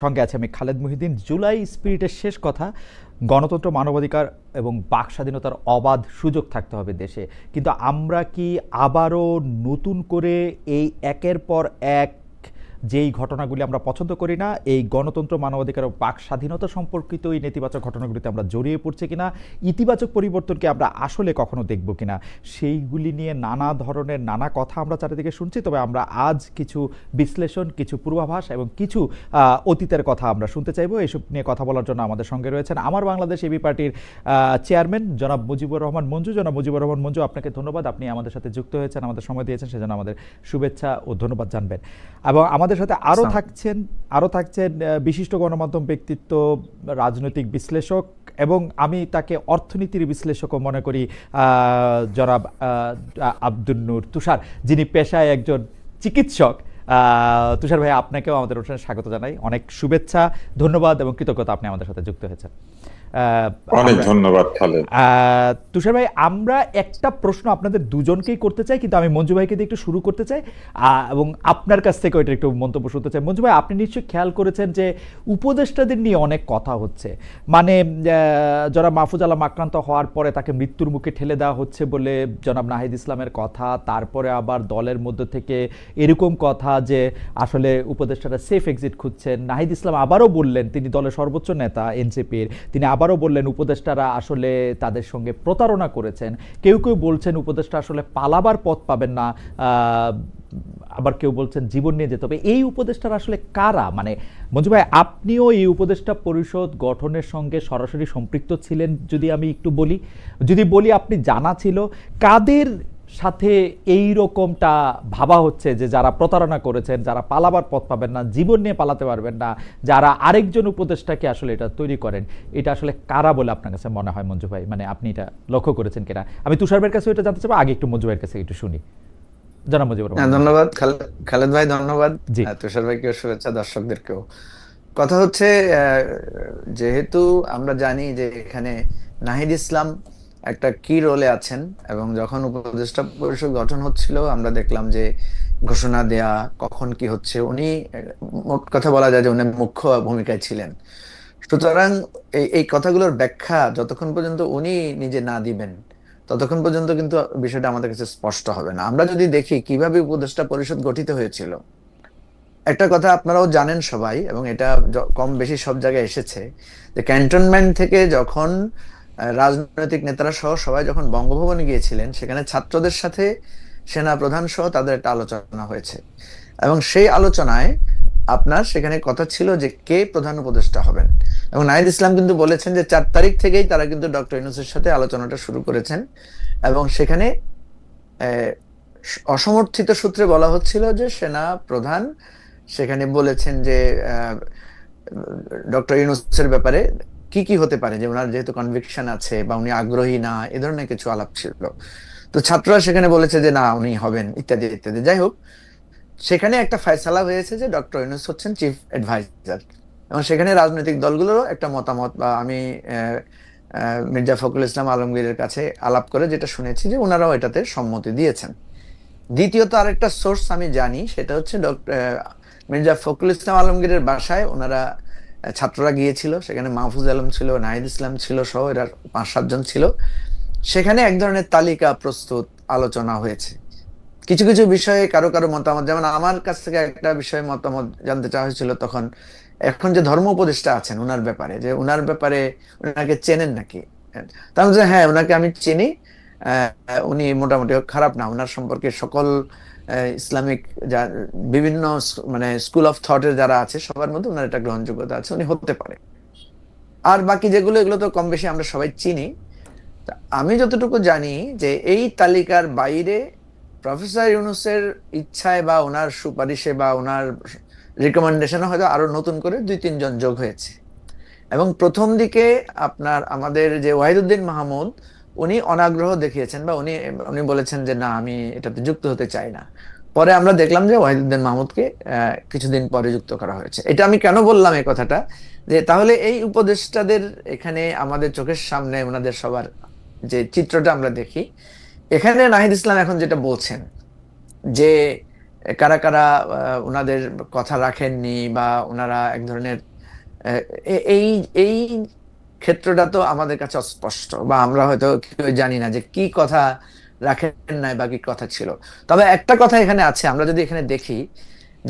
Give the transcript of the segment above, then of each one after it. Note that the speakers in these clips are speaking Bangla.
সঙ্গে আছে আমি খালেদ মুহিউদ্দিন। জুলাই স্পিরিটের শেষ কথা, গণতন্ত্র, মানবাধিকার এবং বাক স্বাধীনতার অবাধ সুযোগ থাকতে হবে দেশে। কিন্তু আমরা কি আবারও নতুন করে এই একের পর এক যেই ঘটনাগুলি আমরা পছন্দ করি না, এই গণতন্ত্র, মানবাধিকার ও বাক স্বাধীনতা সম্পর্কিত এই নেতিবাচক ঘটনাগুলিতে আমরা জড়িয়ে পড়ছি কিনা, ইতিবাচক পরিবর্তনকে আমরা আসলে কখনো দেখব কিনা, সেইগুলি নিয়ে নানা ধরনের নানা কথা আমরা চারিদিকে শুনছি। তবে আমরা আজ কিছু বিশ্লেষণ, কিছু পূর্বাভাস এবং কিছু অতীতের কথা আমরা শুনতে চাইব। এসব নিয়ে কথা বলার জন্য আমাদের সঙ্গে রয়েছেন আমার বাংলাদেশ এবি পার্টির চেয়ারম্যান জনাব মুজিবুর রহমান মঞ্জু। জনাব মুজিবুর রহমান মঞ্জু, আপনাকে ধন্যবাদ, আপনি আমাদের সাথে যুক্ত হয়েছেন, আমাদের সময় দিয়েছেন, সেজন্য আমাদের শুভেচ্ছা ও ধন্যবাদ জানবেন। এবং আমাদের সাথে আরও থাকছেন বিশিষ্ট গণমাধ্যম ব্যক্তিত্ব, রাজনৈতিক বিশ্লেষক এবং আমি তাকে অর্থনীতির বিশ্লেষকও মনে করি, জনাব আব্দুল নূর তুষার, যিনি পেশায় একজন চিকিৎসক। তুষার ভাই, আপনাকেও আমাদের অনুষ্ঠানে স্বাগত জানাই। অনেক শুভেচ্ছা, ধন্যবাদ এবং কৃতজ্ঞতা, আপনি আমাদের সাথে যুক্ত হয়েছেন। অনেক ধন্যবাদ খালেদ। তুষার ভাই, আমরা একটা প্রশ্ন আপনাদের দুজনকেই করতে চাই, কিন্তু আমি মঞ্জু ভাইকে দিয়ে একটু শুরু করতে চাই এবং আপনার কাছ থেকে ওইটা একটু মন্তব্য শুনতে চাই। মঞ্জু ভাই, আপনি নিশ্চয়ই খেয়াল করেছেন যে উপদেষ্টাদের নিয়ে অনেক কথা হচ্ছে, মানে যারা মাহফুজ আলম আক্রান্ত হওয়ার পরে তাকে মৃত্যুর মুখে ঠেলে দেওয়া হচ্ছে বলে জনাব নাহিদ ইসলামের কথা, তারপরে আবার দলের মধ্যে থেকে এরকম কথা যে আসলে উপদেষ্টারা সেফ এক্সিট খুঁজছেন। নাহিদ ইসলাম আবারও বললেন, তিনি দলের সর্বোচ্চ নেতা এনসিপির, তিনি আবারও বললেন উপদেষ্টারা আসলে তাদের সঙ্গে প্রতারণা করেছেন। কেউ কেউ বলছেন উপদেষ্টা আসলে পালাবার পথ পাবেন না, আবার কেউ বলছেন জীবন নিয়ে যেতে হবে। এই উপদেষ্টারা আসলে কারা? মানে মঞ্জু ভাই, আপনিও এই উপদেষ্টা পরিষদ গঠনের সঙ্গে সরাসরি সম্পৃক্ত ছিলেন, যদি বলি আপনি জানা ছিল কাদের সাথে এই রকমটা ভাবা হচ্ছে যে যারা প্রতারণা করেছেন, যারা পালাবার পথ পাবেন না, জীবন নিয়ে পালাতে পারবেন না, যারা আরেকজন উপদেষ্টাকে আসলে এটা তৈরি করেন, এটা আসলে কারা বলে আপনার কাছে মনে হয় মঞ্জু ভাই? মানে আপনি এটা লক্ষ্য করেছেন কিনা? আমি তুষার ভাইয়ের কাছে এটা জানতে চাইবো, আগে একটু মঞ্জু ভাইয়ের কাছে একটু শুনি। জানা মুজিবুর রহমান। ধন্যবাদ খালেদ ভাই, ধন্যবাদ তুষার ভাইকেও শুভেচ্ছা, দর্শকদেরকেও। কথা হচ্ছে, যেহেতু আমরা জানি যে এখানে নাহিদ ইসলাম একটা কি রোলে আছেন, এবং যখন উপদেষ্টা পরিষদ গঠন হচ্ছিল আমরা দেখলাম যে ঘোষণা দেয়া, কখন কি হচ্ছে, উনি মোট কথা বলা যায় যে উনি মুখ্য ভূমিকায় ছিলেন। সুতরাং এই কথাগুলোর ব্যাখ্যা যতক্ষণ পর্যন্ত উনি নিজে না দিবেন ততক্ষণ পর্যন্ত কিন্তু বিষয়টা আমাদের কাছে স্পষ্ট হবে না। আমরা যদি দেখি কিভাবে উপদেষ্টা পরিষদ গঠিত হয়েছিল, একটা কথা আপনারাও জানেন সবাই, এবং এটা কম বেশি সব জায়গায় এসেছে, যে ক্যান্টনমেন্ট থেকে যখন রাজনৈতিক নেতারা সহ সবাই যখন বঙ্গভবনে গিয়েছিলেন, সেখানে ছাত্রদের সাথে সেনা প্রধান সহ তাদের একটা আলোচনা হয়েছে, এবং সেই আলোচনায় আপনার সেখানে কথা ছিল যে কে প্রধান উপদেষ্টা হবেন। এবং নাহিদ ইসলাম কিন্তু বলেছেন যে 4 তারিখ থেকেই তারা কিন্তু ডক্টর ইউনূসের সাথে আলোচনাটা শুরু করেছেন, এবং সেখানে অসমর্থিত সূত্রে বলা হচ্ছিল যে সেনা প্রধান সেখানে বলেছেন যে ডক্টর ইউনূসের ব্যাপারে কি কি হতে পারে, যে ওনার যেহেতু কনভিকশন আছে বা উনি আগ্রহী না, এ ধরনের কিছু আলাপ ছিল। তো ছাত্ররা সেখানে বলেছে যে না, উনি হবেন, ইত্যাদি ইত্যাদি। যাই হোক, সেখানে একটা ফয়সালা হয়েছে যে ডক্টর ইউনূস হচ্ছেন চিফ অ্যাডভাইজার, এবং সেখানে রাজনৈতিক দলগুলোরও একটা মতামত, বা আমি মির্জা ফখরুল ইসলাম আলমগীরের কাছে আলাপ করে যেটা শুনেছি যে ওনারাও এটাতে সম্মতি দিয়েছেন। দ্বিতীয়ত আরেকটা সোর্স আমি জানি, সেটা হচ্ছে মির্জা ফখরুল ইসলাম আলমগীরের বাসায় ওনারা ছাত্ররা গিয়েছিল, সেখানে মাহফুজ আলম ছিল, নাহিদ ইসলাম ছিল সহ এরা 5-7 জন ছিল। সেখানে এক ধরনের তালিকা প্রস্তুত, আলোচনা হয়েছে কিছু কিছু বিষয়ে, কারো কারো মতামত, যেমন আমার কাছ থেকে একটা বিষয়ে মতামত জানতে চাওয়া হয়েছিল তখন, এখন যে ধর্ম উপদেষ্টা আছেন ওনার ব্যাপারে, যে ওনার ব্যাপারে ওনাকে চেনেন নাকি। তার মধ্যে হ্যাঁ, ওনাকে আমি চিনি, উনি মোটামুটি খারাপ না, ওনার সম্পর্কে সকল ইসলামিক বিভিন্ন মানে স্কুল অফ থটের যারা আছে সবার মধ্যে ওনার একটা গ্রহণযোগ্যতা আছে, উনি হতে পারে। আর বাকি যেগুলো, এগুলো তো কম বেশি আমরা সবাই চিনি। আমি যতটুকু জানি যে এই তালিকার বাইরে প্রফেসর ইউনূসের ইচ্ছায় বা ওনার সুপারিশে বা ওনার রিকমেন্ডেশনে হয়তো আরো নতুন করে 2-3 জন যোগ হয়েছে। এবং প্রথম দিকে আপনার আমাদের যে ওয়াহিদুদ্দিন মাহমুদ, উনি অনাগ্রহ দেখিয়েছেন, বা উনি বলেছেন যে না, আমি এটাতে যুক্ত হতে চাই না। পরে আমরা দেখলাম যে ওয়াহিদুদ্দিন মাহমুদকে কিছুদিন পরে যুক্ত করা হয়েছে। এটা আমি কেন বললাম এই কথাটা, যে তাহলে এই উপদেষ্টাদের এখানে আমাদের চোখের সামনে ওনাদের সবার যে চিত্রটা আমরা দেখি, এখানে নাহিদ ইসলাম এখন যেটা বলছেন যে কারা কারা ওনাদের কথা রাখেননি, বা ওনারা এক ধরনের এই এই ক্ষেত্রটা তো আমাদের কাছে অস্পষ্ট, বা আমরা হয়তো কেউ জানি না যে কি কথা রাখেন নাই বা কি কথা ছিল। তবে একটা কথা এখানে আছে, আমরা যদি এখানে দেখি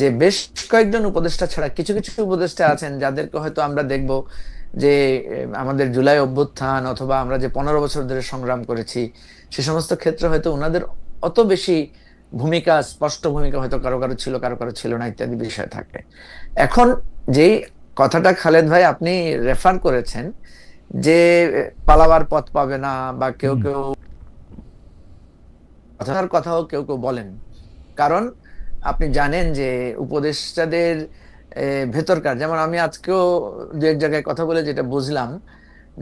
যে বেশ কয়েকজন উপদেষ্টা ছাড়া কিছু কিছু উপদেষ্টা আছেন যাদেরকে হয়তো আমরা দেখব যে আমাদের জুলাই অভ্যুত্থান অথবা আমরা যে 15 বছর ধরে সংগ্রাম করেছি সে সমস্ত ক্ষেত্রে হয়তো ওনাদের অত বেশি ভূমিকা, স্পষ্ট ভূমিকা হয়তো কারো কারো ছিল, কারো কারো ছিল না, ইত্যাদি বিষয় থাকে। এখন যেই কথাটা খালেদ ভাই আপনি রেফার করেছেন যে পালাবার পথ পাবে না, বা কেউ কেউ কথার কথাও কেউ কেউ বলেন, কারণ আপনি জানেন যে উপদেষ্টাদের ভেতরকার, যেমন আমি আজকেও দু এক জায়গায় কথা বলে যেটা বুঝলাম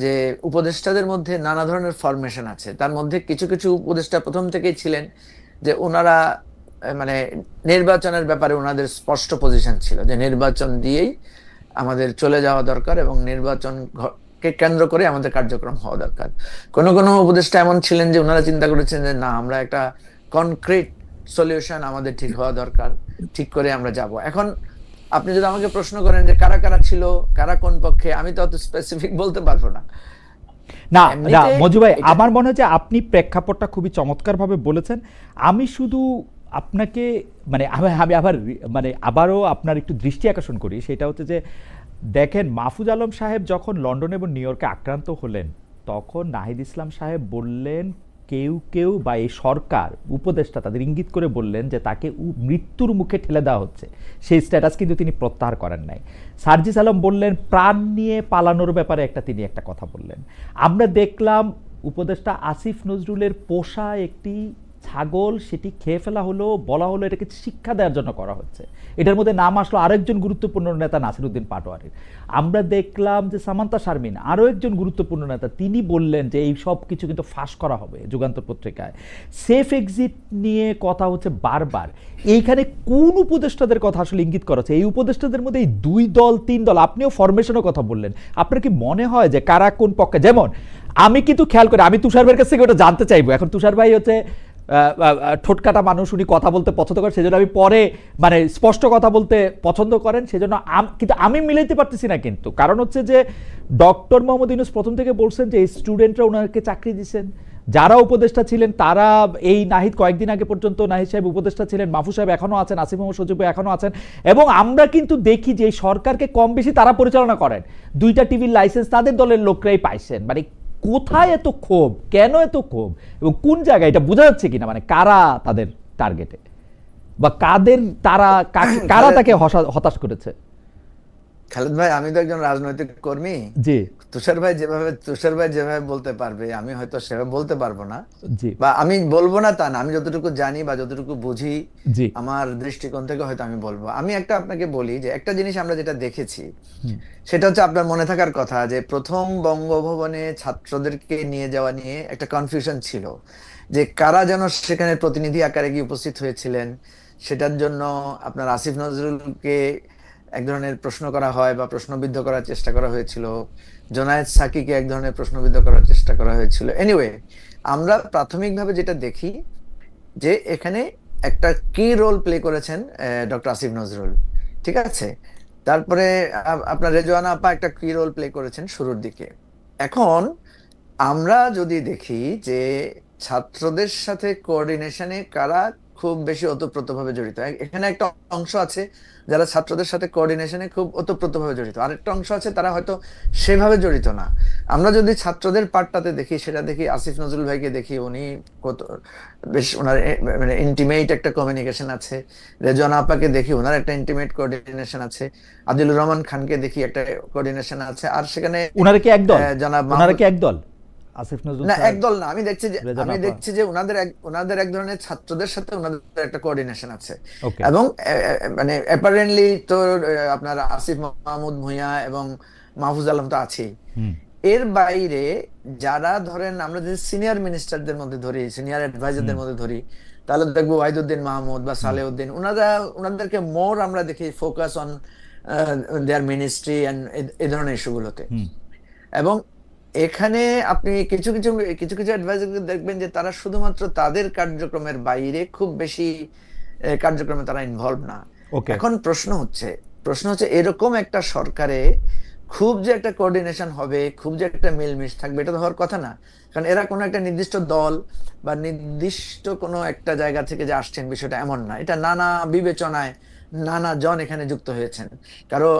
যে উপদেষ্টাদের মধ্যে নানা ধরনের ফরমেশন আছে। তার মধ্যে কিছু কিছু উপদেষ্টা প্রথম থেকেই ছিলেন যে ওনারা মানে নির্বাচনের ব্যাপারে ওনাদের স্পষ্ট পজিশন ছিল যে নির্বাচন দিয়েই আমাদের চলে যাওয়া দরকার এবং নির্বাচন কে কেন্দ্র করে আমাদের কার্যক্রম হওয়া দরকার। কোনো কোনো উপদেষ্টা এমন ছিলেন যে ওনারা চিন্তা করেছেন যে না, আমরা একটা কনক্রিট সলিউশন আমাদের ঠিক হওয়া দরকার, ঠিক করে আমরা যাব। এখন আপনি যদি আমাকে প্রশ্ন করেন যে কারা কারা ছিল, কারা কোন পক্ষে, আমি তো অত স্পেসিফিক বলতে পারবো না। না না মঞ্জু ভাই, আমার মনে হয় যে আপনি প্রেক্ষাপটটা খুবই চমৎকারভাবে বলেছেন। আমি শুধু আপনাকে মানে আমি আবার মানে আবারও আপনার একটু দৃষ্টি আকর্ষণ করি, সেটা হচ্ছে যে দেখেন মাহফুজ আলম সাহেব যখন লন্ডন এবং নিউ ইয়র্কে আক্রান্ত হলেন তখন নাহিদ ইসলাম সাহেব বললেন কেউ কেউ বা এই সরকার উপদেষ্টা তাদের ইঙ্গিত করে বললেন যে তাকে মৃত্যুর মুখে ঠেলে দেওয়া হচ্ছে, সেই স্ট্যাটাস কিন্তু তিনি প্রত্যাহার করেন নাই। সার্জিস আলম বললেন প্রাণ নিয়ে পালানোর ব্যাপারে তিনি একটা কথা বললেন। আমরা দেখলাম উপদেষ্টা আসিফ নজরুলের পোষা একটি ছাগল সেটি খেয়ে ফেলা হলো, বলা হলো এটাকে শিক্ষা দেওয়ার জন্য করা হচ্ছে। এটার মধ্যে নাম আসলো আরেকজন গুরুত্বপূর্ণ নেতা নাসিরউদ্দিন পাটোয়ারির। আমরা দেখলাম যে সামান্তা শারমিন আরও একজন গুরুত্বপূর্ণ নেতা, তিনি বললেন যে এই সব কিছু কিন্তু ফাঁস করা হবে যুগান্তর পত্রিকায়। সেফ এক্সিট নিয়ে কথা হচ্ছে বারবার। এইখানে কোন উপদেষ্টাদের কথা আসলে ইঙ্গিত করা হচ্ছে? এই উপদেষ্টাদের মধ্যে এই 2 দল 3 দল, আপনিও ফরমেশনের কথা বললেন, আপনার কি মনে হয় যে কারা কোন পক্ষে? যেমন আমি কিন্তু খেয়াল করি, আমি তুষার ভাইয়ের কাছ থেকে ওটা জানতে চাইবো। এখন তুষার ভাই হচ্ছে ঠোঁটকাটা মানুষ, উনি কথা বলতে পছন্দ করেন, সেজন্য আমি পরে মানে স্পষ্ট কথা বলতে পছন্দ করেন, সেজন্য কিন্তু আমি মিলাইতে পারতেছি না। কিন্তু কারণ হচ্ছে যে ডক্টর মোহাম্মদ ইউনূস প্রথম থেকে বলছেন যে এই স্টুডেন্টরা ওনাকে চাকরি দিচ্ছেন, যারা উপদেষ্টা ছিলেন তারা এই নাহিদ কয়েকদিন আগে পর্যন্ত নাহিদ সাহেব উপদেষ্টা ছিলেন, মাহফুজ সাহেব এখনো আছেন, আসিফ মোহাম্মদ সজীব এখনো আছেন, এবং আমরা কিন্তু দেখি যে এই সরকারকে কম বেশি তারা পরিচালনা করেন। 2টা টিভির লাইসেন্স তাদের দলের লোকরাই পাইছেন। মানে কোথায় এত ক্ষোভ, কেন এত ক্ষোভ, এবং কোন জায়গায় এটা বোঝা যাচ্ছে কিনা, মানে কারা তাদের টার্গেটে বা কারা তাকে হতাশ করেছে? খালেদ ভাই, আমি তো একজন রাজনৈতিক কর্মী। জি। তুষার ভাই যেভাবে বলতে পারবে আমি হয়তো সেভাবে বলতে পারবো না, জি। বা আমি বলবো না তা না, আমি যতটুকু জানি বা যতটুকু বুঝি জি। আমার দৃষ্টিকোণ থেকে হয়তো আমি বলবো। আমি আপনাকে বলি যে একটা জিনিস আমরা যেটা দেখেছি সেটা হচ্ছে, আপনার মনে থাকার কথা যে প্রথম বঙ্গভবনে ছাত্রদেরকে নিয়ে যাওয়া নিয়ে একটা কনফিউশন ছিল যে কারা যেন সেখানে প্রতিনিধি আকারে গিয়ে উপস্থিত হয়েছিলেন। সেটার জন্য আপনার আসিফ নজরুলকে এক ধরনের প্রশ্ন করা হয় বা প্রশ্নবিদ্ধ করার চেষ্টা করা হয়েছিল, জোনায়েদ সাকিকে এক ধরনের প্রশ্নবিদ্ধ করার চেষ্টা করা হয়েছিল। এনিওয়ে, আমরা প্রাথমিকভাবে যেটা দেখি যে এখানে একটা কি রোল প্লে করেছেন ডক্টর আসিফ নজরুল, ঠিক আছে। তারপরে আপনার রেজওয়ানা আপা একটা কি রোল প্লে করেছেন শুরুর দিকে। এখন আমরা যদি দেখি যে ছাত্রদের সাথে কোঅর্ডিনেশনে কারা খুব বেশি ওতপ্রোতভাবে জড়িত, এখানে একটা অংশ আছে যারা ছাত্রদের সাথে কোঅর্ডিনেশনে খুব ওতপ্রোতভাবে জড়িত, আরেকটা অংশ আছে তারা হয়তো সেভাবে জড়িত না। আমরা যদি ছাত্রদের পার্টটাতে দেখি, সেটা দেখি আসিফ নজরুল ভাইকে দেখি, উনি কত বেশ ওনার মানে ইন্টিমেট একটা কমিউনিকেশন আছে। রেজওয়ানা আপাকে দেখি, ওনার একটা ইন্টিমেট কোঅর্ডিনেশন আছে। আদিলুর রহমান খানকে দেখি, একটা কোঅর্ডিনেশন আছে। আর সেখানে ওনারা কি একদল? জনাব ওনারা কি একদল? আসিফ নজরুল না, সাহেব একদল না। আমি দেখছি যে ওনাদের এক ধরনের ছাত্রদের সাথে ওনাদের একটা কোঅর্ডিনেশন আছে। এবং মানে অ্যাপারেন্টলি তো আপনার আসিফ মাহমুদ ভূঁইয়া এবং মাহফুজ আলম তো আছেই। এর বাইরে যারা ধরেন আমরা যদি সিনিয়র মিনিস্টারদের মধ্যে ধরি, সিনিয়র অ্যাডভাইজারদের মধ্যে ধরি, তাহলে দেখবো ওয়াহিদুদ্দিন মাহমুদ বা সালেউদ্দিন, ওনাদেরকে মোর আমরা দেখি focus on their ministry and এই ধরনের ইস্যুগুলোতে। এবং এখানে আপনি কিছু কিছু অ্যাডভাইজার দেখবেন যে তারা শুধুমাত্র তাদের কার্যক্রমের বাইরে খুব বেশি কার্যক্রমে তারা ইনভলভ না। এখন প্রশ্ন হচ্ছে এরকম একটা সরকারে খুব যে একটা কোঅর্ডিনেশন হবে, খুব যে একটা মিলমিশ থাকবে, এটা তো হওয়ার কথা না। কারণ এরা কোনো একটা নির্দিষ্ট দল বা নির্দিষ্ট কোনো একটা জায়গা থেকে যে আসছেন বিষয়টা এমন না। এটা নানা বিবেচনায় নানা জন এখানে যুক্ত হয়েছেন। কারো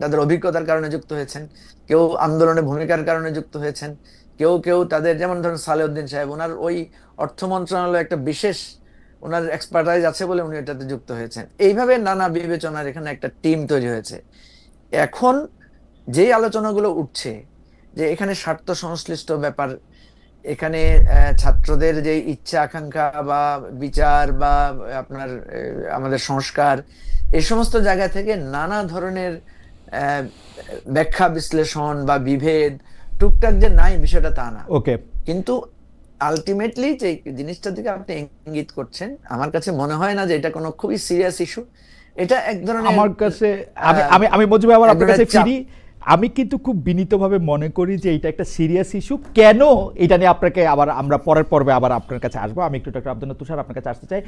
তাদের অভিজ্ঞতার কারণে যুক্ত হয়েছেন, কেউ আন্দোলনে ভূমিকার কারণে যুক্ত হয়েছেন, কেউ কেউ তাদের, যেমন ধরুন সালেউদ্দিন সাহেব, ওনার ওই অর্থ মন্ত্রণালয়ে একটা বিশেষ ওনার এক্সপার্টাইজ আছে বলে উনি এটাতে যুক্ত হয়েছেন। এইভাবে নানা বিবেচনার এখানে একটা টিম তৈরি হয়েছে। এখন যেই আলোচনাগুলো উঠছে যে এখানে স্বার্থ সংশ্লিষ্ট ব্যাপার, এখানে ছাত্রদের যে ইচ্ছা আকাঙ্ক্ষা বা বিচার বা আপনার আমাদের সংস্কার, এই সমস্ত জায়গা থেকে নানা ধরনের আহ, ব্যাখ্যা বিশ্লেষণ বা বিভেদ টুকটাক যে নাই বিষয়টা তা না। ওকে, কিন্তু আলটিমেটলি যে জিনিসটা থেকে আপনি ইঙ্গিত করছেন, আমার কাছে মনে হয় না যে এটা কোনো খুবই সিরিয়াস ইস্যু। এটা এক ধরনের আমার কাছে আমি আমি আমি মঞ্জু ভাই আবার এক আপনার ধরনের কাছে ফিরি। আমি কিন্তু খুব বিনীতভাবে মনে করি যে এটা একটা সিরিয়াস ইস্যু। কেন এটা নিয়ে আপনাকে আবার আমরা পরের পর্বে আবার আপনার কাছে আসবো। আমি একটু ডক্টর আব্দুল তুষার আপনার কাছে আসতে চাই।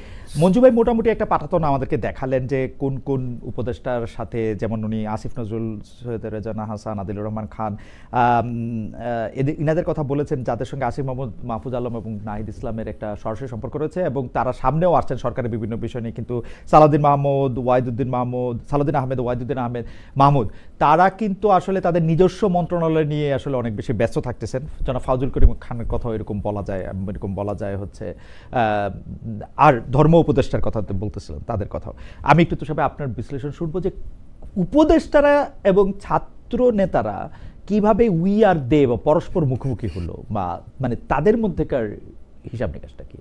মঞ্জু ভাই মোটামুটি একটা পাঠাতন আমাদেরকে দেখালেন যে কোন কোন উপদেষ্টার সাথে, যেমন উনি আসিফ নজরুল, সৈয়দ রেজানা হাসান, আদিলুর রহমান খান, ইনাদের কথা বলেছেন, যাদের সঙ্গে আসিফ মোহাম্মদ, মাহফুজ আলম এবং নাহিদ ইসলামের একটা সরাসরি সম্পর্ক রয়েছে এবং তারা সামনেও আসছেন সরকারের বিভিন্ন বিষয় নিয়ে। কিন্তু সালাউদ্দিন আহমেদ, ওয়াহিদুদ্দিন আহমেদ মাহমুদ, তারা কিন্তু আসলে তাদের নিজস্ব মন্ত্রণালয় নিয়ে আসলে অনেক বেশি ব্যস্ত থাকতেছেন। জনাব ফাউজুল করিম খানের কথাও এরকম বলা যায় হচ্ছে, আর ধর্ম উপদেষ্টার কথা বলতেছিলেন, তাদের কথাও। আমি একটু তো সবাই আপনার বিশ্লেষণ শুনবো যে উপদেষ্টারা এবং ছাত্র নেতারা কিভাবে উই আর দে বা পরস্পর মুখোমুখি হলো, বা মানে তাদের মধ্যেকার হিসাব নিকাশটা কি?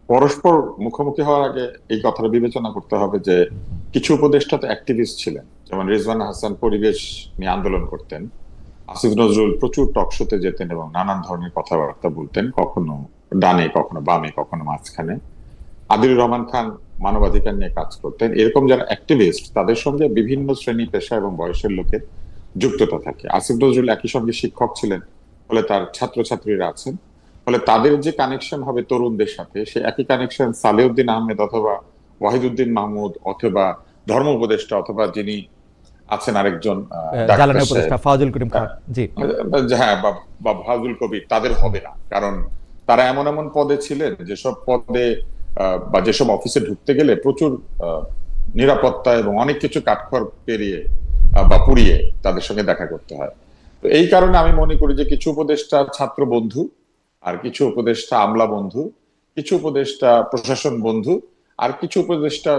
পরস্পর মুখোমুখি হওয়ার আগে এই কথাটা বিবেচনা করতে হবে যে কিছু উপদেষ্টা তো অ্যাক্টিভিস্ট ছিলেন, যেমন রিজওয়ানা হাসান পরিবেশ নিয়ে আন্দোলন করতেন, আসিফ নজরুল প্রচুর টকশোতে যেতেন এবং নানান ধরনের কথাবার্তা বলতেন, কখনো ডানে, কখনো বামে, কখনো মাঝখানে। আদিলুর রহমান খান মানবাধিকার নিয়ে কাজ করতেন। এরকম যারা অ্যাক্টিভিস্ট, তাদের সঙ্গে বিভিন্ন শ্রেণী পেশা এবং বয়সের লোকের যুক্ততা থাকে। আসিফ নজরুল একই সঙ্গে শিক্ষক ছিলেন, ফলে তার ছাত্রছাত্রীরা আছেন, ফলে তাদের যে কানেকশন হবে তরুণদের সাথে, সে একই কানেকশন সালেউদ্দিন আহমেদ অথবা ওয়াহিদুদ্দিন মাহমুদ অথবা ধর্ম উপদেষ্টা অথবা যিনি আছেন আরেকজন জ্বালানি উপদেষ্টা ফাউজুল করিম খান, জি হ্যাঁ, বা ফাজুল কবির, তাদের হবে না। কারণ তারা এমন এমন পদে ছিলেন যেসব পদে বা যেসব অফিসে ঢুকতে গেলে প্রচুর নিরাপত্তা এবং অনেক কিছু কাঠখড় পেরিয়ে বা পুড়িয়ে তাদের সঙ্গে দেখা করতে হয়। তো এই কারণে আমি মনে করি যে কিছু উপদেষ্টা ছাত্র বন্ধু, আর কিছু উপদেষ্টা আমলা বন্ধু, কিছু উপদেষ্টা প্রশাসন বন্ধু, আর কিছু উপদেষ্টা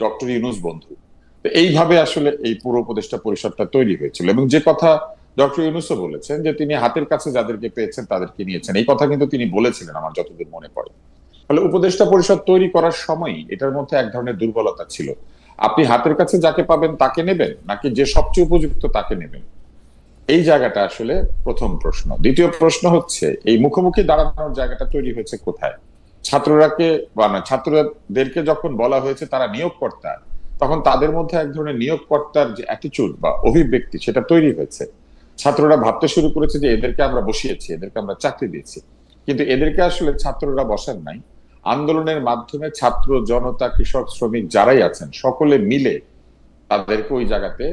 ডক্টর ইউনূস বন্ধু। তো এইভাবে আসলে এই পুরো উপদেষ্টা পরিষদটা তৈরি হয়েছিল। এবং যে কথা ডক্টর ইউনূসও বলেছেন যে তিনি হাতের কাছে যাদেরকে পেয়েছেন তাদেরকে নিয়েছেন, এই কথা কিন্তু তিনি বলেছিলেন আমার যতদূর মনে পড়ে। ফলে উপদেষ্টা পরিষদ তৈরি করার সময় এটার মধ্যে এক ধরনের দুর্বলতা ছিল। আপনি হাতের কাছে যাকে পাবেন তাকে নেবেন, নাকি যে সবচেয়ে উপযুক্ত তাকে নেবেন? এই জায়গাটা আসলে প্রথম প্রশ্ন। দ্বিতীয় প্রশ্ন হচ্ছে এই মুখোমুখি দাঁড়ানোর জায়গাটা তৈরি হয়েছে কোথায়? ছাত্রদেরকে যখন বলা হয়েছে তারা নিয়োগকর্তা, তখন তাদের মধ্যে এক ধরনের নিয়োগকর্তার যে অ্যাটিটিউড বা অভিব্যক্তি, সেটা তৈরি হয়েছে। ছাত্ররা ভাবতে শুরু করেছে যে এদেরকে আমরা বসিয়েছি, এদেরকে আমরা চাকরি দিয়েছি। কিন্তু এদেরকে আসলে ছাত্ররা বসান নাই। আন্দোলনের মাধ্যমে ছাত্র জনতা, কৃষক, শ্রমিক যারাই আছেন সকলে মিলে তাদেরকে ওই জায়গাতে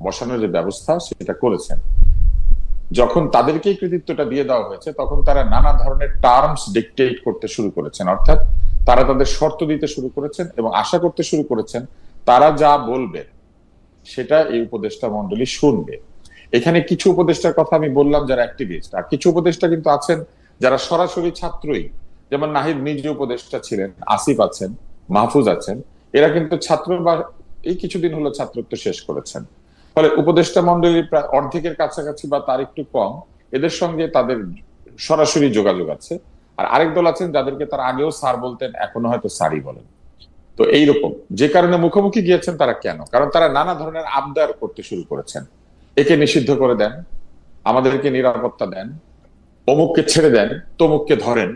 বসানোর যে ব্যবস্থা সেটা করেছেন। যখন তাদেরকেই কৃতিত্বটা দিয়ে দেওয়া হয়েছে, তখন তারা নানা ধরনের টার্মস ডিকটেট করতে শুরু করেছেন, অর্থাৎ তারা তাদের শর্ত দিতে শুরু করেছেন এবং আশা করতে শুরু করেছেন তারা যা বলবে সেটা এই উপদেষ্টা মন্ডলী শুনবে। এখানে কিছু উপদেষ্টার কথা আমি বললাম যারা অ্যাক্টিভিস্ট, আর কিছু উপদেষ্টা কিন্তু আছেন যারা সরাসরি ছাত্রই, যেমন নাহিদ নিজে উপদেষ্টা ছিলেন, আসিফ আছেন, মাহফুজ আছেন। এরা কিন্তু ছাত্র বা এই কিছুদিন হলো ছাত্রত্ব শেষ করেছেন। ফলে উপদেষ্টা মন্ডলীর প্রায় অর্ধেকের কাছাকাছি বা তার একটু কম এদের সঙ্গে তাদের সরাসরি যোগাযোগ আছে। আর আরেক দল আছেন যাদেরকে তারা আগেও স্যার বলতেন, এখনো হয়তো স্যারই বলেন। তো এইরকম যে কারণে মুখোমুখি গিয়েছেন তারা কেন? কারণ তারা নানা ধরনের আবদার করতে শুরু করেছেন। একে নিষিদ্ধ করে দেন, আমাদেরকে নিরাপত্তা দেন, অমুককে ছেড়ে দেন, তমুককে ধরেন,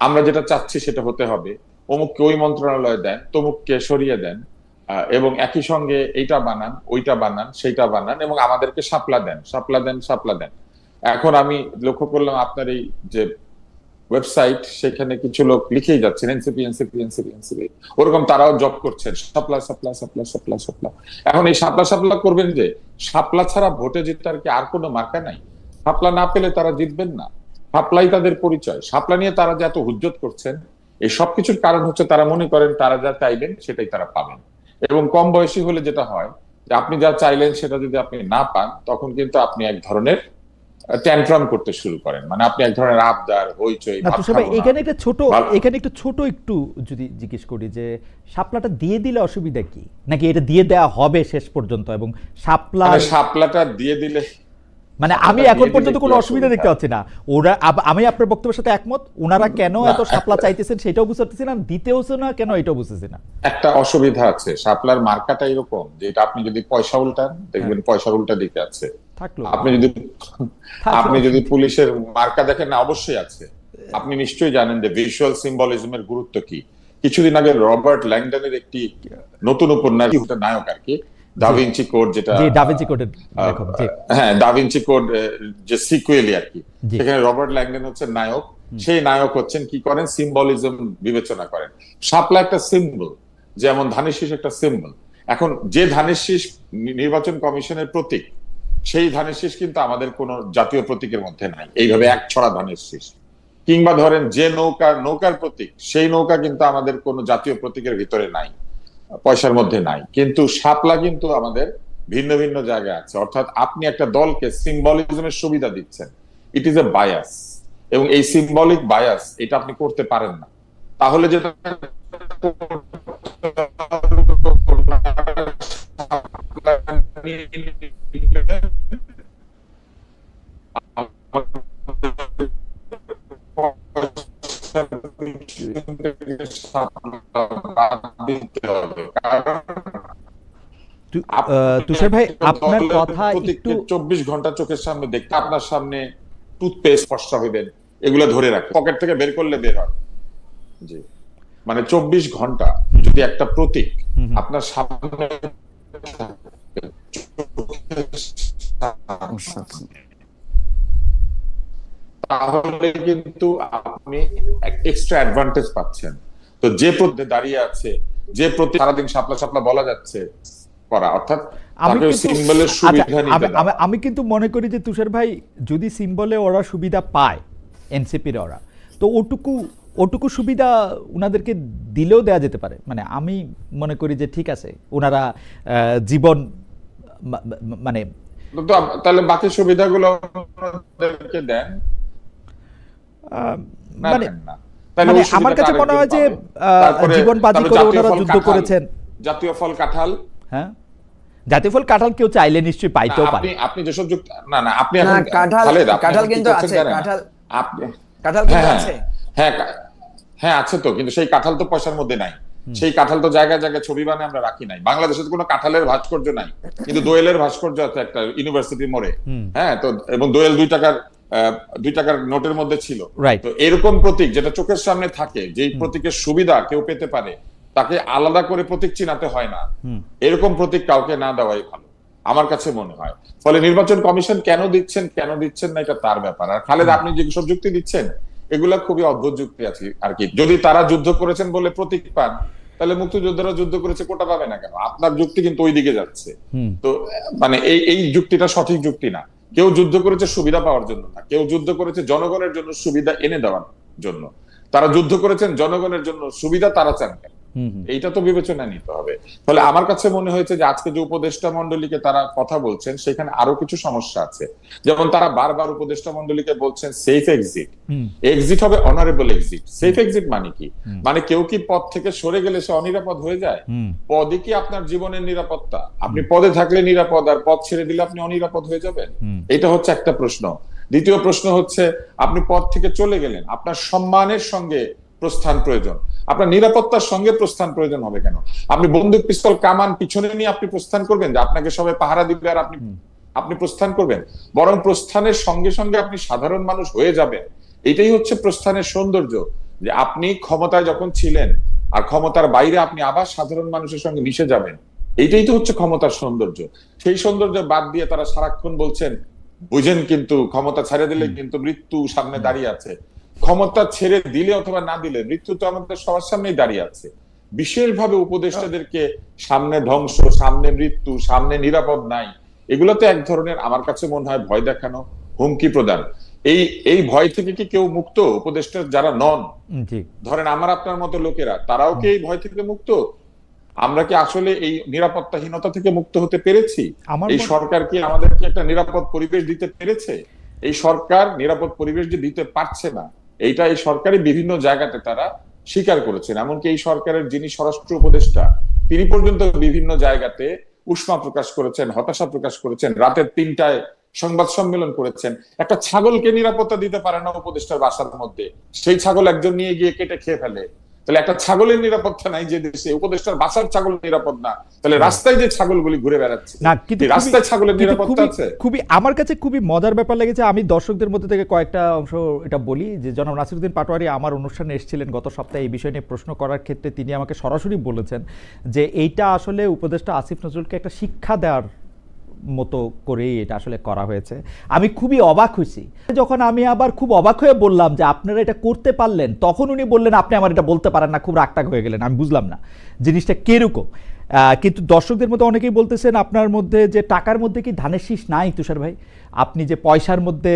আমরা যেটা চাচ্ছি সেটা হতে হবে, অমুককে ওই মন্ত্রণালয়ে দেন, তমুককে সরিয়ে দেন, এবং একই সঙ্গে এইটা বানান, ওইটা বানান, সেইটা বানান, এবং আমাদেরকে শাপলা দেন। এখন আমি লক্ষ্য করলাম আপনার এই যে ওয়েবসাইট, সেখানে কিছু লোক লিখেই যাচ্ছেন এনসিপি, ওরকম তারাও জব করছেন, সাপলা। এখন এই সাপলা করবেন যে শাপলা ছাড়া ভোটে জেতার কি আর কোনো মার্কা নাই? শাপলা না পেলে তারা জিতবেন না, শাপলাই তাদের পরিচয়। শাপলা নিয়ে তারা যে এত হুজ্জত করছেন, এই সবকিছুর কারণ হচ্ছে তারা মনে করেন তারা যা চাইবেন সেটাই তারা পাবেন। এবং কম বয়সী হলে যেটা হয় যে আপনি যা চাইলেন সেটা যদি আপনি না পান, তখন কিন্তু আপনি এক ধরনের ট্যান্ট্রাম করতে শুরু করেন, মানে আপনি এক ধরনের আবদার, হইচই, ভাত খাবো না। এখানে একটা ছোট একটু যদি জিজ্ঞেস করি যে শাপলাটা দিয়ে দিলে অসুবিধা কি, নাকি এটা দিয়ে দেওয়া হবে শেষ পর্যন্ত? এবং শাপলাটা দিয়ে দিলে মানে আমি এখন পর্যন্ত কোনো অসুবিধা দেখতে পাচ্ছি না। ওরা আমি আপনার বক্তব্যের সাথে একমত। ওনারা কেন এত শাপলা চাইতেছেন সেটাও বুঝতে পারতেছি না, দিতেওছে না কেন এটাও বুঝতেছি না। একটা অসুবিধা আছে, শাপলার মার্কাটা এরকম যে এটা আপনি যদি পয়সা উল্টান দেখবেন পয়সার উল্টা দিকে আছে। আপনি যদি পুলিশের মার্কা দেখেন, না অবশ্যই আছে। আপনি নিশ্চয়ই জানেন যে ভিজুয়াল সিম্বলিজমের গুরুত্ব কি। কিছুদিন আগে রবার্ট ল্যাংডনের একটি নতুন উপন্যাস, নায়ক আর কি, দা ভিঞ্চি কোড, যেটা দা ভিঞ্চি কোড যে সিকুয়েলি আর কি, সেখানে রবার্ট ল্যাংডন হচ্ছেন নায়ক। সেই নায়ক হচ্ছেন কি করেন, সিম্বলিজম বিবেচনা করেন। শাপলা একটা সিম্বল, যেমন ধানের শীষ একটা সিম্বল। এখন যে ধানের শীষ নির্বাচন কমিশনের প্রতীক, সেই ধানের শীষ কিন্তু আমাদের কোন জাতীয় প্রতীকের মধ্যে নাই, এইভাবে এক ছড়া ধানের শীষ। কিংবা ধরেন যে নৌকার প্রতীক, সেই নৌকা কিন্তু আমাদের কোন জাতীয় প্রতীকের ভিতরে নাই, পয়সার মধ্যে নাই। কিন্তু শাপলা কিন্তু আমাদের ভিন্ন ভিন্ন জায়গায় আছে। অর্থাৎ আপনি একটা দলকে সিম্বলিজমের সুবিধা দিচ্ছেন, ইট ইজ এ বায়াস। এবং এই সিম্বলিক বায়াস এটা আপনি করতে পারেন না। তাহলে যেটা তুষার ভাই, আপনার কথা একটু 24 ঘন্টা চোখের সামনে দেখতে, আপনার সামনে টুথপেস্ট ফর্সা হইবেন, এগুলো ধরে রাখে, পকেট থেকে বের করলে বের হয়। জি, মানে 24 ঘন্টা যদি একটা প্রতীক আপনার সামনে, তাহলে কিন্তু আপনি এক্সট্রা অ্যাডভান্টেজ পাচ্ছেন। তো যে প্রতি দাঁড়িয়ে আছে, যে প্রতি সারাদিন শাপলা শাপলা বলা যাচ্ছে করা, অর্থাৎ আমি কিন্তু মনে করি যে তুষার ভাই, যদি সিম্বলে ওরা সুবিধা পায়, এনসিপির ওরা, তো ওটুকু সুবিধা উনাদেরকে দিলেও দেয়া যেতে পারে। মানে আমি মনে করি যে ঠিক আছে, ওনারা জীবন মানে তাহলে বাকি সুবিধাগুলো দেন। মানে আমার কাছে মনে হয় যে জীবন বাজি করে ওনারা যুদ্ধ করেছেন। জাতীয় ফল কাঁঠাল, হ্যাঁ, জাতীয় ফল কাঁঠাল কেউ চাইলে নিশ্চয়ই পাইতেও পারে। আপনি যেসব যুক্তি, না আপনি এখন কাঁঠাল কিন্তু আছে, কাঁঠাল কিন্তু আছে, হ্যাঁ আছে তো, কিন্তু সেই কাঁঠাল তো পয়সার মধ্যে নাই। সেই কাঁঠাল তো জায়গায় জায়গায় ছবি বানায় আমরা রাখি নাই। বাংলাদেশে তো কোনো কাঁঠালের ভাস্কর্য নাই, কিন্তু দোয়েলের ভাস্কর্য আছে একটা ইউনিভার্সিটি মোড়ে। হ্যাঁ, তো এবং দোয়েল 2 টাকার নোটের মধ্যে ছিল। তো এরকম প্রতীক যেটা চোখের সামনে থাকে, যেই প্রতীকের সুবিধা কেউ পেতে পারে, তাকে আলাদা করে প্রতীক চিনাতে হয় না। এরকম প্রতীক কাউকে না দেওয়াই ভালো আমার কাছে মনে হয়। ফলে নির্বাচন কমিশন কেন দিচ্ছেন না, এটা তার ব্যাপার। আর খালেদ, আপনি যে সব যুক্তি দিচ্ছেন, এগুলা খুবই অদ্ভুত যুক্তি আছে আর কি। যদি তারা যুদ্ধ করেছেন বলে প্রতীক পান, তাহলে মুক্তিযোদ্ধারা যুদ্ধ করেছে, কোটা পাবে না কেন? আপনার যুক্তি কিন্তু ওই দিকে যাচ্ছে। তো মানে এই যুক্তিটা সঠিক যুক্তি না। কেউ যুদ্ধ করেছে সুবিধা পাওয়ার জন্য না, কেউ যুদ্ধ করেছে জনগণের জন্য সুবিধা এনে দেওয়ার জন্য। তারা যুদ্ধ করেছেন জনগণের জন্য, সুবিধা তারা চান কেন? এইটা তো বিবেচনা নিতে হবে। ফলে আমার কাছে মনে হয়েছে যে আজকে যে উপদেষ্টা মন্ডলীকে তারা কথা বলছেন, সেখানে আরো কিছু সমস্যা আছে। যেমন তারা বারবার উপদেষ্টা মন্ডলীকে বলছেন সেফ এক্সিট হবে, অনারেবল এক্সিট। সেফ এক্সিট মানে কি? মানে কেউ কি পদ থেকে সরে গেলে সে অনিরাপদ হয়ে যায়? পদে কি আপনার জীবনের নিরাপত্তা? আপনি পদে থাকলে নিরাপদ, আর পদ ছেড়ে দিলে আপনি অনিরাপদ হয়ে যাবেন? এটা হচ্ছে একটা প্রশ্ন। দ্বিতীয় প্রশ্ন হচ্ছে, আপনি পদ থেকে চলে গেলেন, আপনার সম্মানের সঙ্গে প্রস্থান প্রয়োজন, আপনার নিরাপত্তার সঙ্গে প্রস্থান প্রয়োজন হবে কেন? আপনি বন্দুক পিস্তল কামান পিছনে নিয়ে আপনি প্রস্থান করবেন যে আপনাকে সবাই পাহারা দিবে আর আপনি প্রস্থান করবেন? বরং প্রস্থানের সঙ্গে সঙ্গে আপনি সাধারণ মানুষ হয়ে যাবেন। এটাই হচ্ছে প্রস্থানের সৌন্দর্য, যে আপনি ক্ষমতায় যখন ছিলেন আর ক্ষমতার বাইরে আপনি আবার সাধারণ মানুষের সঙ্গে মিশে যাবেন। এইটাই তো হচ্ছে ক্ষমতার সৌন্দর্য। সেই সৌন্দর্য বাদ দিয়ে তারা সারাক্ষণ বলছেন, বুঝেন কিন্তু ক্ষমতা ছেড়ে দিলে কিন্তু মৃত্যু সামনে দাঁড়িয়ে আছে। ক্ষমতা ছেড়ে দিলে অথবা না দিলে মৃত্যু তো আমাদের সবার সামনেই দাঁড়িয়ে আছে। বিশেষভাবে উপদেষ্টাদেরকে সামনে ধ্বংস, সামনে মৃত্যু, সামনে নিরাপদ নাই, এগুলো তো এক ধরনের আমার কাছে মনে হয় ভয় দেখানো, হুমকি প্রদান। এই ভয় থেকে কি কেউ মুক্ত? উপদেষ্টা যারা নন, ধরেন আমার আপনার মতো লোকেরা, তারাও কি এই ভয় থেকে মুক্ত? আমরা কি আসলে এই নিরাপত্তাহীনতা থেকে মুক্ত হতে পেরেছি? এই সরকার কি আমাদেরকে একটা নিরাপদ পরিবেশ দিতে পেরেছে? এই সরকার নিরাপদ পরিবেশ যে দিতে পারছে না, এইটা এই সরকারের বিভিন্ন জায়গাতে তারা স্বীকার করেছেন। এমনকি এই সরকারের যিনি স্বরাষ্ট্র উপদেষ্টা, তিনি পর্যন্ত বিভিন্ন জায়গাতে উষ্মা প্রকাশ করেছেন, হতাশা প্রকাশ করেছেন, রাতের 3টায় সংবাদ সম্মেলন করেছেন। একটা ছাগলকে নিরাপত্তা দিতে পারে না উপদেষ্টার বাসার মধ্যে, সেই ছাগল একজন নিয়ে গিয়ে কেটে খেয়ে ফেলে। তাহলে একটা ছাগলের নিরাপত্তা নাই যে দেশে, উপদেষ্টার বাসার ছাগল নিরাপদ না, তাহলে রাস্তায় যে ছাগলগুলি ঘুরে বেড়াচ্ছে, রাস্তায় ছাগলের নিরাপত্তা আছে? খুবই আমার কাছে খুবই মজার ব্যাপার লেগেছে। আমি দর্শকদের মধ্যে থেকে কয়েকটা অংশ এটা বলি যে জনাব নাসিরউদ্দিন পাটোয়ারি আমার অনুষ্ঠানে এসেছিলেন গত সপ্তাহে এই বিষয় নিয়ে প্রশ্ন করার ক্ষেত্রে তিনি আমাকে সরাসরি বলেছেন যে এইটা আসলে উপদেষ্টা আসিফ নজরুলকে একটা শিক্ষা দেওয়ার মতো করেই এটা আসলে করা হয়েছে। আমি খুবই অবাক হয়েছি যখন আমি আবার খুব অবাক হয়ে বললাম যে আপনারা এটা করতে পারলেন, তখন উনি বললেন আপনি আমার এটা বলতে পারেন না, খুব রাগটাগ হয়ে গেলেন। আমি বুঝলাম না জিনিসটা কিরকম। কিন্তু দর্শকদের মধ্যে অনেকেই বলতেছেন আপনার মধ্যে যে টাকার মধ্যে কি ধানের শীষ নাই তুষার ভাই? আপনি যে পয়সার মধ্যে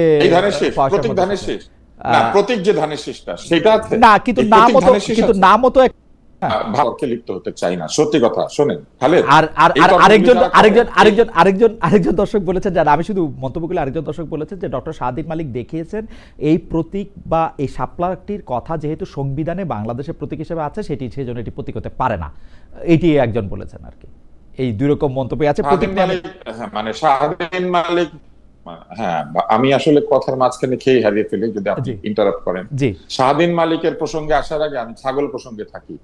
প্রতীক যে ধানের শীষটা সেটা আছে না, কিন্তু নামও তো ভাবকে লিপ্ত হতে চাই না, সত্যি কথা। শোনেন খালেদ, আরেকজন দর্শক বলেছেন, যারা আমি শুধু মন্তব্য করলে, আরেকজন দর্শক বলেছেন যে ডক্টর শাহদিন মালিক দেখিয়েছেন এই প্রতীক বা এই শাপলাটির কথা যেহেতু সংবিধানে বাংলাদেশের প্রতীক হিসেবে আছে, সেটি সেজন্য এটি প্রতীক হতে পারে না, এটি একজন বলেছেন আর কি। এই দুই রকম মন্তব্য আছে প্রতীক মানে শাহদিন মালিক। হ্যাঁ, আমি আসলে কথার মাঝখানে খেয়ে হারিয়ে ফেলি যদি আপনি ইন্টারাপ্ট করেন। শাহদিন মালিকের প্রসঙ্গে আসার আগে আমি ছাগল প্রসঙ্গে থাকি।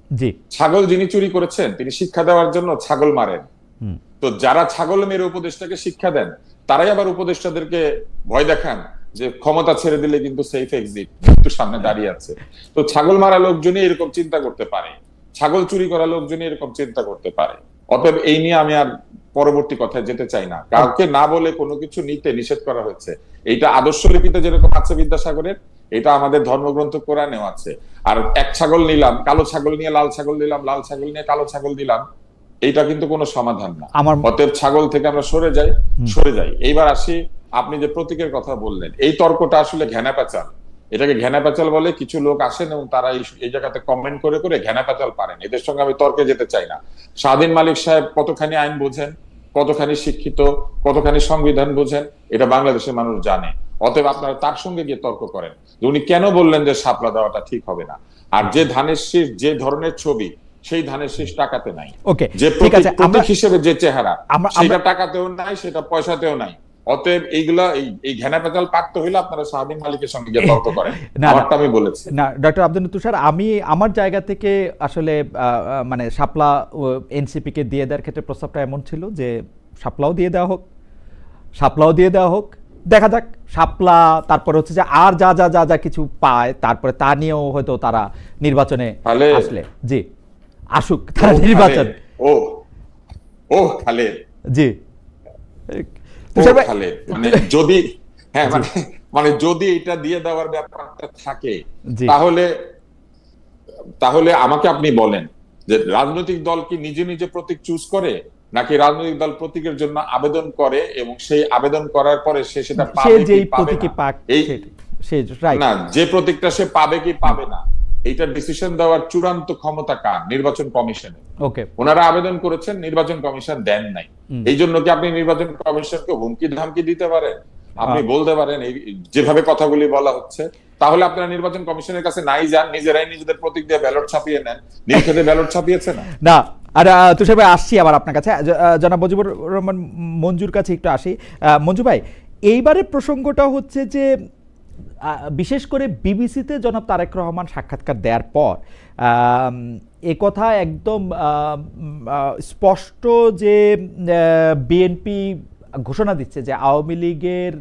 ছাগল যিনি চুরি করেছেন তিনি শিক্ষা দেওয়ার জন্য ছাগল মারেন। তো যারা ছাগল মেরে উপদেষ্টাকে শিক্ষা দেন, তারাই আবার উপদেষ্টাদেরকে ভয় দেখান যে ক্ষমতা ছেড়ে দিলে কিন্তু সেফ এক্সিট, মৃত্যুর সামনে দাঁড়িয়ে আছে। তো ছাগল মারা লোকজনই এরকম চিন্তা করতে পারে, ছাগল চুরি করা লোকজনই এরকম চিন্তা করতে পারে। অতএব এই নিয়ে আমি আর পরবর্তী কথায় যেতে চাই না। কাউকে না বলে কোনো কিছু নিতে নিষেধ করা হয়েছে, এইটা আদর্শ লিপিতে যেরকম আছে বিদ্যাসাগরের, এটা আমাদের ধর্মগ্রন্থ কোরআনেও আছে। আর এক ছাগল নিলাম, কালো ছাগল নিয়ে লাল ছাগল দিলাম, লাল ছাগল নিয়ে কালো ছাগল দিলাম, এইটা কিন্তু কোনো সমাধান না। অতএব ছাগল থেকে আমরা সরে যাই। এইবার আসি, আপনি যে প্রতীকের কথা বললেন, এই তর্কটা আসলে ঘেনা প্যাচাল। এটাকে ঘেনা প্যাচাল বলে। কিছু লোক আসেন এবং তারা এই জায়গাতে কমেন্ট করে করে ঘেনা প্যাচাল পারেন। এদের সঙ্গে আমি তর্কে যেতে চাই না। শাহদিন মালিক সাহেব কতখানি আইন বোঝেন, কতখানি শিক্ষিত, কতখানি সংবিধান বোঝেন, এটা বাংলাদেশের মানুষ জানে। অতএব আপনারা তার সঙ্গে গিয়ে তর্ক করেন যে উনি কেন বললেন যে শাপলা দেওয়াটা ঠিক হবে না। আর যে ধানের শীষ, যে ধরনের ছবি, সেই ধানের শীষ টাকাতে নাই। যে প্রতীক হিসেবে যে চেহারা, সেটা টাকাতেও নাই, সেটা পয়সাতেও নাই। অতএব এইগুলা এই ঘেনা পেঁচাল পাকতে হইলে আপনারা শাহদিন মালিকের সঙ্গে গিয়ে তর্ক করেন। আমারটা আমি বলেছি না। ডক্টর আব্দুল তুষার, আমি আমার জায়গা থেকে আসলে মানে শাপলা এনসিপি কে দিয়ে দেওয়ার ক্ষেত্রে প্রস্তাবটা এমন ছিল যে শাপলাও দিয়ে দেওয়া হোক, দেখা যাক শাপলা, তারপরে হচ্ছে যে আর যা যা যা যা কিছু পায়, তারপরে তা নিয়েও হয়তো তারা নির্বাচনে আসলে আসুক তারা নির্বাচনে। খালেদ জি, মানে যদি এটা দিয়ে দেওয়ার ব্যাপারটা থাকে, তাহলে আমাকে আপনি বলেন যে রাজনৈতিক দল কি নিজে নিজে প্রতীক চুজ করে, নাকি রাজনৈতিক দল প্রতীকের জন্য আবেদন করে এবং সেই আবেদন করার পরে সে সেটা পাবে কি পাবে না, যে প্রতীকটা সে পাবে কি পাবে না, এইটা ডিসিশন দেওয়ার চূড়ান্ত ক্ষমতা কার? নির্বাচন কমিশনের। ওনারা আবেদন করেছেন, নির্বাচন কমিশন দেন নাই। এই জন্য কি আপনি নির্বাচন কমিশনকে হুমকি ধামকি দিতে পারেন? আপনি বলতে পারেন যেভাবে কথাগুলি বলা হচ্ছে, তাহলে আপনারা নির্বাচন কমিশনের কাছে নাই যান, নিজেরাই নিজেদের প্রতীক দিয়ে ব্যালট ছাপিয়ে নেন। নীলক্ষেতে ব্যালট ছাপিয়েছে না। আর তুষার ভাই, আসছি আবার আপনার কাছে, জনাব মুজিবুর রহমান মঞ্জুর কাছে একটু আসি। মঞ্জু ভাই, এইবারের প্রসঙ্গটা হচ্ছে যে বিশেষ করে বিবিসিতে জনাব তারেক রহমান সাক্ষাৎকার দেওয়ার পর একথা একদম স্পষ্ট যে বিএনপি ঘোষণা দিচ্ছে যে আওয়ামী লীগের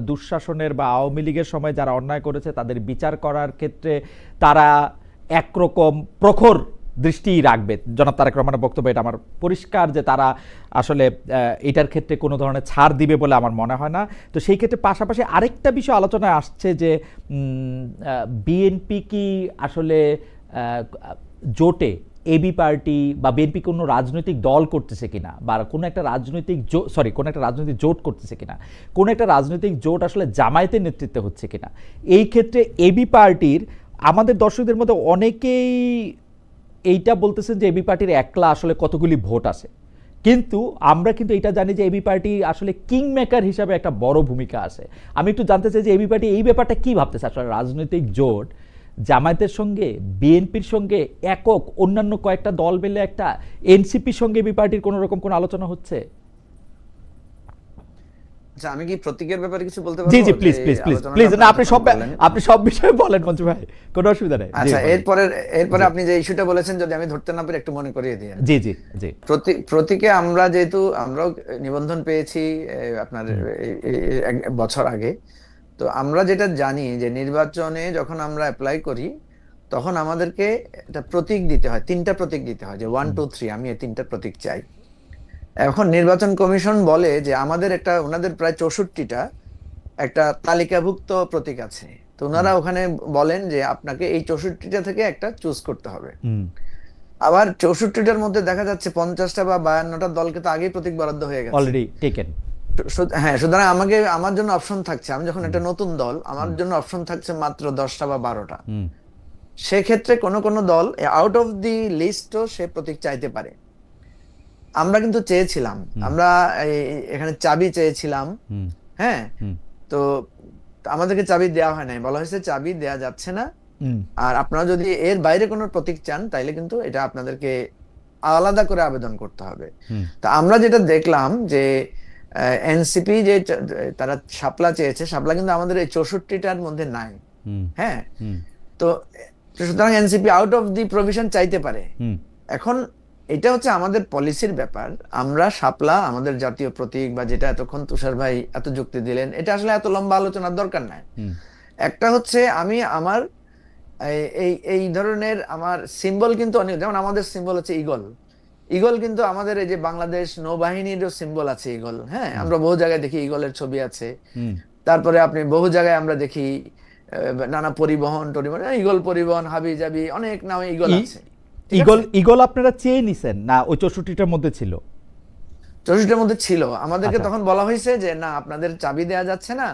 দুঃশাসনের বা আওয়ামী লীগের সময় যারা অন্যায় করেছে তাদের বিচার করার ক্ষেত্রে তারা একরকম প্রখর দৃষ্টি রাখবে। জনাব তারেক রহমানের বক্তব্য এটা আমার পরিষ্কার যে তারা আসলে এটার ক্ষেত্রে কোনো ধরনের ছাড় দিবে বলে আমার মনে হয় না। তো সেই ক্ষেত্রে পাশাপাশি আরেকটা বিষয় আলোচনায় আসছে যে বিএনপি কি আসলে জোটে এবি পার্টি বা বিএনপি কোনো রাজনৈতিক দল করতেছে কিনা, বা কোনো একটা রাজনৈতিক কোনো একটা রাজনৈতিক জোট করতেছে কিনা, কোনো একটা রাজনৈতিক জোট আসলে জামায়াতের নেতৃত্বে হচ্ছে কিনা, এই ক্ষেত্রে এবি পার্টির আমাদের দর্শকদের মধ্যে অনেকেই এইটা বলতেছেন যে এবি পার্টির একলা আসলে কতগুলি ভোট আছে, কিন্তু আমরা কিন্তু এটা জানি যে এবি পার্টি আসলে কিং মেকার হিসাবে একটা বড় ভূমিকা আছে। আমি একটু জানতে চাই যে এবি পার্টি এই ব্যাপারটা কি ভাবতেছে, আসলে রাজনৈতিক জোট জামায়াতের সঙ্গে, বিএনপির সঙ্গে, একক অন্যান্য কয়েকটা দল মিলে একটা এনসিপির সঙ্গে এবি পার্টির কোনো রকম কোনো আলোচনা হচ্ছে? আচ্ছা, আমি কি প্রতীকের ব্যাপারে কিছু বলতে জি পারবো? জি প্লিজ প্লিজ প্লিজ প্লিজ, না আপনি সব বিষয়ে বলেন মঞ্জু ভাই, কোনো অসুবিধা নেই। আচ্ছা, এরপরে আপনি যে ইস্যুটা বলেছেন যদি আমি ধরতে না পারি একটু মনে করিয়ে দিই। জি জি জি। প্রতীকে আমরা যেহেতু আমরাও নিবন্ধন পেয়েছি আপনার এক বছর আগে, তো আমরা যেটা জানি যে নির্বাচনে যখন আমরা অ্যাপ্লাই করি তখন আমাদেরকে একটা প্রতীক দিতে হয়, 3টা প্রতীক দিতে হয়, যে 1 2 3 আমি এই 3টা প্রতীক চাই। এখন নির্বাচন কমিশন বলে যে আমাদের ওনাদের প্রায় 64টা একটা তালিকাভুক্ত প্রতীক আছে, তো ওনারা ওখানে বলেন যে আপনাকে এই 64টা থেকে একটা চুজ করতে হবে। আবার 64টার মধ্যে দেখা যাচ্ছে 50টা বা 52টা দলকে তো আগেই প্রতীক বরাদ্দ হয়ে গেছে, অলরেডি টেকেন। হ্যাঁ, সুতরাং আমার জন্য অপশন থাকছে, আমি যখন একটা নতুন দল, আমার জন্য অপশন থাকছে মাত্র 10টা বা 12টা। সেক্ষেত্রে কোন দল আউট অফ দি লিস্টও সে প্রতীক চাইতে পারে। আমরা কিন্তু চেয়েছিলাম, আমরা এখানে চাবি চেয়েছিলাম, হ্যাঁ, তো আমাদেরকে চাবি দেওয়া হয় নাই, বলা হয়েছে চাবি দেওয়া যাচ্ছে না, আর আপনারা যদি এর বাইরে কোনো প্রতীক চান তাইলে কিন্তু এটা আপনাদেরকে আলাদা করে আবেদন করতে হবে। তা আমরা যেটা দেখলাম যে এনসিপি যে তারা শাপলা চেয়েছে, শাপলা কিন্তু আমাদের এই 64টার মধ্যে নাই, হ্যাঁ, তো সুতরাং NCP out of the provision চাইতে পারে। এখন এটা হচ্ছে আমাদের পলিসির ব্যাপার, আমরা শাপলা আমাদের জাতীয় প্রতীক বা যেটা এতক্ষণ তুষার ভাই এত যুক্তি দিলেন, এটা আসলে এত লম্বা আলোচনার দরকার নাই। একটা হচ্ছে আমি আমার এই ধরনের আমার সিম্বল কিন্তু অনেক, যেমন আমাদের সিম্বল হচ্ছে ঈগল, ঈগল কিন্তু আমাদের এই যে বাংলাদেশ নৌবাহিনীরও সিম্বল আছে ঈগল, হ্যাঁ, আমরা বহু জায়গায় দেখি ঈগলের ছবি আছে। তারপরে আপনি বহু জায়গায় আমরা দেখি নানা পরিবহন ঈগল পরিবহন, হাবি জাবি, অনেক নামে ঈগল আছে। ঈগল আপনারা চেয়ে নিছেন না ওই 64টার মধ্যে ছিল? 64টার মধ্যে ছিল। আমাদেরকে তখন বলা হয়েছে যে না, আপনাদের চাবি দেয়া যাচ্ছে না,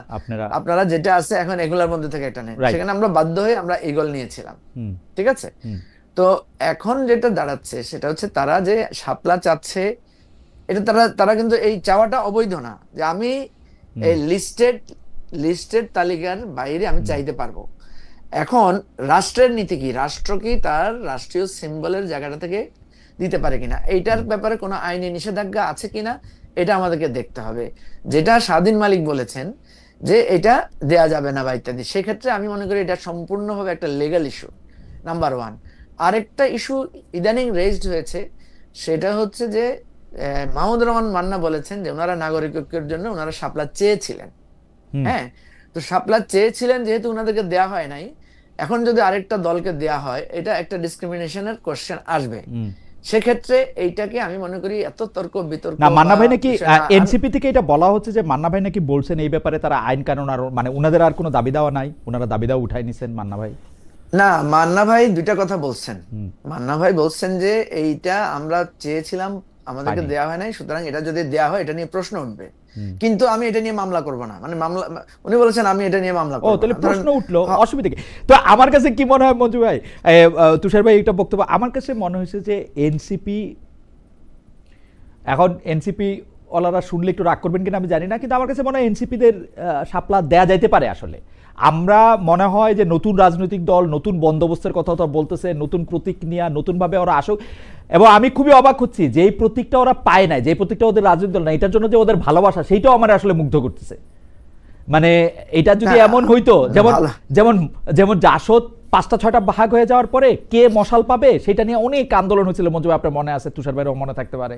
আপনারা যেটা আছে এখন এগুলোর মধ্যে থেকে একটা নেন। সেখানে আমরা বাধ্য হয়ে আমরা ঈগল নিয়েছিলাম, ঠিক আছে। তো এখন যেটা দাঁড়াচ্ছে সেটা হচ্ছে তারা যে শাপলা চাচ্ছে, এটা তারা কিন্তু এই চাওয়াটা অবৈধ না, যে আমি এই লিস্টেড তালিকার বাইরে আমি চাইতে পারবো। এখন রাষ্ট্রের নীতি কি, রাষ্ট্র কি তার রাষ্ট্রীয় সিম্বলের জায়গাটা থেকে দিতে পারে কিনা, এইটার ব্যাপারে কোনো আইনি নিষেধাজ্ঞা আছে কিনা এটা আমাদেরকে দেখতে হবে। যেটা স্বাধীন মালিক বলেছেন যে এটা দেয়া যাবে না বা ইত্যাদি, সেক্ষেত্রে আমি মনে করি এটা সম্পূর্ণভাবে একটা লিগ্যাল ইস্যু, নাম্বার 1। আরেকটা ইস্যু ইদানিং রেজড হয়েছে, সেটা হচ্ছে যে মাহমুদুর রহমান মান্না বলেছেন যে ওনারা নাগরিকত্বের জন্য ওনারা শাপলা চেয়েছিলেন, হ্যাঁ, তো শাপলা চেয়েছিলেন যেহেতু ওনাদেরকে দেয়া হয় নাই, এখন যদি আরেকটা দলকে দেয়া হয় এটা একটা ডিসক্রিমিনেশনের কোশ্চেন আসবে। সেক্ষেত্রে এইটাকে আমি মনে করি এত তর্ক বিতর্ক না। মান্না ভাই নাকি এনসিপি থেকে এটা বলা হচ্ছে যে মান্না ভাই নাকি বলছেন এই ব্যাপারে তারা আইন কানুন আর মানে ওনাদের আর কোনো দাবি দেওয়া নাই, ওনারা দাবি দেওয়া উঠাই নিছেন মান্না ভাই? না, মান্না ভাই দুইটা কথা বলছেন। মান্না ভাই বলছেন যে এইটা আমরা চেয়েছিলাম, আমাদেরকে দেয়া হয় নাই, সুতরাং এটা যদি দেয়া হয় এটা নিয়ে প্রশ্ন উঠবে, কিন্তু আমি এটা নিয়ে মামলা করব না, মানে মামলা উনি বলেছেন আমি এটা নিয়ে মামলা করব না। তাহলে প্রশ্ন উঠলো, অসুবিধা কি? তো আমার কাছে কি মনে হয় মঞ্জু ভাই, তুষার ভাই একটা বক্তব্য, আমার কাছে মনে হয়েছে যে এনসিপি ওলারা শুনলে একটু রাগ করবেন কিনা আমি জানি না, কিন্তু আমার কাছে মনে হয় এনসিপিদের শাপলা দেয়া যাইতে পারে। আসলে আমরা মনে হয় যে নতুন রাজনৈতিক দল নতুন বন্দোবস্তের কথা তো বলতেছে, নতুন প্রতীক নিয়ে নতুনভাবে ওরা আসুক, এবং আমি খুবই অবাক হচ্ছি যে এই প্রতীকটা ওরা পায় না, যে প্রতীকটা ওদের রাজনৈতিক দল না, এটার জন্য যে ওদের ভালোবাসা সেইটাও আমার আসলে মুগ্ধ করতেছে। মানে এটা যদি এমন হইতো যেমন জাসদ 5টা-6টা ভাগ হয়ে যাওয়ার পরে কে মশাল পাবে সেটা নিয়ে অনেক আন্দোলন হয়েছিল, মঞ্জু আপনার মনে আছে, তুষার ভাইয়েরও মনে থাকতে পারে,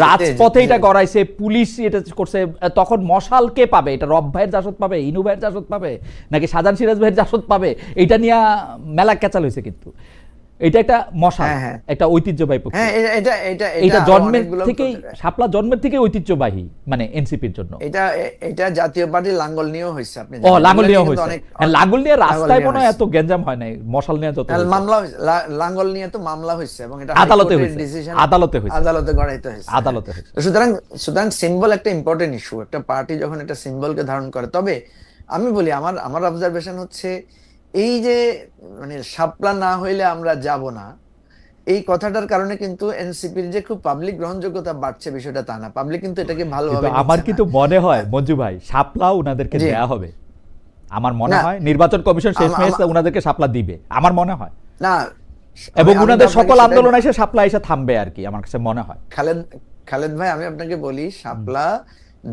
রাজপথে এটা গড়াইছে, পুলিশ এটা করছে, তখন মশাল কে পাবে, এটা রব ভাইয়ের জাসদ পাবে, ইনু ভাইয়ের জাসদ পাবে নাকি শাহজাহান সিরাজ ভাইয়ের জাসদ পাবে, এটা নিয়ে মেলা ক্যাচাল হয়েছে। কিন্তু এটা একটা মশাল, হ্যাঁ, হ্যাঁ। একটা ঐতিহ্যবাহী হ্যাঁ, প্রক্রিয়া। এটা এটা জন্মের অনেকগুলো থেকেই, শাপলা জন্মের থেকে ঐতিহ্যবাহী মানে এনসিপির জন্য। এটা জাতীয় পার্টির লাঙ্গল নিয়েও হয়েছে, আপনি ও জানেন। লাঙ্গল এগুলা নিয়ে কিন্তু হয়েছে, অনেক লাঙ্গল নিয়ে লাঙ্গল রাস্তায় নিয়ে মনে হয় হয়েছে। এত গ্যাঞ্জাম হয় নাই, মশাল নিয়ে যত হয়েছে। মামলা হয়েছে, লাঙ্গল নিয়ে তো মামলা হয়েছে এবং এটা আদালতে হাইকোর্টের হয়েছে, ডিসিশন, আদালতে হয়েছে, আদালতে গড়াইতে হয়েছে। আদালতে হয়েছে। তো সুতরাং সিম্বল একটা ইম্পর্টেন্ট ইস্যু, একটা পার্টি যখন একটা সিম্বলকে ধারণ করে। তবে আমি বলি, আমার অবজারভেশন হচ্ছে এই যে মানে শাপলা না হইলে আমরা যাব না, এই কথাটার কারণে কিন্তু এনসিপির যে খুব পাবলিক গ্রহণযোগ্যতা বাড়ছে, বিষয়টা তা না। পাবলিক কিন্তু এটাকে ভালোভাবে কিন্তু আমার নিচ্ছে কিন্তু না। মনে হয় মঞ্জু ভাই, শাপলা উনাদেরকে জি। দেয়া হবে। আমার মনে না, হয় নির্বাচন কমিশন শেষমেশ আমা- উনাদেরকে শাপলা দিবে, আমার মনে হয়। না, এবং আমি তো উনাদের আপনাকে সকল সেটাই আন্দোলন এসে শাপলা এসে থামবে আর কি, আমার কাছে মনে হয়। খালেদ খালেদ ভাই, আমি আপনাকে বলি, শাপলা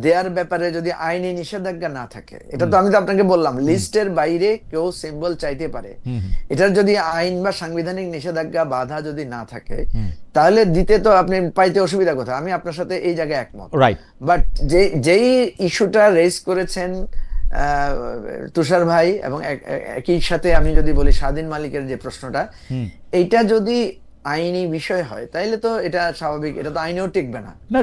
দেয়ার ব্যাপারে যদি আইনি নিষেধাজ্ঞা না থাকে, এটা তো আমি তো আপনাকে বললাম, লিস্টের বাইরে কেউ সিম্বল চাইতে পারে, এটার যদি আইন বা সাংবিধানিক নিষেধাজ্ঞা বাধা যদি না থাকে, তাহলে দিতে তো আপনি পাইতে অসুবিধা কোথায়? আমি আপনার সাথে এই জায়গায় একমত। রাইট। বাট যেই ইস্যুটা রেজ করেছেন তুষার ভাই, এবং একই সাথে আমি যদি বলি স্বাধীন মালিকের যে প্রশ্নটা, এইটা যদি আইনি বিষয় হয় তাইলে তো এটা স্বাভাবিক, এটা তো আইনেও টিকবে না। না,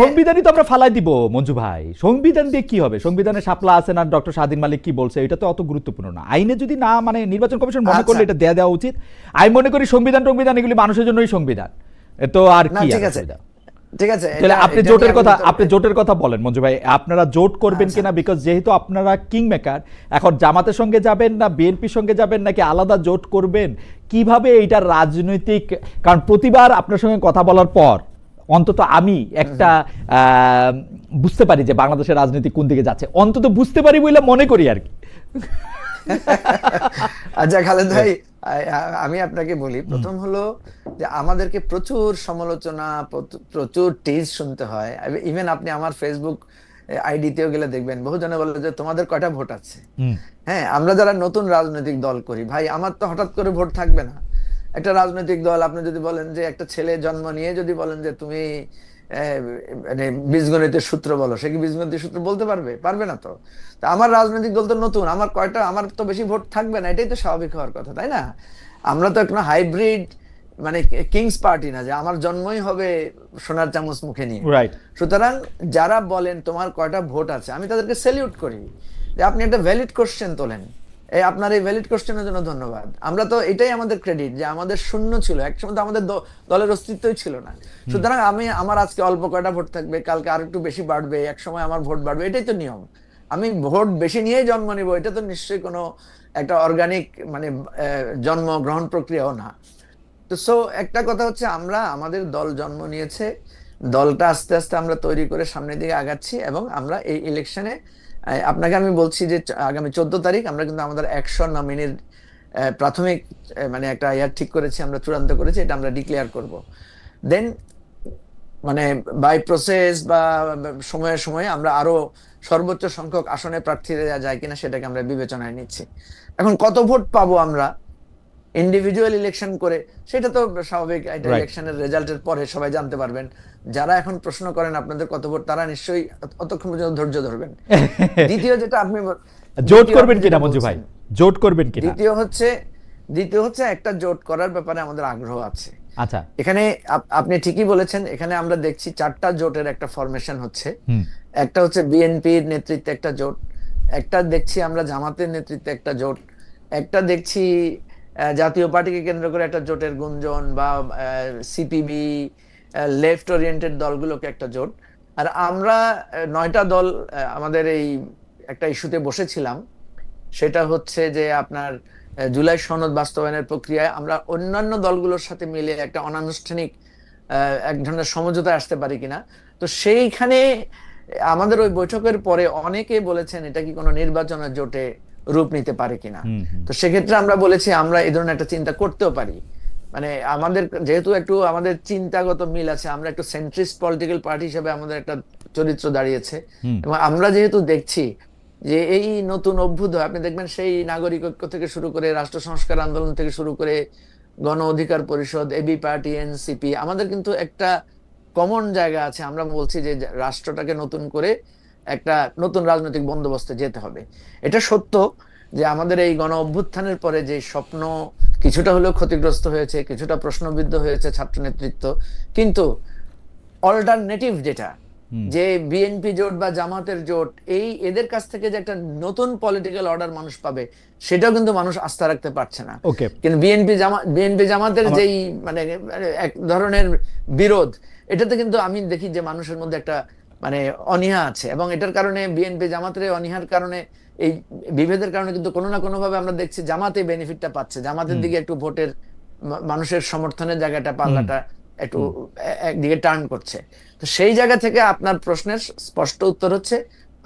সংবিধানই তো আমরা ফালাই দিব মঞ্জু ভাই। সংবিধান দিয়ে কি হবে? সংবিধানে শাপলা আছে না, ডক্টর স্বাধীন মালিক কি বলছে, এটা তো অত গুরুত্বপূর্ণ না। আইনে যদি না মানে নির্বাচন কমিশন মনে করলে এটা দেওয়া উচিত। আমি মনে করি সংবিধান এগুলি মানুষের জন্যই সংবিধান, তো আর কি। ঠিক আছে, ঠিক আছে। তাহলে আপনি জোটের কথা বলেন মঞ্জু ভাই, আপনারা জোট করবেন কিনা? বিকজ যেহেতু আপনারা কিং মেকার, এখন জামাতের সঙ্গে যাবেন না বিএনপির সঙ্গে যাবেন নাকি আলাদা জোট করবেন, কিভাবে এইটা রাজনৈতিক? কারণ প্রতিবার আপনার সঙ্গে কথা বলার পর অন্তত আমি একটা বুঝতে পারি যে বাংলাদেশের রাজনীতি কোন দিকে যাচ্ছে, অন্তত বুঝতে পারি বলে মনে করি আর কি। আচ্ছা খালেদ ভাই, আমি আপনাকে বলি, প্রথম হলো যে আমাদেরকে প্রচুর সমালোচনা, প্রচুর টিজ শুনতে হয়। ইভেন আপনি আমার ফেসবুক আইডিতেও গেলে দেখবেন বহুজনে বলে যে তোমাদের কয়টা ভোট আছে। হ্যাঁ, আমরা যারা নতুন রাজনৈতিক দল করি, ভাই আমার তো হঠাৎ করে ভোট থাকবে না। একটা রাজনৈতিক দল, আপনি যদি বলেন যে একটা ছেলে জন্ম নিয়ে যদি বলেন যে তুমি মানে বীজগণিতের সূত্র বলো, সে কি বীজগণিতের সূত্র বলতে পারবে? পারবে না তো। আমার রাজনৈতিক দল তো নতুন, আমার তো বেশি ভোট থাকবে না, এটাই তো স্বাভাবিক হওয়ার কথা, তাই না? আমরা তো একটা হাইব্রিড মানে কিংস পার্টি না যে আমার জন্মই হবে সোনার চামচ মুখে নিয়ে। সুতরাং যারা বলেন তোমার কয়টা ভোট আছে, আমি তাদেরকে স্যালিউট করি যে আপনি একটা ভ্যালিড কোশ্চেন তোলেন। আপনার এই ভ্যালিড কোশ্চেনের জন্য ধন্যবাদ। আমরা তো এটাই আমাদের ক্রেডিট যে আমাদের শূন্য ছিল, একসময় তো আমাদের দলের অস্তিত্বই ছিল না। সুতরাং আমার আজকে অল্প কয়টা ভোট থাকবে, কালকে আর একটু বেশি বাড়বে, এক সময় আমার ভোট বাড়বে, এটাই তো নিয়ম। আমি ভোট বেশি নিয়েই জন্ম নিব, এটা তো নিশ্চয়ই কোনো একটা অর্গানিক মানে জন্ম গ্রহণ প্রক্রিয়াও না। তো একটা কথা হচ্ছে, আমরা আমাদের দল জন্ম নিয়েছে, দলটা আস্তে আস্তে আমরা তৈরি করে সামনের দিকে আগাচ্ছি, এবং আমরা এই ইলেকশনে আপনাকে আমি বলছি যে আগামী 14 তারিখ আমরা কিন্তু আমাদের 100 নমিনির প্রাথমিক মানে একটা ঠিক করেছি, আমরা চূড়ান্ত করেছি, এটা আমরা ডিক্লেয়ার করব। দেন মানে বাই প্রসেস বা সময়ে সময়ে আমরা আরো সর্বোচ্চ সংখ্যক আসনে প্রার্থী দেওয়া যায় কিনা সেটাকে আমরা বিবেচনায় নিচ্ছি। এখন কত ভোট পাবো আমরা ইন্ডিভিজুয়াল ইলেকশন করে, সেটা তো স্বাভাবিক, এটা ইলেকশনের রেজাল্টের পরে সবাই জানতে পারবেন। যারা এখন প্রশ্ন করেন আপনাদের কত ভোট, তারা নিশ্চয়ই অতক্ষণ পর্যন্ত ধৈর্য ধরবেন। দ্বিতীয় যেটা আপনি জোট করবেন কিনা মঞ্জু ভাই, জোট করবেন কিনা? দ্বিতীয় হচ্ছে একটা জোট করার ব্যাপারে আমাদের আগ্রহ আছে। আচ্ছা, এখানে আপনি ঠিকই বলেছেন, এখানে আমরা দেখছি 4টা জোটের একটা ফরমেশন হচ্ছে। একটা হচ্ছে বিএনপির নেতৃত্বে একটা জোট, একটা দেখছি আমরা জামাতের নেতৃত্বে একটা জোট, একটা দেখছি জাতীয় পার্টিকে কেন্দ্র করে একটা জোটের গুঞ্জন, বা সিপিবি লেফট ওরিয়েন্টেড দলগুলোকে একটা জোট। আর আমরা 9টা দল আমাদের এই একটা ইস্যুতে বসেছিলাম, সেটা হচ্ছে যে আপনার জুলাই সনদ বাস্তবায়নের প্রক্রিয়ায় আমরা অন্যান্য দলগুলোর সাথে মিলে একটা অনানুষ্ঠানিক এক ধরনের সমঝোতায় আসতে পারি কিনা। তো সেইখানে আমাদের ওই বৈঠকের পরে অনেকে বলেছেন এটা কি কোনো নির্বাচনের জোটে রূপ নিতে পারে কিনা। তো সেক্ষেত্রে আমরা বলেছি আমরা এই ধরনের একটা চিন্তা করতেও পারি। মানে আমাদের যেহেতু একটু আমাদের চিন্তাগত মিল আছে, আমরা একটু সেন্ট্রিস্ট পলিটিক্যাল পার্টি হিসেবে আমাদের একটা চরিত্র দাঁড়িয়েছে, এবং আমরা যেহেতু দেখছি যে এই নতুন অভ্যুদয়, আপনি দেখবেন সেই নাগরিক ঐক্য থেকে শুরু করে রাষ্ট্র সংস্কার আন্দোলন থেকে শুরু করে গণ অধিকার পরিষদ, এবি পার্টি, এনসিপি, আমাদের কিন্তু একটা কমন জায়গা আছে। আমরা বলছি যে রাষ্ট্রটাকে নতুন করে একটা নতুন রাজনৈতিক বন্দোবস্তে যেতে হবে। এটা সত্য যে আমাদের এই গণ অভ্যুত্থানের পরে যে স্বপ্ন কিছুটা হলেও ক্ষতিগ্রস্ত হয়েছে, কিছুটা প্রশ্নবিদ্ধ হয়েছে ছাত্র নেতৃত্ব, কিন্তু অল্টারনেটিভ যেটা, যে বিএনপি জোট বা জামাতের জোট, এদের কাছ থেকে যে একটা নতুন পলিটিক্যাল অর্ডার মানুষ পাবে, সেটাও কিন্তু মানুষ আস্থা রাখতে পারছে না। কিন্তু বিএনপি জামাতের যেই মানে এক ধরনের বিরোধ, এটাতে কিন্তু আমি দেখি যে মানুষের মধ্যে একটা মানে অনীহা আছে, এবং এটার কারণে বিএনপি জামাতের অনীহার কারণে, এই বিভেদের কারণে কিন্তু কোনো না কোনো ভাবে আমরা দেখছি জামাতে বেনিফিটটা পাচ্ছে, জামাতের দিকে একটু ভোটের মানুষের সমর্থনের জায়গাটা, পাল্লাটা একটু একদিকে টার্ন করছে। তো সেই জায়গা থেকে আপনার প্রশ্নের স্পষ্ট উত্তর হচ্ছে,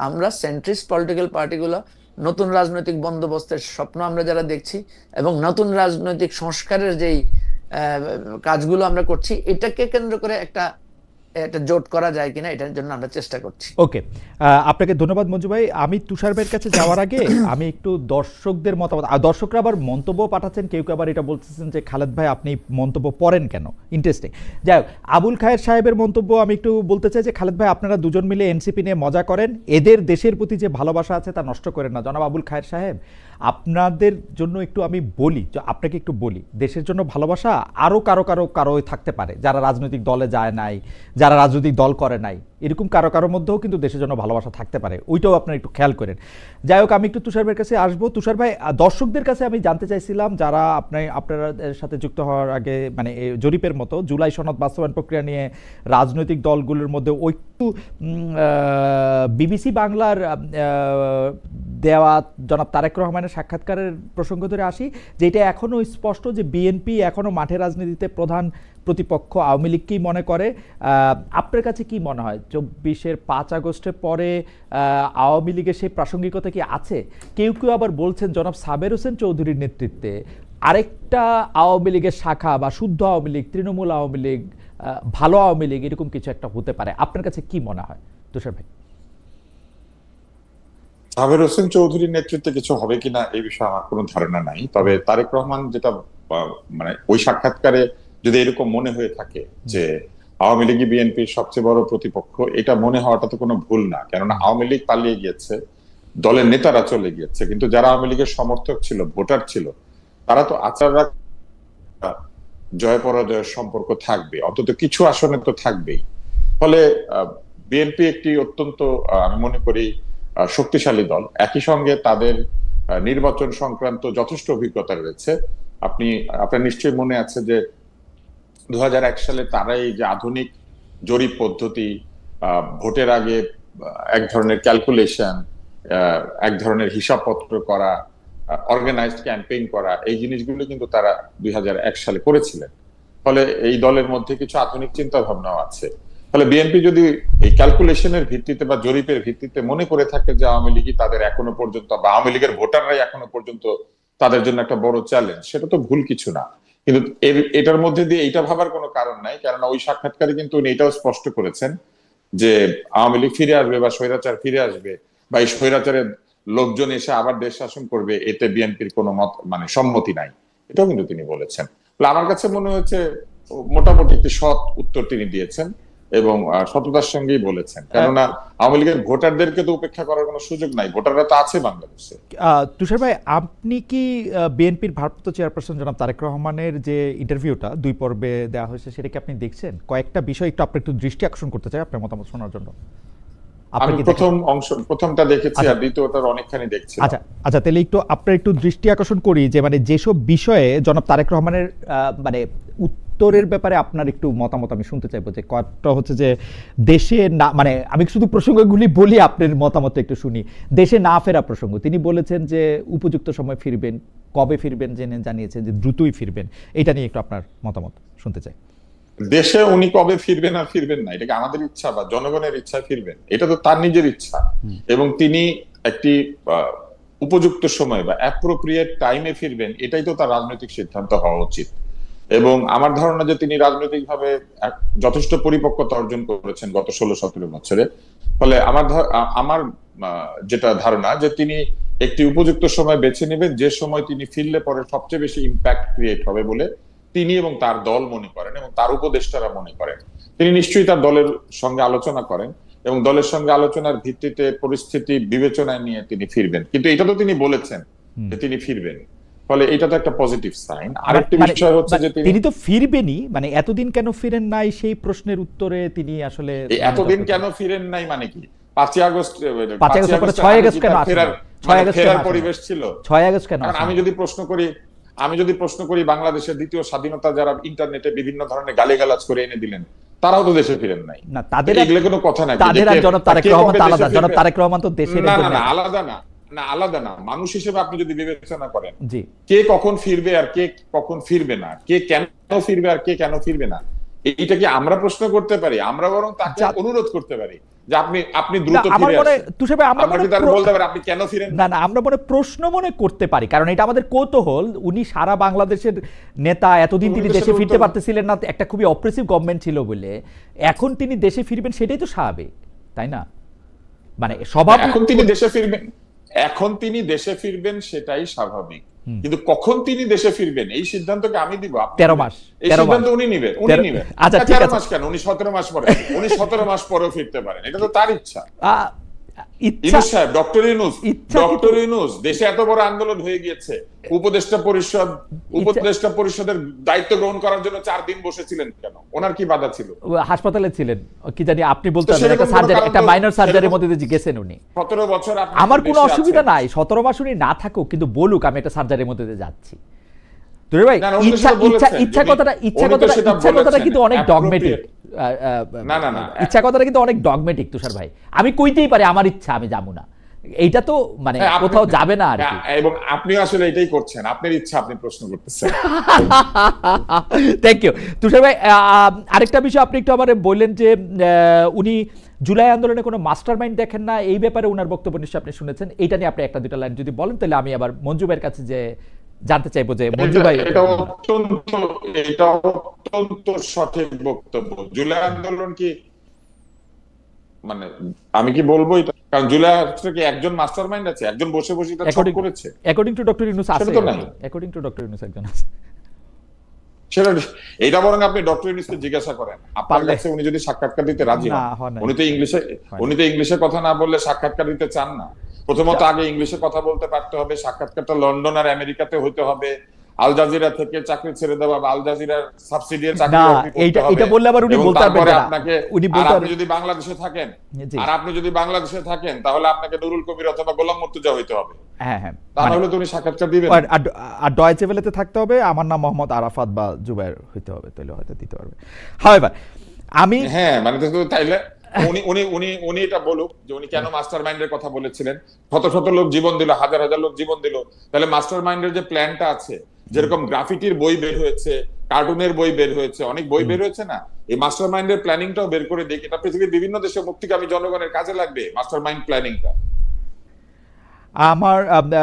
আমরা সেন্ট্রিস্ট পলিটিক্যাল পার্টিগুলো নতুন রাজনৈতিক বন্দোবস্তের স্বপ্ন আমরা যারা দেখছি, এবং নতুন রাজনৈতিক সংস্কারের যেই কাজগুলো আমরা করছি, এটাকে কেন্দ্র করে একটা জোট করা যায় কিনা, এটার জন্য আমরা চেষ্টা করছি। ওকে, আপনাকে ধন্যবাদ মঞ্জু ভাই। আমি তুষার ভাইয়ের কাছে যাওয়ার আগে আমি একটু দর্শকদের মতামত, দর্শকরা আবার মন্তব্য পাঠাচ্ছেন, কেউ কেউ আবার এটা বলতেছেন যে খালেদ ভাই আপনি মন্তব্য পড়েন কেন, ইন্টারেস্টিং। যাই হোক, আবুল খায়ের সাহেবের মন্তব্য আমি একটু বলতে চাই যে খালেদ ভাই আপনারা দুজন মিলে এনসিপি নিয়ে মজা করেন, এদের দেশের প্রতি যে ভালোবাসা আছে তা নষ্ট করেন না। জনাব আবুল খায়ের সাহেব, আপনাদের জন্য একটু আমি বলি, আপনাকে একটু বলি, দেশের জন্য ভালোবাসা আরও কারো থাকতে পারে, যারা রাজনৈতিক দলে যায় নাই, যারা রাজনৈতিক দল করে নাই, এরকম কারোর মধ্যেও কিন্তু দেশের জন্য ভালোবাসা থাকতে পারে, ওইটাও আপনারা একটু খেয়াল করেন। যাই হোক, আমি একটু তুষার ভাইয়ের কাছে আসবো। তুষার ভাই, দর্শকদের কাছে আমি জানতে চাইছিলাম, যারা আপনারা সাথে যুক্ত হওয়ার আগে মানে জরিপের মতো জুলাই সনদ বাস্তবায়ন প্রক্রিয়া নিয়ে রাজনৈতিক দলগুলোর মধ্যে একটু বিবিসি বাংলার দেওয়া জনাব তারেক রহমানের সাক্ষাৎকারের প্রসঙ্গ ধরে আসি, যেটা এখনও স্পষ্ট যে বিএনপি এখনও মাঠে রাজনীতিতে প্রধান প্রতিপক্ষ আওয়ামী লীগকেই মনে করে। আপনার কাছে কি মনে হয় 24-এর 5 আগস্টের পরে আওয়ামী লীগের সেই প্রাসঙ্গিকতা কি আছে? কেউ কেউ আবার বলছেন জনাব সাবের হোসেন চৌধুরীর নেতৃত্বে আরেকটা আওয়ামী লীগের শাখা বা শুদ্ধ আওয়ামী লীগ, তৃণমূল আওয়ামী লীগ, ভালো আওয়ামী লীগ, এরকম কিছু একটা হতে পারে। আপনার কাছে কি মনে হয় তুষার ভাই? সাবের হোসেন চৌধুরীর নেতৃত্বে কিছু হবে কিনা এই বিষয়ে আমার কোনো ধারণা নাই। তবে তারেক রহমান যেটা মানে ওই সাক্ষাৎকারে যদি এরকম মনে হয়ে থাকে যে আওয়ামী লীগ বিএনপির সবচেয়ে বড় প্রতিপক্ষ, এটা মনে হওয়াটা তো কোনো ভুল না। কেননা আওয়ামী লীগ পালিয়ে গিয়েছে, দলের নেতারা চলে গিয়েছে, কিন্তু যারা আওয়ামী লীগের সমর্থক ছিল, ভোটার ছিল, তারা তো আচাররা জয় পরাজয়ের সম্পর্ক থাকবে, অন্তত কিছু আসনে তো থাকবেই। ফলে বিএনপি একটি অত্যন্ত আমি মনে করি শক্তিশালী দল। একই সঙ্গে তাদের নির্বাচন সংক্রান্ত যথেষ্ট অভিজ্ঞতা রয়েছে। আপনার নিশ্চয়ই মনে আছে যে 2001 সালে তারা এই যে আধুনিক জরিপ পদ্ধতি, ভোটের আগে এক ধরনের ক্যালকুলেশন, এক ধরনের হিসাবপত্র করা, অর্গানাইজড ক্যাম্পেইন করা, এই জিনিসগুলো কিন্তু তারা 2001 সালে করেছিলেন। ফলে এই দলের মধ্যে কিছু আধুনিক চিন্তা ভাবনাও আছে। ফলে বিএনপি যদি এই ক্যালকুলেশনের ভিত্তিতে বা জরিপের ভিত্তিতে মনে করে থাকে যে আওয়ামী লীগই তাদের এখনো পর্যন্ত, বা আওয়ামী লীগের ভোটাররাই এখনো পর্যন্ত তাদের জন্য একটা বড় চ্যালেঞ্জ, সেটা তো ভুল কিছু না। কিন্তু এটার মধ্যে দিয়ে এইটা ভাবার কোনো কারণ নাই, কেননা ওই সাক্ষাৎকারে কিন্তু উনি এটাও স্পষ্ট করেছেন যে আওয়ামী লীগ ফিরে আসবে বা স্বৈরাচার ফিরে আসবে, বা এই স্বৈরাচারের লোকজন এসে আবার দেশ শাসন করবে, এতে বিএনপির কোনো মত মানে সম্মতি নাই, এটাও কিন্তু তিনি বলেছেন। আমার কাছে মনে হয়েছে মোটামুটি একটি সৎ উত্তর তিনি দিয়েছেন এবং সততার সঙ্গেই বলেছেন। কেননা আওয়ামী লীগের ভোটারদেরকে তো উপেক্ষা করার কোনো সুযোগ নাই, ভোটাররা তো আছে বাংলাদেশে। তুষার ভাই, আপনি কি বিএনপির ভারপ্রাপ্ত চেয়ারপারসন জনাব তারেক রহমানের যে ইন্টারভিউটা 2 পর্বে দেওয়া হয়েছে, সেটা কি আপনি দেখছেন? কয়েকটা বিষয় একটু দৃষ্টি আকর্ষণ করতে চাই আপনার মতামত শোনার জন্য। আমি প্রথমটা দেখেছি, আর দ্বিতীয়টার অনেকখানি দেখছি। আচ্ছা, তাহলে একটু দৃষ্টি আকর্ষণ করি যে মানে যেসব বিষয়ে জনাব তারেক রহমানের মানে উত্তরের ব্যাপারে আপনার একটু মতামত আমি শুনতে চাইবো। যে কয়েকটা হচ্ছে যে দেশে না, মানে আমি শুধু প্রসঙ্গগুলি বলি, আপনার মতামত একটু শুনি। দেশে না ফেরা প্রসঙ্গ, তিনি বলেছেন যে উপযুক্ত সময় ফিরবেন, কবে ফিরবেন জানিয়েছেন যে দ্রুতই ফিরবেন, এটা নিয়ে একটু আপনার মতামত শুনতে চাই। দেশে উনি কবে ফিরবেন আর ফিরবেন না, এটাকে আমাদের ইচ্ছা বা জনগণের ইচ্ছায় ফিরবেন, এটা তো তার নিজের ইচ্ছা। এবং তিনি একটি উপযুক্ত সময় বা অ্যাপ্রোপ্রিয়েট টাইমে ফিরবেন, এটাই তো তার রাজনৈতিক সিদ্ধান্ত হওয়া উচিত। এবং আমার ধারণা যে তিনি রাজনৈতিকভাবে যথেষ্ট পরিপক্কতা অর্জন করেছেন গত 16-17 বছরে। ফলে আমার যেটা ধারণা যে তিনি একটি উপযুক্ত সময় বেছে নেবেন, যে সময় তিনি ফিরলে পরে সবচেয়ে বেশি ইম্প্যাক্ট ক্রিয়েট হবে বলে তিনি এবং তার দল মনে করেন এবং তার উপদেষ্টারা মনে করেন। তিনি নিশ্চয়ই তার দলের সঙ্গে আলোচনা করেন এবং দলের সঙ্গে আলোচনার ভিত্তিতে পরিস্থিতি বিবেচনায় নিয়ে তিনি ফিরবেন। কিন্তু এটা তো তিনি বলেছেন যে তিনি ফিরবেন। ফলে এটা তো একটা পজিটিভ সাইন। আরেকটি বিষয় হচ্ছে যে তিনি তো ফিরবেনই, মানে এতদিন কেন ফিরেন নাই সেই প্রশ্নের উত্তরে তিনি আসলে এতদিন কেন ফিরেন নাই মানে কি 5 আগস্ট 6 আগস্ট কেন আসলেন? 6 আগস্ট ফেরার পরিবেশ ছিল। 6 আগস্ট কেন? আমি যদি প্রশ্ন করি বাংলাদেশের দ্বিতীয় স্বাধীনতা যারা ইন্টারনেটে বিভিন্ন ধরনের গালিগালাজ করে এনে দিলেন, তারাও তো দেশে ফিরেন নাই। না, তাদের এগুলো কোনো কথা না। তাদের আর জনাব তারেক রহমান আলাদা। জনাব তারেক রহমান তো দেশের না আলাদা না, আলাদা না। মানুষ হিসেবে আপনি যদি বিবেচনা করেন জি, কে কখন ফিরবে আর কে কখন ফিরবে না, কে কেন ফিরবে আর কে কেন ফিরবে না, এইটা কি আমরা প্রশ্ন করতে পারি? আমরা বরং তাকে অনুরোধ করতে পারি যে আপনি দ্রুত ফিরে আসুন। তুষার ভাই, আমরা বলতে পারি আপনি কেন ফিরেন না? আমরা প্রশ্ন মনে করতে পারি, কারণ এটা আমাদের কৌতূহল। উনি সারা বাংলাদেশের নেতা, এতদিন তিনি দেশে ফিরতে পারতেছিলেন না, একটা খুবই অপ্রেসিভ গভর্নমেন্ট ছিল বলে এখন তিনি দেশে ফিরবেন, সেটাই তো স্বাভাবিক, তাই না? মানে স্বভাব এখন তিনি দেশে ফিরবেন সেটাই স্বাভাবিক, কিন্তু কখন তিনি দেশে ফিরবেন এই সিদ্ধান্তকে আমি দিব? 13 মাস। এই সিদ্ধান্ত উনি নেবেন। আচ্ছা, ঠিক আছে। 13 মাস কেন, উনি 17 মাস পরে, উনি 17 মাস পরেও ফিরতে পারেন, এটা তো তার ইচ্ছা। ইউনূস সাহেব, ডক্টর ইউনূস দেশে এত বড় আন্দোলন হয়ে গিয়েছে, উপদেষ্টা পরিষদের দায়িত্ব গ্রহণ করার জন্য 4 দিন বসেছিলেন কেন? ওনার কি বাধা ছিল? হাসপাতালে ছিলেন কি জানি, আপনি বলতে পারেন একটা সার্জারি, একটা মাইনর সার্জারির মধ্যে দিয়ে গেছেন উনি। 17 বছর আমার কোনো অসুবিধা নাই, 17 মাস উনি না থাকুক, কিন্তু বলুক আমি একটা সার্জারির মধ্যে দিয়ে যাচ্ছি। তুই ভাই, ইচ্ছা কথাটা কিন্তু অনেক ডগমেটিক। ইচ্ছা কথাটা কিন্তু অনেক ডগমেটিক তুষার ভাই। আমি কইতেই পারি আমার ইচ্ছা, আমি যাবো না, এইটা তো মানে কোথাও যাবে না আর কি। এবং আপনি আসলে এটাই করছেন, আপনার ইচ্ছা আপনি প্রশ্ন করতেছেন। থ্যাংক ইউ তুষার ভাই। আরেকটা বিষয় আপনি একটু আমারে বললেন যে উনি জুলাই আন্দোলনে কোনো মাস্টারমাইন্ড দেখেন না, এই ব্যাপারে উনার বক্তব্য নিশ্চয়ই আপনি শুনেছেন। এইটা নিয়ে আপনি একটা দুটা লাইন যদি বলেন, তাহলে আমি আবার মঞ্জু ভাইয়ের কাছে যে জানতে চাইবো যে মঞ্জু ভাই। এটা অত্যন্ত সঠিক বক্তব্য। জুলাই আন্দোলন কি মানে আমি কি বলবো এটা, কারণ জুলাই কি একজন মাস্টারমাইন্ড আছে, একজন বসে এটা ছক করেছে? অ্যাকর্ডিং টু ডক্টর ইউনূস আছে, অ্যাকর্ডিং টু ডক্টর ইউনূস একজন আছে। সেটা এটা বরং আপনি ডক্টর ইউনূসকে জিজ্ঞাসা করেন, আপনার কাছে উনি যদি সাক্ষাৎকার দিতে রাজি হন। উনি তো ইংলিশে কথা না বললে সাক্ষাৎকার দিতে চান না। প্রথমত আগে ইংলিশে কথা বলতে পারতে হবে, সাক্ষাৎকারটা লন্ডন আর আমেরিকাতে হইতে হবে, আল জাজিরা থেকে চাকরি ছেড়ে দেওয়া বা আল জাজিরার সাবসিডিয়ার চাকরি এটা বললে আবার উনি বলতে পারবেন না। আপনাকে আপনি যদি বাংলাদেশে থাকেন তাহলে আপনাকে নুরুল কবির অথবা গোলাম মুর্তজা হইতে হবে। হ্যাঁ, তাহলে তো উনি সাক্ষাৎকার দিবেন। আর ডয়েচে ভেলেতে থাকতে হবে, আমার নাম মোহাম্মদ আরাফাত বা জুবায়ের হইতে হবে, তাহলে হয়তো দিতে পারবে। হাওয়েভার আমি মানে তাইলে উনি এটা বলুক যে উনি কেন মাস্টার মাইন্ডের কথা বলেছিলেন। শত লোক জীবন দিল, হাজার লোক জীবন দিল, তাহলে মাস্টার মাইন্ডের যে প্ল্যানটা আছে, যেরকম গ্রাফিটির বই বের হয়েছে, কার্টুনের বই বের হয়েছে, অনেক বই বের হয়েছে না, এই মাস্টার মাইন্ডের প্ল্যানিংটাও বের করে দেখি। এটা পৃথিবীর বিভিন্ন দেশে মুক্তিকামী জনগণের কাজে লাগবে মাস্টার মাইন্ড প্ল্যানিংটা।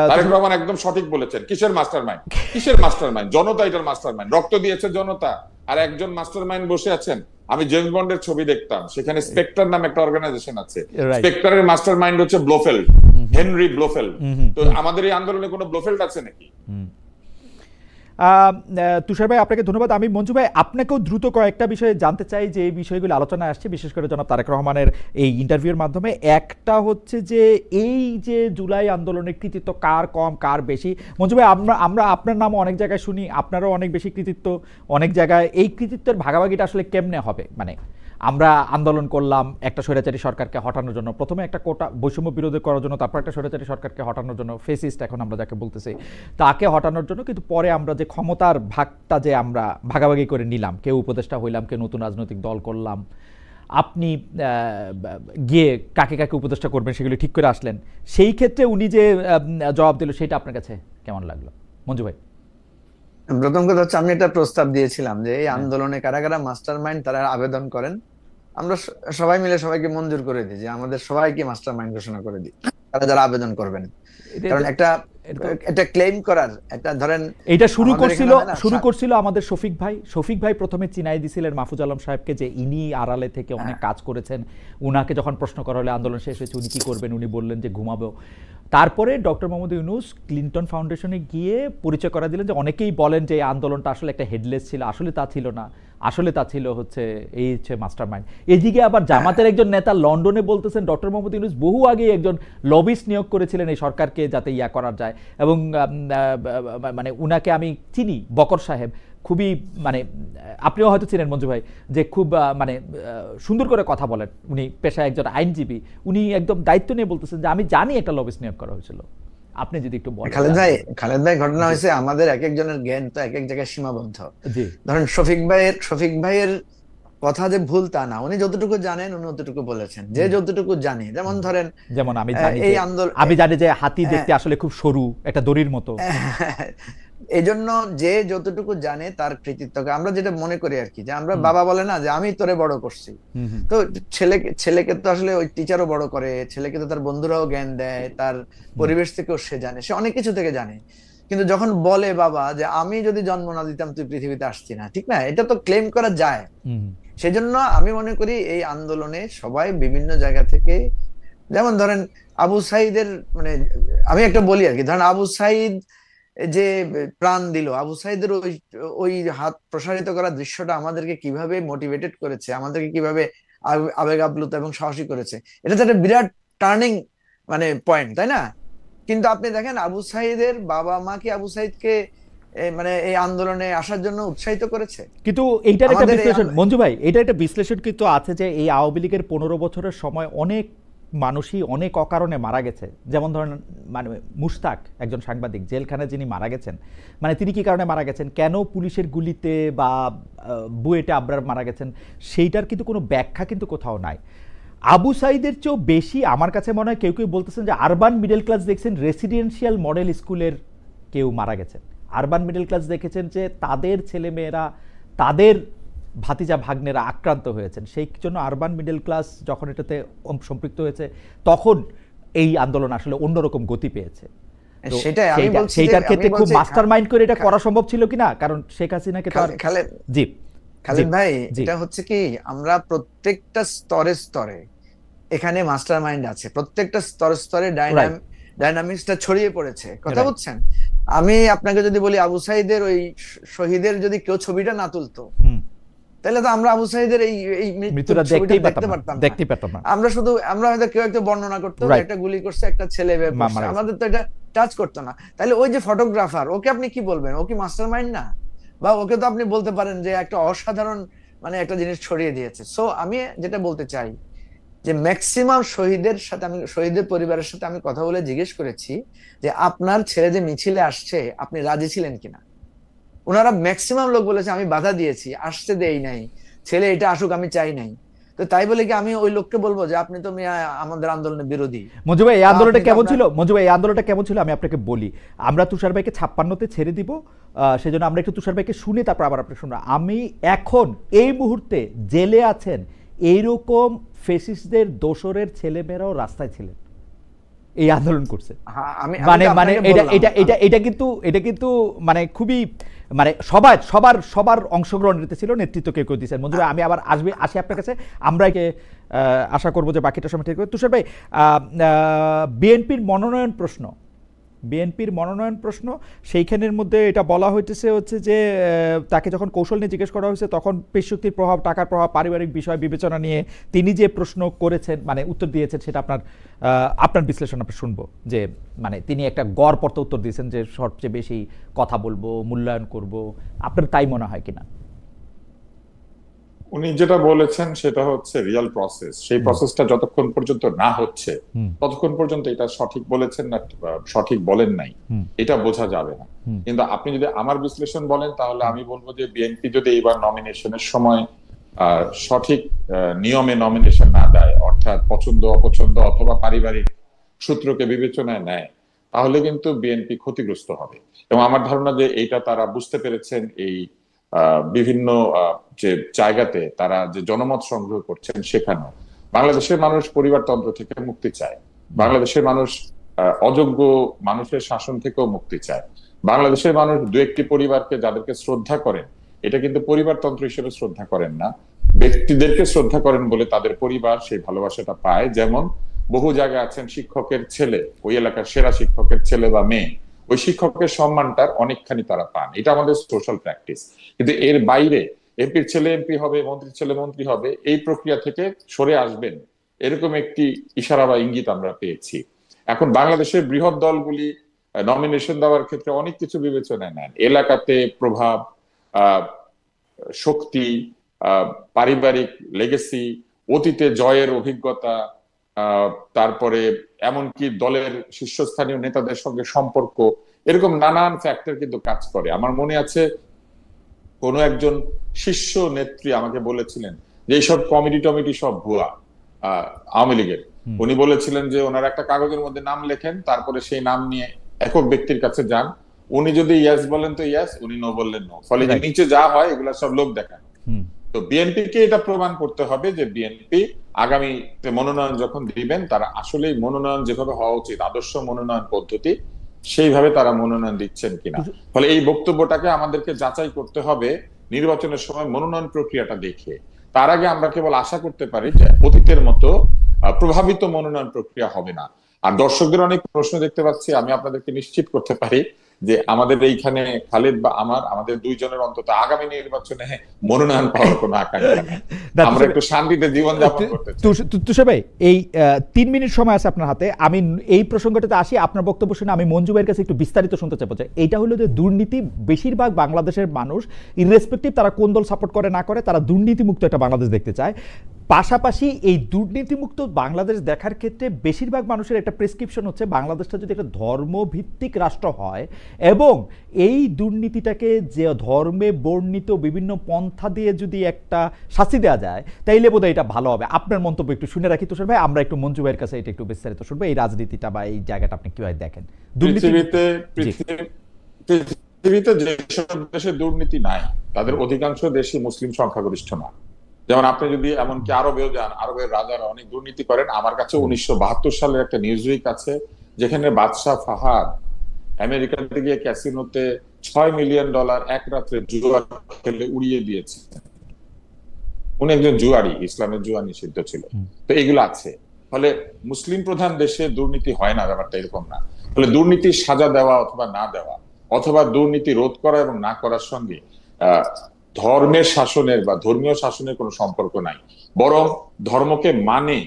তারেক রহমান একদম সঠিক বলেছেন। কিসের মাস্টার মাইন্ড? জনতা এটার মাস্টার মাইন্ড। রক্ত দিয়েছে জনতা, আর একজন মাস্টার মাইন্ড বসে আছেন। আমি জেমস বন্ডের ছবি দেখতাম, সেখানে স্পেক্টার নামে একটা অর্গানাইজেশন আছে। স্পেক্টারের মাস্টার মাইন্ড হচ্ছে ব্লোফেল্ড, হেনরি ব্লোফেল্ড। তো আমাদের এই আন্দোলনে কোনো ব্লোফেল্ড আছে নাকি? তুষার ভাই, আপনাকে ধন্যবাদ। আমি মঞ্জু ভাই আপনাকেও দ্রুত কয়েকটা বিষয়ে জানতে চাই যে এই বিষয়গুলো আলোচনায় আসছে, বিশেষ করে জনাব তারেক রহমানের এই ইন্টারভিউর মাধ্যমে। একটা হচ্ছে যে এই যে জুলাই আন্দোলনের কৃতিত্ব কার কম কার বেশি। মঞ্জু ভাই, আমরা আপনার নামও অনেক জায়গায় শুনি, আপনারও অনেক বেশি কৃতিত্ব অনেক জায়গায়। এই কৃতিত্বের ভাগাভাগিটা আসলে কেমনে হবে? মানে আমরা আন্দোলন করলাম একটা স্বৈরাচারী সরকারকে হটানোর জন্য, প্রথমে একটা কোটা বৈষম্য বিরোধী করার জন্য, তারপর একটা স্বৈরাচারী সরকারকে হটানোর জন্য, ফেসিস্ট এখন আমরা যাকে বলতেছি তাকে হটানোর জন্য। কিন্তু পরে আমরা যে ক্ষমতার ভাগটা যে আমরা ভাগাভাগি করে নিলাম, কেউ উপদেষ্টা হইলাম, কেউ নতুন রাজনৈতিক দল করলাম, আপনি গিয়ে কাকে কাকে উপদেষ্টা করবেন সেগুলি ঠিক করে আসলেন। সেই ক্ষেত্রে উনি যে জবাব দিল, সেটা আপনার কাছে কেমন লাগলো মঞ্জু ভাই? প্রথম কথা হচ্ছে, আমি একটা প্রস্তাব দিয়েছিলাম যে এই আন্দোলনে কারা কারা মাস্টার মাইন্ড তারা আবেদন করেন, আমরা সবাই মিলে সবাইকে মঞ্জুর করে দিই যে আমাদের সবাইকে মাস্টার মাইন্ড ঘোষণা করে দিই তারা যারা আবেদন করবেন। কারণ একটা ক্লেম করার একটা ধরেন, এটা শুরু করছিল আমাদের শফিক ভাই প্রথমে চিনাই দিছিলেন মাহফুজ আলম সাহেবকে যে ইনি আড়ালে থেকে অনেক কাজ করেছেন। উনাকে যখন প্রশ্ন করা হলে আন্দোলন শেষ হয়েছে উনি কি করবেন, উনি বললেন যে ঘুমাবো। তারপরে ডক্টর মোহাম্মদ ইউনূস ক্লিনটন ফাউন্ডেশনে গিয়ে পরিচয় করা দিলেন যে অনেকেই বলেন যে এই আন্দোলনটা আসলে একটা হেডলেস ছিল, আসলে তা ছিল না। আসলে তা ছিল হচ্ছে এই হচ্ছে মাস্টার মাইন্ড। এদিকে আবার জামাতের একজন নেতা লন্ডনে বলতেছেন ডক্টর মোহাম্মদ ইউনূস বহু আগে একজন লবিস্ট নিয়োগ করেছিলেন এই সরকারকে যাতে ইয়া করা যায়, এবং মানে উনাকে আমি চিনি, বকর সাহেব, খুবই মানে আপনিও হয়তো চিনেন মঞ্জু ভাই, যে খুব মানে সুন্দর করে কথা বলেন, উনি পেশায় একজন আইনজীবী, উনি একদম দায়িত্ব নিয়ে বলতেছেন যে আমি জানি একটা লবিস্ট নিয়োগ করা হয়েছিল। আপনি যদি একটু বলেন। খালেদ ভাই ঘটনা হয়েছে, আমাদের এক একজনের জ্ঞান তো এক এক জায়গায় সীমাবদ্ধ। জি, ধরেন শফিক ভাইয়ের কথা যে ভুল তা না, উনি যতটুকু জানেন উনি ততটুকু বলেছেন, যে যতটুকু জানে। যেমন ধরেন, যেমন আমি জানি যে হাতি দেখতে আসলে খুব সরু, একটা দড়ির মতো। এই জন্য যে যতটুকু জানে তার কৃতিত্বকে আমরা যেটা মনে করি আর কি, যে আমরা বাবা বলে না যে আমি তোরে বড় করছি, তো ছেলেকে তো আসলে ওই টিচারও বড় করে, ছেলেকে তো তার বন্ধুরাও জ্ঞান দেয়, তার পরিবেশ থেকেও সে জানে, সে অনেক কিছু থেকে জানে। কিন্তু যখন বলে বাবা যে আমি যদি জন্ম না দিতাম তুই পৃথিবীতে আসছি না, ঠিক না, এটা তো ক্লেম করা যায়। সেজন্য আমি মনে করি এই আন্দোলনে সবাই বিভিন্ন জায়গা থেকে, যেমন ধরেন আবু সাইদের, মানে আমি একটা বলি আর কি, ধরেন আবু সাইদ যে প্রাণ দিল, আবু সাইদের ওই হাত প্রসারিত করা দৃশ্যটা আমাদেরকে কিভাবে মোটিভেটেড করেছে, আমাদেরকে কিভাবে আবেগ আপ্লুত এবং সাহসী করেছে, এটা তো একটা বিরাট টার্নিং মানে পয়েন্ট, তাই না? কিন্তু আপনি দেখেন আবু সাইদের বাবা মা কি আবু সাইদকে মানে এই আন্দোলনে আসার জন্য উৎসাহিত করেছে? কিন্তু এইটার একটা বিশ্লেষণ মঞ্জু ভাই, এটা একটা বিশ্লেষণ কিন্তু আছে যে এই আওয়ামী লীগের 15 বছরের সময় অনেক মানুষই অনেক অকারণে মারা গেছে। যেমন ধরেন মানে মুশতাক, একজন সাংবাদিক, জেলখানায় যিনি মারা গেছেন, মানে তিনি কি কারণে মারা গেছেন, কেন পুলিশের গুলিতে বা বুয়েটে আবরার মারা গেছেন, সেইটার কিন্তু কোনো ব্যাখ্যা কিন্তু কোথাও নাই। আবু সাইদের চেয়েও বেশি আমার কাছে মনে হয় কেউ কেউ বলতেছেন যে আরবান মিডল ক্লাস দেখছেন রেসিডেন্সিয়াল মডেল স্কুলের কেউ মারা গেছেন, আরবান মিডল ক্লাস দেখেছেন যে তাদের ছেলেমেয়েরা, তাদের ভাতিজা ভাগ্নেরা আক্রান্ত হয়েছেন, সেই জন্য আরবান মিডল ক্লাস যখন এটাতে সম্পৃক্ত হয়েছে তখন এই আন্দোলন আসলে অন্যরকম গতি পেয়েছে। সেইটার ক্ষেত্রে খুব মাস্টার মাইন্ড করে এটা করা সম্ভব ছিল কিনা, কারণ শেখ হাসিনাকে তো জি খালেদ ভাই, এটা হচ্ছে কি, আমরা প্রত্যেকটা স্তরে স্তরে এখানে মাস্টার মাইন্ড আছে, প্রত্যেকটা স্তরে স্তরে ডাইনামিক্সটা ছড়িয়ে পড়েছে, কথা বুঝছেন? আমি আপনাকে যদি বলি আবু সাইদের ওই শহীদের যদি কেউ ছবিটা না তুলতো তাহলে তো আমরা আবু সাইদের এই মৃত্যুটা দেখতে পারতাম না। আমরা হয়তো কেউ একটা বর্ণনা করতো, একটা গুলি করছে, একটা ছেলে, আমাদের তো এটা টাচ করতো না। তাহলে ওই যে ফটোগ্রাফার, ওকে আপনি কি বলবেন, ও কি মাস্টার মাইন্ড না? বা ওকে তো আপনি বলতে পারেন যে একটা অসাধারণ মানে একটা জিনিস ছড়িয়ে দিয়েছে। সো আমি যেটা বলতে চাই যে ম্যাক্সিমাম শহীদের সাথে, আমি শহীদের পরিবারের সাথে আমি কথা বলে জিজ্ঞেস করেছি যে আপনার ছেলে যে মিছিলে আসছে আপনি রাজি ছিলেন কিনা। ওনারা ম্যাক্সিমাম লোক বলেছে আমি বাধা দিয়েছি, আসতে দেই নাই, ছেলে এটা আসুক আমি চাই নাই। তো তাই বলে কি আমি ওই লোককে বলবো যে আপনি তো আমাদের আন্দোলনের বিরোধী? মঞ্জু ভাই, এই আন্দোলনটা কেমন ছিল? মঞ্জু ভাই, এই আন্দোলনটা কেমন ছিল আমি আপনাকে বলি। আমরা তুষার ভাইকে 56তে ছেড়ে দিব, সেজন্য আমরা একটু তুষার ভাইকে শুনে তারপর আবার আপনি শুনবো। আমি এখন এই মুহূর্তে জেলে আছেন এইরকম ফেসিস্টদের দোসরের ছেলেমেয়েরাও রাস্তায় ছিলেন, এই আন্দোলন করছে। মানে মানে এটা কিন্তু মানে খুবই মানে সবার অংশগ্রহণ ছিল, নেতৃত্ব কেউ কেউ দিয়েছেন। মঞ্জু ভাই, আমি আবার আসি আপনার কাছে, আমরা আশা করবো যে বাকিটা সময় ঠিক হবে। তুষার ভাই, বিএনপির মনোনয়ন প্রশ্ন সেইখানের মধ্যে এটা বলা হচ্ছে যে তাকে যখন কৌশল নিয়ে জিজ্ঞেস করা হয়েছে তখন পেশ শক্তির প্রভাব, টাকার প্রভাব, পারিবারিক বিষয় বিবেচনা নিয়ে তিনি যে প্রশ্ন করেছেন, মানে উত্তর দিয়েছেন, সেটা আপনার বিশ্লেষণ আমরা শুনবো। যে মানে তিনি একটা গড়পড়তা উত্তর দিয়েছেন যে সবচেয়ে বেশি কথা বলবো, মূল্যায়ন করব, আপনার তাই মনে হয় কিনা? উনি যেটা বলেছেন সেটা হচ্ছে রিয়েল প্রসেস, সেই প্রসেসটা যতক্ষণ পর্যন্ত না হচ্ছে ততক্ষণ পর্যন্ত এটা সঠিক বলেছেন না সঠিক বলেন নাই এটা বোঝা যাবে না। কিন্তু আপনি যদি আমার বিশ্লেষণ বলেন তাহলে আমি বলবো যে বিএনপি যদি এবার নমিনেশনের সময় সঠিক নিয়মে নমিনেশন না দেয়, অর্থাৎ পছন্দ অপছন্দ অথবা পারিবারিক সূত্রকে বিবেচনায় নেয়, তাহলে কিন্তু বিএনপি ক্ষতিগ্রস্ত হবে। এবং আমার ধারণা যে এইটা তারা বুঝতে পেরেছেন, এই বিভিন্ন যে জায়গাতে তারা যে জনমত সংগ্রহ করছেন সেখানেও বাংলাদেশের মানুষ পরিবারতন্ত্র থেকে মুক্তি চায়, বাংলাদেশের মানুষ অযোগ্য মানুষের শাসন থেকেও মুক্তি চায়, বাংলাদেশের মানুষ দু একটি পরিবারকে যাদেরকে শ্রদ্ধা করেন এটা কিন্তু পরিবারতন্ত্র হিসেবে শ্রদ্ধা করেন না, ব্যক্তিদেরকে শ্রদ্ধা করেন বলে তাদের পরিবার সেই ভালোবাসাটা পায়। যেমন বহু জায়গায় আছেন শিক্ষকের ছেলে, ওই এলাকার সেরা শিক্ষকের ছেলে বা মেয়ে, ওই শিক্ষকের সম্মানটার অনেকখানি তারা পান, এটা আমাদের সোশ্যাল প্র্যাকটিস। কিন্তু এর বাইরে এমপির ছেলে এমপি হবে, মন্ত্রীর ছেলে মন্ত্রী হবে, এই প্রক্রিয়া থেকে সরে আসবেন, এরকম একটি ইশারা বা ইঙ্গিত আমরা পেয়েছি। এখন বাংলাদেশের বৃহৎ দলগুলি নমিনেশন দেওয়ার ক্ষেত্রে অনেক কিছু বিবেচনায় নেন, এলাকাতে প্রভাব, আহ শক্তি, পারিবারিক লেগেসি, অতীতে জয়ের অভিজ্ঞতা, তারপরে এমনকি দলের শীর্ষস্থানীয় নেতাদের সঙ্গে সম্পর্ক, এরকম নানান ফ্যাক্টর কিন্তু কাজ করে। আমার মনে আছে কোনো একজন শীর্ষ নেত্রী আমাকে বলেছিলেন যে এইসব কমিটি টমিটি সব ভুয়া আওয়ামী লীগের। উনি বলেছিলেন যে ওনার একটা কাগজের মধ্যে নাম লেখেন, তারপরে সেই নাম নিয়ে একক ব্যক্তির কাছে যান, উনি যদি ইয়াস বলেন তো ইয়াস, উনি নো বললেন নো, ফলে নিচে যা হয় এগুলা সব লোক দেখান। তো বিএনপি কে এটা প্রমাণ করতে হবে যে বিএনপি আগামীতে মনোনয়ন যখন দিবেন তারা আসলে মনোনয়ন যেভাবে হওয়া উচিত, আদর্শ মনোনয়ন পদ্ধতি, সেইভাবে তারা মনোনয়ন দিচ্ছেন কিনা। ফলে এই বক্তব্যটাকে আমাদেরকে যাচাই করতে হবে নির্বাচনের সময় মনোনয়ন প্রক্রিয়াটা দেখে। তার আগে আমরা কেবল আশা করতে পারি যে অতীতের মতো প্রভাবিত মনোনয়ন প্রক্রিয়া হবে না। আর দর্শকদের অনেক প্রশ্ন দেখতে পাচ্ছি, আমি আপনাদেরকে নিশ্চিত করতে পারি যে আমাদের এইখানে খালেদ বা আমাদের দুইজনের অন্তত আগামী নির্বাচনে মনোনয়ন পাওয়ার কোনো আকাঙ্ক্ষা নেই। আমরা একটু শান্তিতে জীবন যাপন করতে চাই। তুষার ভাই, এই 3 মিনিট সময় আছে আপনার হাতে, আমি এই প্রসঙ্গটাতে আসি। আপনার বক্তব্য শুনে আমি মঞ্জু ভাইয়ের কাছে একটু বিস্তারিত শুনতে চাইবো। এইটা হলো যে দুর্নীতি, বেশিরভাগ বাংলাদেশের মানুষ ইররেসপেক্টিভ তারা কোন দল সাপোর্ট করে না করে, তারা দুর্নীতিমুক্ত একটা বাংলাদেশ দেখতে চায়। পাশাপাশি এই দুর্নীতিমুক্ত বাংলাদেশ দেখার ক্ষেত্রে বেশিরভাগ মানুষের একটা প্রেসক্রিপশন হচ্ছে বাংলাদেশটা যদি একটা ধর্মভিত্তিক রাষ্ট্র হয় এবং এই দুর্নীতিটাকে যে ধর্মে বর্ণিত বিভিন্ন পন্থা দিয়ে যদি একটা শাস্তি দেওয়া যায় তাইলে বোধহয় এটা ভালো হবে। আপনার মন্তব্য একটু শুনে রাখি তুষার ভাই, আমরা একটু মঞ্জু ভাইয়ের কাছে এটা একটু বিস্তারিত শুনবো, এই রাজনীতিটা বা এই জায়গাটা আপনি কিভাবে দেখেন। পৃথিবীতে যেসব দেশে দুর্নীতি নাই তাদের অধিকাংশ দেশই মুসলিম সংখ্যাগরিষ্ঠ না। যেমন আপনি যদি এমনকি আরবেও যান, আরবের রাজারা অনেক দুর্নীতি করেন। আমার কাছে 1972 সালের একটা নিউজ উইক আছে যেখানে বাদশাহ ফাহাদ আমেরিকাতে গিয়ে ক্যাসিনোতে $6 মিলিয়ন এক রাত্রে জুয়া খেলে উড়িয়ে দিয়েছে। উনি একজন জুয়ারি, ইসলামের জুয়া নিষিদ্ধ ছিল। তো এগুলো আছে। ফলে মুসলিম প্রধান দেশে দুর্নীতি হয় না, ব্যাপারটা এরকম না। ফলে দুর্নীতির সাজা দেওয়া অথবা না দেওয়া অথবা দুর্নীতি রোধ করা এবং না করার সঙ্গে ধর্মের শাসনের বা ধর্মীয় শাসনের কোনো সম্পর্ক নাই। বরং ধর্মকে মানে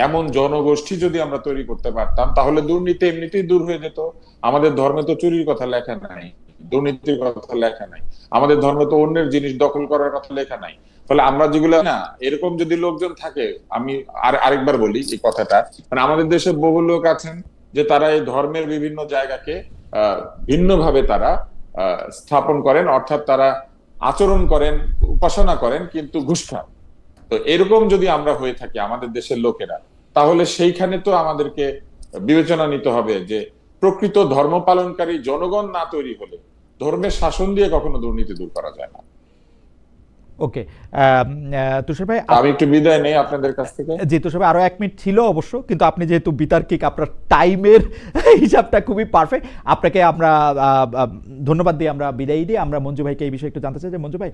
এমন জনগোষ্ঠী যদি আমরা তৈরি করতে পারতাম তাহলে দুর্নীতি এমনিতেই দূর হয়ে যেত। আমাদের ধর্মে তো চুরির কথা লেখা নাই, দুর্নীতির কথা লেখা নাই, আমাদের ধর্মে তো অন্যের জিনিস দখল করার কথা লেখা নাই। ফলে আমরা যেগুলো না, এরকম যদি লোকজন থাকে, আমি আরেকবার বলি এই কথাটা, মানে আমাদের দেশে বহু লোক আছেন যে তারা এই ধর্মের বিভিন্ন জায়গাকে ভিন্নভাবে তারা স্থাপন করেন, অর্থাৎ তারা আচরণ করেন, উপাসনা করেন, কিন্তু ঘুষ খান। তো এরকম যদি আমরা হয়ে থাকি আমাদের দেশের লোকেরা, তাহলে সেইখানে তো আমাদেরকে বিবেচনা নিতে হবে যে প্রকৃত ধর্ম পালনকারী জনগণ না তৈরি হলে ধর্মের শাসন দিয়ে কখনো দুর্নীতি দূর করা যায় না। ওকে তুষার ভাই, আমি একটু বিদায় নেই আপনাদের কাছ থেকে। জি তুষার ভাই, আরো 1 মিনিট ছিল অবশ্য, কিন্তু আপনি যেহেতু বিতার্কিক, আপনার টাইমের হিসাবটা খুবই পারফেক্ট। আপনাকে আমরা ধন্যবাদ দিয়ে আমরা বিদায় দিই। আমরা মঞ্জু ভাইকে এই বিষয়ে একটু জানতে চাই যে মঞ্জু ভাই,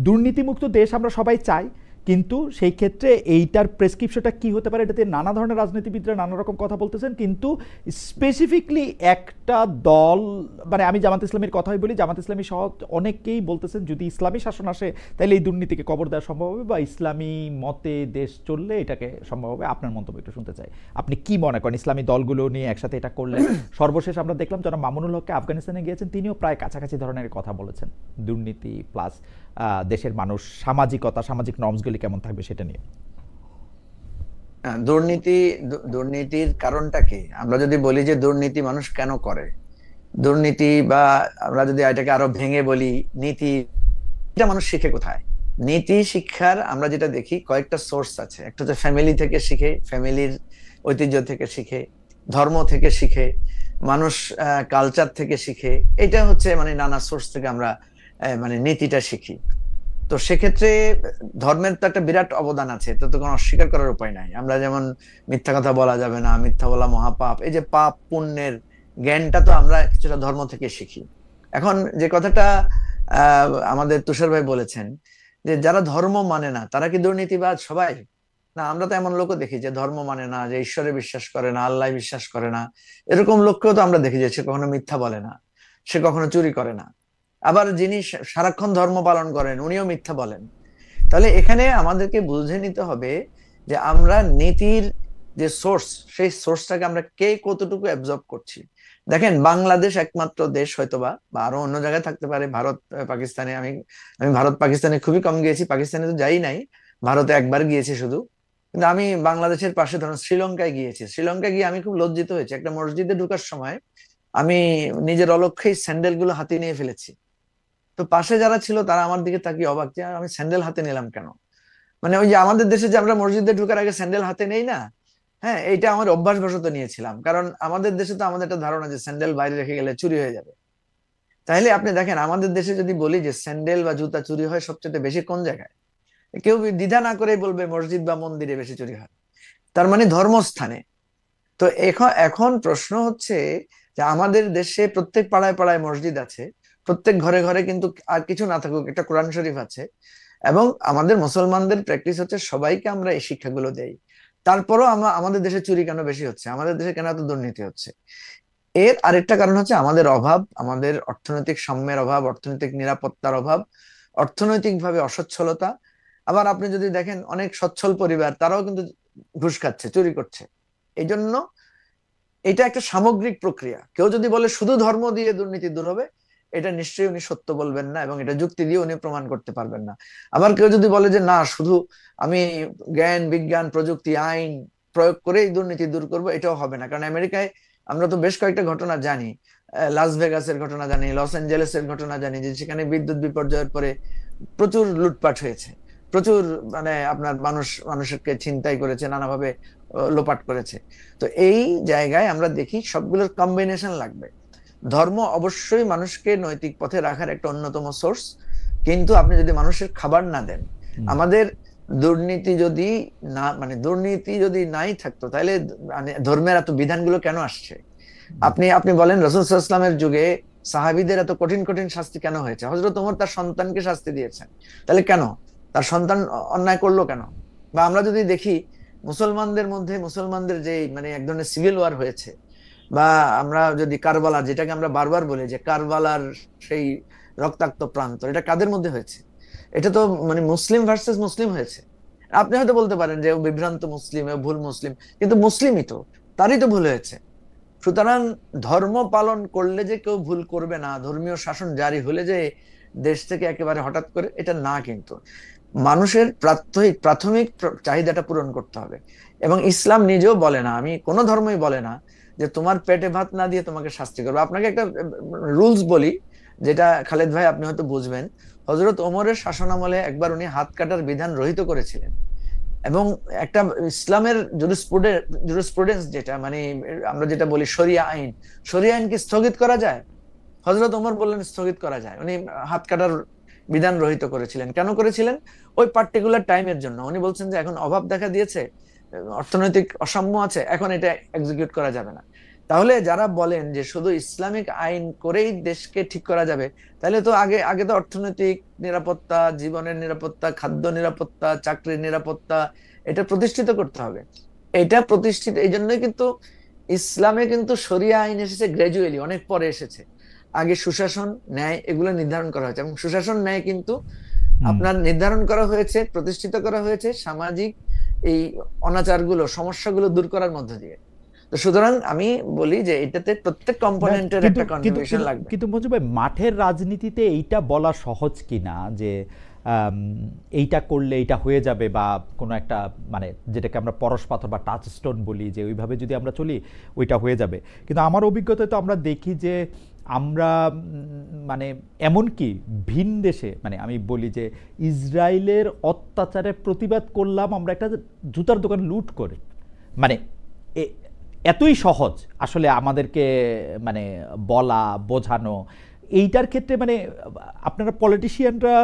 দুর্নীতিমুক্ত দেশ আমরা সবাই চাই, কিন্তু সেই ক্ষেত্রে এইটার প্রেসক্রিপশনটা কি হতে পারে, এটাতে নানা ধরনের রাজনীতিবিদরা নানা রকম কথা বলতেছেন, কিন্তু স্পেসিফিকলি একটা দল, মানে আমি জামাত ইসলামের কথাই বলি, জামাত ইসলামী সহ অনেকেই বলতেছেন যদি ইসলামী শাসন আসে তাহলে এই দুর্নীতিকে কবর দেওয়া সম্ভব হবে, বা ইসলামী মতে দেশ চললে এটাকে সম্ভব হবে। আপনার মন্তব্য একটু শুনতে চাই, আপনি কি মনে করেন ইসলামী দলগুলো নিয়ে একসাথে এটা করলে? সর্বশেষ আমরা দেখলাম যারা মামুনুল হককে আফগানিস্তানে গিয়েছেন, তিনিও প্রায় কাছাকাছি ধরনের কথা বলেছেন, দুর্নীতি প্লাস দেশের মানুষ, সামাজিকতা, সামাজিক নর্মসগুলি কেমন থাকবে সেটা নিয়ে। দুর্নীতির কারণটা কি? আমরা যদি বলি যে দুর্নীতি মানুষ কেন করে, দুর্নীতি, বা আমরা যদি এটাকে আরো ভেঙে বলি নীতি, এটা মানুষ শিখে কোথায়? নীতি শিক্ষার আমরা যেটা দেখি কয়েকটা সোর্স আছে। একটা হচ্ছে ফ্যামিলি থেকে শিখে, ফ্যামিলির ঐতিহ্য থেকে শিখে, ধর্ম থেকে শিখে, মানুষ কালচার থেকে শিখে। এটা হচ্ছে মানে নানা সোর্স থেকে আমরা মানে নীতিটা শিখি। তো সেক্ষেত্রে ধর্মের তো একটা বিরাট অবদান আছে, এটা তো কোনো অস্বীকার করার উপায় নাই। আমরা যেমন মিথ্যা কথা বলা যাবে না, মিথ্যা বলা মহাপাপ, এই যে পাপ পুণ্যের জ্ঞানটা তো আমরা কিছুটা ধর্ম থেকে শিখি। এখন যে কথাটা আমাদের তুষার ভাই বলেছেন যে যারা ধর্ম মানে না তারা কি দুর্নীতিবাজ সবাই? না, আমরা তো এমন লোকও দেখি যে ধর্ম মানে না, যে ঈশ্বরে বিশ্বাস করে না, আল্লাহ বিশ্বাস করে না, এরকম লোককেও তো আমরা দেখি যে সে কখনো মিথ্যা বলে না, সে কখনো চুরি করে না। আবার যিনি সারাক্ষণ ধর্ম পালন করেন উনিও মিথ্যা বলেন। তাহলে এখানে আমাদেরকে বুঝে নিতে হবে যে আমরা নীতির যে সোর্স, সেই সোর্সটাকে আমরা কে কতটুকু অ্যাবজর্ব করছি। দেখেন, বাংলাদেশ একমাত্র দেশ হয়তোবা, বা আরো অন্য জায়গায় থাকতে পারে, ভারত পাকিস্তানে, আমি ভারত পাকিস্তানে খুবই কম গিয়েছি, পাকিস্তানে তো যাই নাই, ভারতে একবার গিয়েছি শুধু। কিন্তু আমি বাংলাদেশের পাশে ধরুন শ্রীলঙ্কায় গিয়েছি। শ্রীলঙ্কায় গিয়ে আমি খুব লজ্জিত হয়েছি, একটা মসজিদে ঢোকার সময় আমি নিজের অলক্ষ্যেই স্যান্ডেল গুলো হাতে নিয়ে ফেলেছি। তো পাশে যারা ছিল তারা আমার দিকে তাকিয়ে অবাক যে আমি স্যান্ডেল হাতে নিলাম কেন। মানে ওই যে আমাদের দেশে যে আমরা মসজিদে ঢোকার আগে স্যান্ডেল হাতে নেই না, হ্যাঁ, এইটা আমার অভ্যাসবশত নিয়েছিলাম, কারণ আমাদের দেশে তো আমাদের একটা ধারণা যে স্যান্ডেল বাইরে রেখে গেলে চুরি হয়ে যাবে। তাইলে আপনি দেখেন, আমাদের দেশে যদি বলি যে স্যান্ডেল বা জুতা চুরি হয় সবচেয়ে বেশি কোন জায়গায়, কেউ দ্বিধা না করেই বলবে মসজিদ বা মন্দিরে বেশি চুরি হয়, তার মানে ধর্মস্থানে। তো এখন এখন প্রশ্ন হচ্ছে যে আমাদের দেশে প্রত্যেক পাড়ায় পাড়ায় মসজিদ আছে, প্রত্যেক ঘরে ঘরে কিন্তু আর কিছু না থাকুক একটা কোরআন শরীফ আছে, এবং আমাদের মুসলমানদের প্র্যাকটিস হচ্ছে সবাইকে আমরা এই শিক্ষাগুলো দেই। তারপরও আমরা, আমাদের দেশে চুরি কেন বেশি হচ্ছে, আমাদের দেশে কেন এত দুর্নীতি হচ্ছে? এর আরেকটা কারণ হচ্ছে আমাদের অভাব, আমাদের অর্থনৈতিক সাম্যের অভাব, অর্থনৈতিক নিরাপত্তার অভাব, অর্থনৈতিকভাবে অসচ্ছলতা। আবার আপনি যদি দেখেন অনেক সচ্ছল পরিবার তারাও কিন্তু ঘুষ খাচ্ছে, চুরি করছে। এই জন্য এটা একটা সামগ্রিক প্রক্রিয়া। কেউ যদি বলে শুধু ধর্ম দিয়ে দুর্নীতি দূর হবে, এটা নিশ্চয়ই উনি সত্য বলবেন না, এবং এটা যুক্তি দিয়ে উনি প্রমাণ করতে পারবেন না। আবার কেউ যদি বলে যে না, শুধু আমি জ্ঞান বিজ্ঞান প্রযুক্তি আইন প্রয়োগ করেই দুর্নীতি দূর করব, এটাও হবে না। কারণ আমেরিকায় আমরা তো বেশ কয়েকটা ঘটনা জানি, লাস ভেগাসের ঘটনা জানি, লস অ্যাঞ্জেলেসের ঘটনা জানি, যে সেখানে বিদ্যুৎ বিপর্যয়ের পরে প্রচুর লুটপাট হয়েছে, প্রচুর মানে আপনার মানুষকে ছিনতাই করেছে, নানাভাবে লোপাট করেছে। তো এই জায়গায় আমরা দেখি সবগুলোর কম্বিনেশন লাগবে। ধর্ম অবশ্যই মানুষকে নৈতিক পথে রাখার একটা অন্যতম সোর্স, কিন্তু আপনি যদি মানুষের খাবার না দেন, আমাদের দুর্নীতি যদি না, মানে দুর্নীতি যদি নাই থাকতো, তাহলে মানে ধর্মের এত বিধানগুলো কেন আসছে? আপনি আপনি বলেন রাসূল সাল্লাল্লাহু আলাইহি ওয়াসাল্লামের যুগে সাহাবীদের এত কঠিন কঠিন শাস্তি কেন হয়েছে? হযরত ওমর তার সন্তানকে শাস্তি দিয়েছেন, তাহলে কেন? তার সন্তান অন্যায় করলো কেন? বা আমরা যদি দেখি মুসলমানদের মধ্যে, মুসলমানদের যে মানে এক ধরনের সিভিল ওয়ার হয়েছে, বা আমরা যদি কারবালা, যেটাকে আমরা বারবার বলি যে কারবালার সেই রক্তাক্ত প্রান্ত, এটা কাদের মধ্যে হয়েছে? এটা তো মানে মুসলিম ভার্সেস মুসলিম হয়েছে। আপনি হয়তো বলতে পারেন যে ও বিভ্রান্ত মুসলিম, ও ভুল মুসলিম, কিন্তু মুসলিমই তো, তারই তো ভুল হয়েছে। সুতরাং ধর্ম পালন করলে যে কেউ ভুল করবে না, ধর্মীয় শাসন জারি হলে যে দেশ থেকে একেবারে হঠাৎ করে, এটা না। কিন্তু মানুষের প্রাথমিক চাহিদাটা পূরণ করতে হবে। এবং ইসলাম নিজেও বলে না, আমি কোনো ধর্মই বলে না যে তোমার পেটে ভাত না দিয়ে তোমাকে শাস্তি করবো। আপনাকে একটা রুলস বলি, যেটা খালেদ ভাই আপনি হয়তো বুঝবেন। হযরত ওমরের শাসনামলে একবার উনি হাত কাটার বিধান রহিত করেছিলেন, এবং একটা ইসলামের জুরিসপ্রুডেন্স, যেটা মানে আমরা যেটা বলি শরিয়া আইন, শরিয়া আইন কি স্থগিত করা যায়? হযরত ওমর বললেন স্থগিত করা যায়। উনি হাত কাটার বিধান রহিত করেছিলেন। কেন করেছিলেন? ওই পার্টিকুলার টাইমের জন্য। উনি বলছেন যে এখন অভাব দেখা দিয়েছে, অর্থনৈতিক অসাম্য আছে, এখন এটা এক্সিকিউট করা যাবে না। তাহলে যারা বলেন যে শুধু ইসলামিক আইন করেই দেশকে ঠিক করা যাবে, তাহলে তো আগে আগে তো অর্থনৈতিক নিরাপত্তা, জীবনের নিরাপত্তা, খাদ্য নিরাপত্তা, চাকরির নিরাপত্তা, এটা প্রতিষ্ঠিত করতে হবে। এটা প্রতিষ্ঠিত এই জন্যই কিন্তু ইসলামে কিন্তু শরিয়া আইন এসেছে গ্র্যাজুয়ালি, অনেক পরে এসেছে। আগে সুশাসন, ন্যায় এগুলো নির্ধারণ করা হয়েছে, এবং সুশাসন ন্যায় কিন্তু আপনার নির্ধারণ করা হয়েছে, প্রতিষ্ঠিত করা হয়েছে সামাজিক এই অনাচারগুলো, সমস্যাগুলো দূর করার মধ্য দিয়ে। তো সুতরাং আমি বলি যে এটাতে প্রত্যেক কম্পোনেন্টের একটা কন্ট্রিবিউশন লাগবে। কিন্তু মঞ্জু ভাই, মাঠের রাজনীতিতে এইটা বলা সহজ কিনা যে এইটা করলে এইটা হয়ে যাবে, বা কোনো একটা মানে যেটাকে আমরা পরশপাথর বা টাচস্টোন বলি, যে ওইভাবে যদি আমরা চলি ওইটা হয়ে যাবে। কিন্তু আমার অভিজ্ঞতায় তো আমরা দেখি যে আমরা মানে এমনকি ভিন দেশে, মানে আমি বলি যে ইসরায়েলের অত্যাচারের প্রতিবাদ করলাম আমরা একটা জুতার দোকান লুট করে, মানে এতই সহজ আসলে আমাদেরকে মানে বলা বোঝানো। এইটার ক্ষেত্রে মানে আপনারা পলিটিশিয়ানরা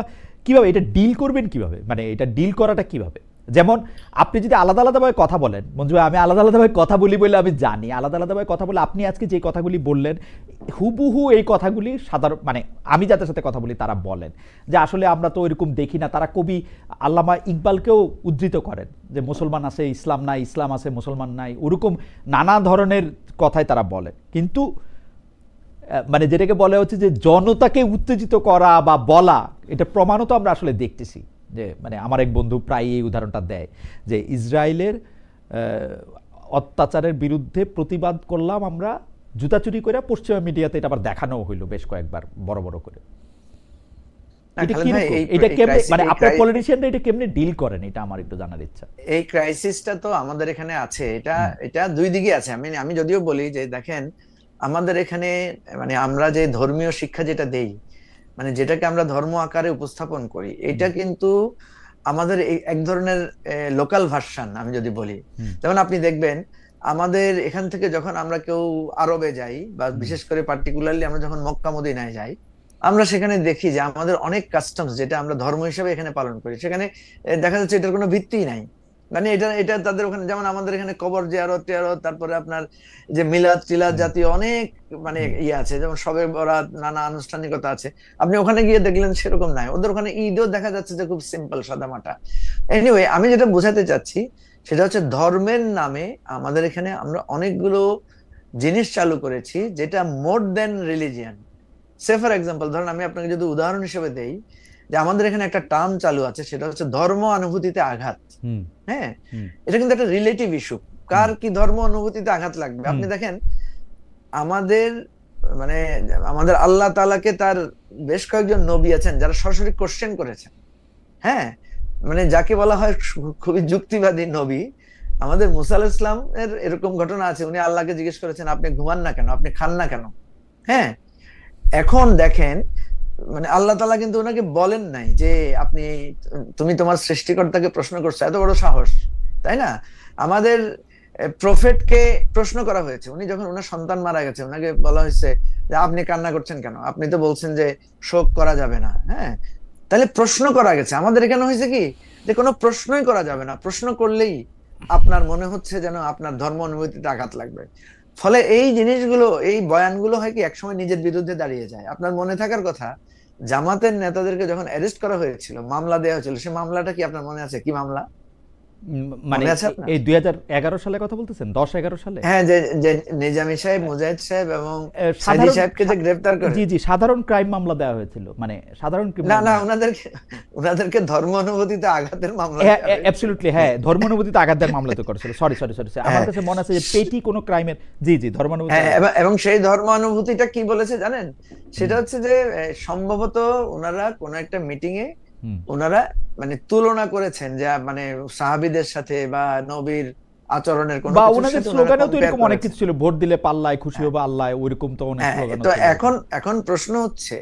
কিভাবে এটা ডিল করবেন, কিভাবে মানে এটা ডিল করাটা কিভাবে? যেমন আপনি যদি আলাদা আলাদাভাবে কথা বলেন, মঞ্জু ভাই আমি আলাদা আলাদাভাবে কথা বলি বলে আমি জানি, আলাদা আলাদাভাবে কথা বলে আপনি আজকে যে কথাগুলি বললেন হুবহু এই কথাগুলি সাধারণ মানে আমি যাদের সাথে কথা বলি তারা বলেন যে আসলে আমরা তো এরকম দেখি না। তারা কবি আল্লামা ইকবালকেও উদ্ধৃত করেন যে মুসলমান আছে ইসলাম নাই, ইসলাম আছে মুসলমান নাই, ওরকম নানা ধরনের কথাই তারা বলেন। কিন্তু মানে যেটাকে বলা হচ্ছে যে জনতাকে উত্তেজিত করা বা বলা, এটা প্রমাণও তো আমরা আসলে দেখতেছি। যে মানে আমার এক বন্ধু প্রায় এই উদাহরণটা দেয় যে ইসরায়েলের অত্যাচারের বিরুদ্ধে প্রতিবাদ করলাম আমরা জুতাচুরি করে, পশ্চিমা মিডিয়াতে এটা আবার দেখানো হইলো বেশ কয়েকবার বড় বড় করে। এটা কেমনে মানে আপনার পলিটিশিয়ানরা এটা কেমনে ডিল করেন, এটা আমার একটু জানার ইচ্ছা। এই ক্রাইসিসটা তো আমাদের এখানে আছে, এটা দুই দিকে আছে। আমি যদিও বলি যে দেখেন আমাদের এখানে মানে আমরা যে ধর্মীয় শিক্ষা যেটা দেই, মানে যেটাকে আমরা ধর্ম আকারে উপস্থাপন করি, এটা কিন্তু আমাদের এক ধরনের লোকাল ভার্সন। আমি যদি বলি, যেমন আপনি দেখবেন আমাদের এখান থেকে যখন আমরা কেউ আরবে যাই, বা বিশেষ করে পার্টিকুলারলি আমরা যখন মক্কা মদিনায় যাই, আমরা সেখানে দেখি যে আমাদের অনেক কাস্টমস যেটা আমরা ধর্ম হিসেবে এখানে পালন করি, সেখানে দেখা যাচ্ছে এটার কোনো ভিত্তিই নাই। মানে এটা তাদের ওখানে, যেমন আমাদের এখানে কবর জিয়ারত টিয়ারত, তারপরে আপনার যে মিলাদ টিলাদ জাতীয় অনেক মানে ইয়ে আছে, যেমন শবে বরাত, নানা আনুষ্ঠানিকতা আছে। আপনি ওখানে গিয়ে দেখলেন সেরকম নাই। ওদের ওখানে ঈদও দেখা যাচ্ছে যে খুব সিম্পল, সাদামাটা। এনিওয়ে, আমি যেটা বোঝাতে চাচ্ছি সেটা হচ্ছে ধর্মের নামে আমাদের এখানে আমরা অনেকগুলো জিনিস চালু করেছি যেটা মোর দেন রিলিজিয়ান। সে ফর এক্সাম্পল ধরেন, আমি আপনাকে যদি উদাহরণ হিসেবে দেই, যে আমাদের এখানে একটা টার্ম চালু আছে, সেটা হচ্ছে ধর্ম অনুভূতিতে আঘাত। হ্যাঁ, এটা কিন্তু একটা রিলেটিভ ইস্যু, কার কি ধর্ম অনুভূতিতে আঘাত লাগবে। আপনি দেখেন আমাদের মানে আমাদের আল্লাহ তাআলাকে তার বেশ কয়েকজন নবী আছেন যারা সরাসরি কোশ্চেন করেছেন। হ্যাঁ, মানে যাকে বলা হয় খুবই যুক্তিবাদী নবী। আমাদের মুসা আলাইহিস সালাম এর এরকম ঘটনা আছে, উনি আল্লাহকে জিজ্ঞেস করেছেন আপনি ঘুমান না কেন, আপনি খান না কেন। হ্যাঁ, এখন দেখেন মানে আল্লাহ তাআলা কিন্তু ওনাকে বলেন নাই যে তুমি তোমার সৃষ্টিকর্তাকে প্রশ্ন করছো, এত বড় সাহস, তাই না? আমাদের প্রফেটকে প্রশ্ন করা হয়েছে, উনি যখন ওনার সন্তান মারা গেছে, ওনাকে বলা হয়েছে যে আপনি কান্না করছেন কেন, আপনি তো বলছেন যে শোক করা যাবে না। হ্যাঁ, তাহলে প্রশ্ন করা গেছে। আমাদের এখানে হয়েছে কি যে কোনো প্রশ্নই করা যাবে না, প্রশ্ন করলেই আপনার মনে হচ্ছে যেন আপনার ধর্ম অনুভূতিতে আঘাত লাগবে। ফলে এই জিনিসগুলো, এই বয়ানগুলো হয় কি একসময় নিজের বিরুদ্ধে দাঁড়িয়ে যায়। আপনার মনে থাকার কথা, জামাতের নেতাদেরকে যখন অ্যারেস্ট করা হয়েছিল, মামলা দেওয়া হয়েছিল, সেই মামলাটা কি আপনার মনে আছে? কি মামলা? মানে এই 2011 সালে কথা বলতেছেন, 10-11 সালে? হ্যাঁ, যে নিজামী সাহেব, মুজাহিদ সাহেব এবং সাইদি সাহেবকে যে গ্রেফতার করে। জি, সাধারণ ক্রাইম মামলা দেওয়া হয়েছিল, মানে সাধারণ না, ওনাদেরকে ধর্ম অনুভূতিতে আঘাতের মামলা। অ্যাবসলিউটলি, হ্যাঁ, ধর্ম অনুভূতিতে আঘাত দেওয়ার মামলা তো করেছিল। সরি, আমার কাছে মনে আছে যে পেটি কোনো ক্রাইমের। জি, ধর্ম অনুভূতি। এবং সেই ধর্ম অনুভূতিটা কি বলেছে জানেন? সেটা হচ্ছে যে সম্ভবত ওনারা কোন একটা মিটিং এ ওনারা মানে তুলনা করেছেন যে মানে সাহাবীদের সাথে বা নবীর আচরণের কোন বা ওনাদের স্লোগানেও তো এরকম অনেক কিছু ছিল, ভোট দিলে পাল্লায় খুশি হবে আল্লাহ, ওইরকম তো অনেক স্লোগান। তো এখন প্রশ্ন হচ্ছে,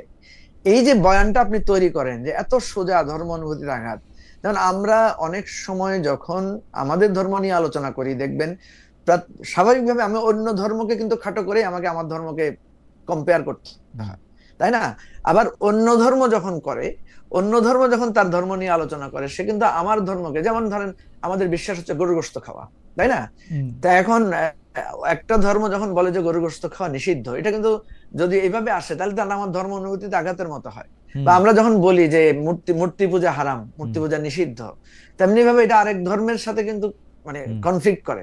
এই যে বয়ানটা আপনি তৈরি করেন যে এত সোজা ধর্ম অনুভূতির আঘাত, যেমন আমরা অনেক সময় যখন আমাদের ধর্ম নিয়ে আলোচনা করি, দেখবেন স্বাভাবিকভাবে আমি অন্য ধর্মকে কিন্তু খাটো করে আমাকে আমার ধর্মকে কম্পেয়ার করতে হয়, তাই না? আবার অন্য ধর্ম যখন তার ধর্ম নিয়ে আলোচনা করে, সে কিন্তু আমার ধর্মকে, যেমন ধরেন আমাদের বিশ্বাস হচ্ছে গরুর গোশত খাওয়া, তাই না? তা এখন একটা ধর্ম যখন বলে যে গরুর গোশত খাওয়া নিষিদ্ধ, এটা কিন্তু যদি এইভাবে আসে তাহলে তার আমার ধর্ম অনুভূতিতে আঘাতের মতো হয়। বা আমরা যখন বলি যে মূর্তি পূজা হারাম, মূর্তি পূজা নিষিদ্ধ, তেমনি ভাবে এটা আরেক ধর্মের সাথে কিন্তু মানে কনফ্লিক্ট করে।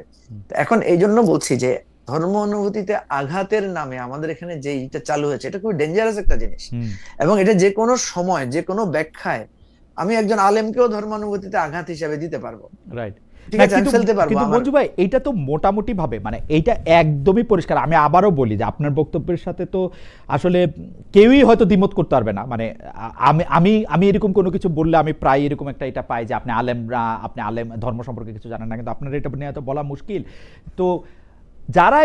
এখন এই জন্য বলছি যে ধর্ম অনুভূতিতে আঘাতের নামে আমাদের এখানে যে এটা চালু হয়েছে, এটা খুব ডেঞ্জারাস একটা জিনিস। এবং এটা যে কোনো সময়, যে কোনো ব্যাখ্যায় আমি একজন আলেমকেও ধর্ম অনুভূতিতে আঘাত হিসেবে দিতে পারবো। রাইট, কিন্তু মঞ্জু ভাই, এইটা তো মোটামুটি ভাবে মানে এইটা একদমই পরিষ্কার। আমি আবারও বলি যে আপনার বক্তব্যের সাথে তো আসলে কেউই হয়তো দ্বিমত করতে পারবে না। মানে আমি এরকম কোনো কিছু বললে আমি প্রায় এরকম একটা এটা পাই যে আপনি আলেম, ধর্ম সম্পর্কে কিছু জানেন না, কিন্তু আপনার এটা নিয়ে তো বলা মুশকিল। তো যারা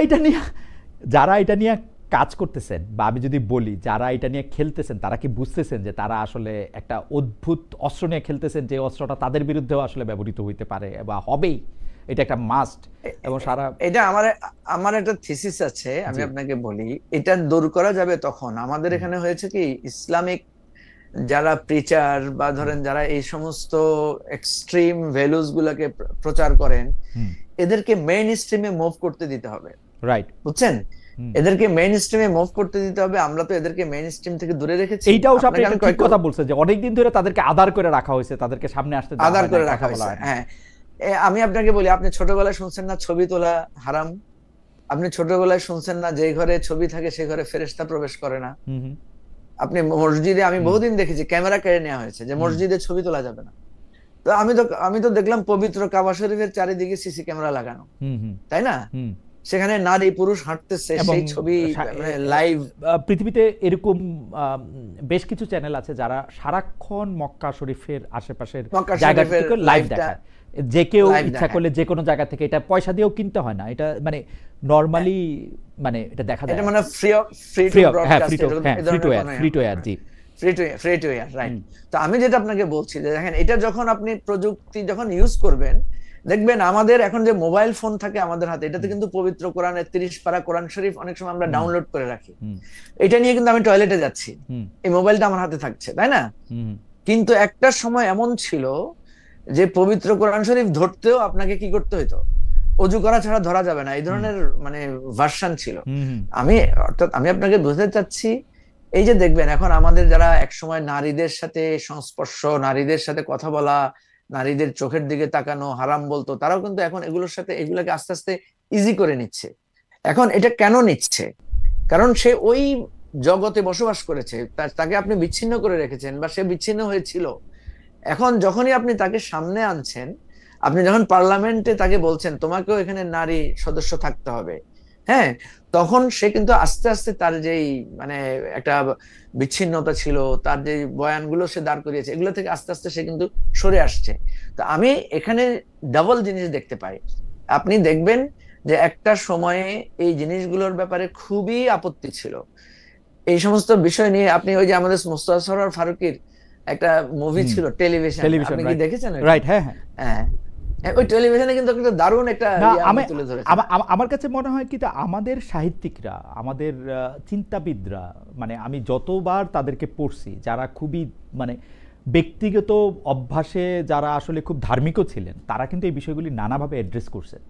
এটা নিয়ে কাজ করতেছেন, বা আমি যদি বলি যারা এটা নিয়ে খেলতেছেন, তারা কি বুঝতেছেন যে তারা আসলে একটা অদ্ভুত অস্ত্র নিয়ে খেলতেছেন, যে অস্ত্রটা তাদের বিরুদ্ধেও আসলে ব্যবহৃত হইতে পারে বা হবেই, এটা একটা মাস্ট। এবং এটা আমার একটা থিসিস আছে, আমি আপনাকে বলি, এটা দূর করা যাবে তখন আমাদের এখানে হয়েছে কি, ইসলামিক যারা প্রিচার বা ধরেন যারা এই সমস্ত এক্সট্রিম ভ্যালুস গুলাকে প্রচার করেন, এদেরকে মেইন স্ট্রিমে মুভ করতে দিতে হবে। রাইট, বুঝছেন? এদেরকে মেইন স্ট্রিমে মুভ করতে দিতে হবে। আমরা তো এদেরকে মেইন স্ট্রিম থেকে দূরে রেখেছি। এইটাও আপনি ঠিক কথা বলছেন যে অনেক দিন ধরে তাদেরকে আদার করে রাখা হয়েছে, তাদেরকে সামনে আসতে আদার করে রাখা হয়েছে। হ্যাঁ, আমি আপনাকে বলি, আপনি ছোটবেলায় শুনছেন না ছবি তোলা হারাম? আপনি ছোটবেলায় শুনছেন না, যে ঘরে ছবি থাকে সে ঘরে ফেরেশতা প্রবেশ করে না? হুম হুম আপনি মসজিদে, আমি হুম বহুদিন দেখেছি ক্যামেরা কেড়ে নেওয়া হয়েছে যে হুম মসজিদে ছবি তোলা যাবে না। তো আমি তো দেখলাম পবিত্র কাবা শরীফের চারিদিকে সিসি ক্যামেরা লাগানো, হুম হুম তাই না? হুম। সেখানে নারী পুরুষ হাঁটতেছে, এবং সেই ছবি লাইভ। পৃথিবীতে এরকম বেশ কিছু চ্যানেল আছে যারা সারাক্ষণ মক্কা শরীফের আশেপাশের মক্কা জায়গা শরীফের থেকে লাইভ লাইভটা দেখায়। যে কেউ লাইভ ইচ্ছা দেখায়। করলে যে কোনো জায়গা থেকে, এটা পয়সা দিয়েও কিনতে হয় না, এটা মানে নরমালি মানে এটা দেখা যায়। এটা মানে ফ্রি ফ্রি টু হ্যাঁ ব্রডকাস্ট, ফ্রি টু হ্যাঁ ফ্রি টু এয়ার জি। Free to air, right. হুম তো আমি যেটা আপনাকে বলছি যে দেখেন, এটা যখন আপনি প্রযুক্তি যখন ইউজ করবেন, দেখবেন আমাদের এখন যে মোবাইল ফোন থাকে আমাদের হাতে, এটাতে হুম কিন্তু পবিত্র কোরআনের 30 পারা কোরআন শরীফ অনেক সময় আমরা হুম ডাউনলোড করে রাখি। হুম এটা নিয়ে কিন্তু আমি টয়লেটে যাচ্ছি, হুম এই মোবাইলটা আমার হাতে থাকছে, তাই না? হুম কিন্তু একটা সময় এমন ছিল যে পবিত্র কোরআন শরীফ ধরতেও আপনাকে কি করতে হতো? অজু করা ছাড়া ধরা যাবে না, এই হুম ধরনের মানে ভার্সন ছিল। হুম অর্থাৎ আমি আপনাকে বুঝতে চাচ্ছি, এই যে দেখবেন এখন আমাদের যারা একসময় নারীদের সাথে সংস্পর্শ, নারীদের সাথে কথা বলা, নারীদের চোখের দিকে তাকানো হারাম বলতো, তারাও কিন্তু এখন এগুলোর সাথে এগুলোকে আস্তে আস্তে ইজি করে নিচ্ছে। এখন এটা কেন নিচ্ছে? কারণ সে ওই জগতে বসবাস করেছে, তাকে আপনি বিচ্ছিন্ন করে রেখেছেন বা সে বিচ্ছিন্ন হয়েছিল। এখন যখনই আপনি তাকে সামনে আনছেন, আপনি যখন পার্লামেন্টে তাকে বলছেন তোমাকেও এখানে নারী সদস্য থাকতে হবে, হ্যাঁ, তখন সে কিন্তু আস্তে আস্তে তার যেই মানে একটা বিচ্ছিন্নতা ছিল, তার যে বয়ানগুলো সে দাঁড় করিয়েছে, এগুলো থেকে আস্তে আস্তে সে কিন্তু সরে আসছে। তো আমি এখানে ডাবল জিনিস দেখতে পাই। আপনি দেখবেন যে একটা সময়ে এই জিনিসগুলোর ব্যাপারে খুবই আপত্তি ছিল। এই সমস্ত বিষয় নিয়ে আপনি ওই যে আমাদের মোস্তফা সরোয়ার ফারুকীর একটা মুভি হুম ছিল টেলিভিশন, টেলিভিশন আপনি কি রাইট দেখেছেন ওইটা? রাইট হ্যাঁ হ্যাঁ। হ্যাঁ, ওই টেলিভিশনে কিন্তু একটা দারুণ একটা না আমি আমরা তুলে ধরেছেন। আমার কাছে মনে হয় কি, আমাদের সাহিত্যিকরা, আমাদের চিন্তাবিদরা, মানে আমি যতবার তাদেরকে পড়ছি, যারা খুবই মানে ব্যক্তিগত অভ্যাসে যারা আসলে খুব ধার্মিকও ছিলেন, তারা কিন্তু এই বিষয়গুলি নানাভাবে অ্যাড্রেস করছেন।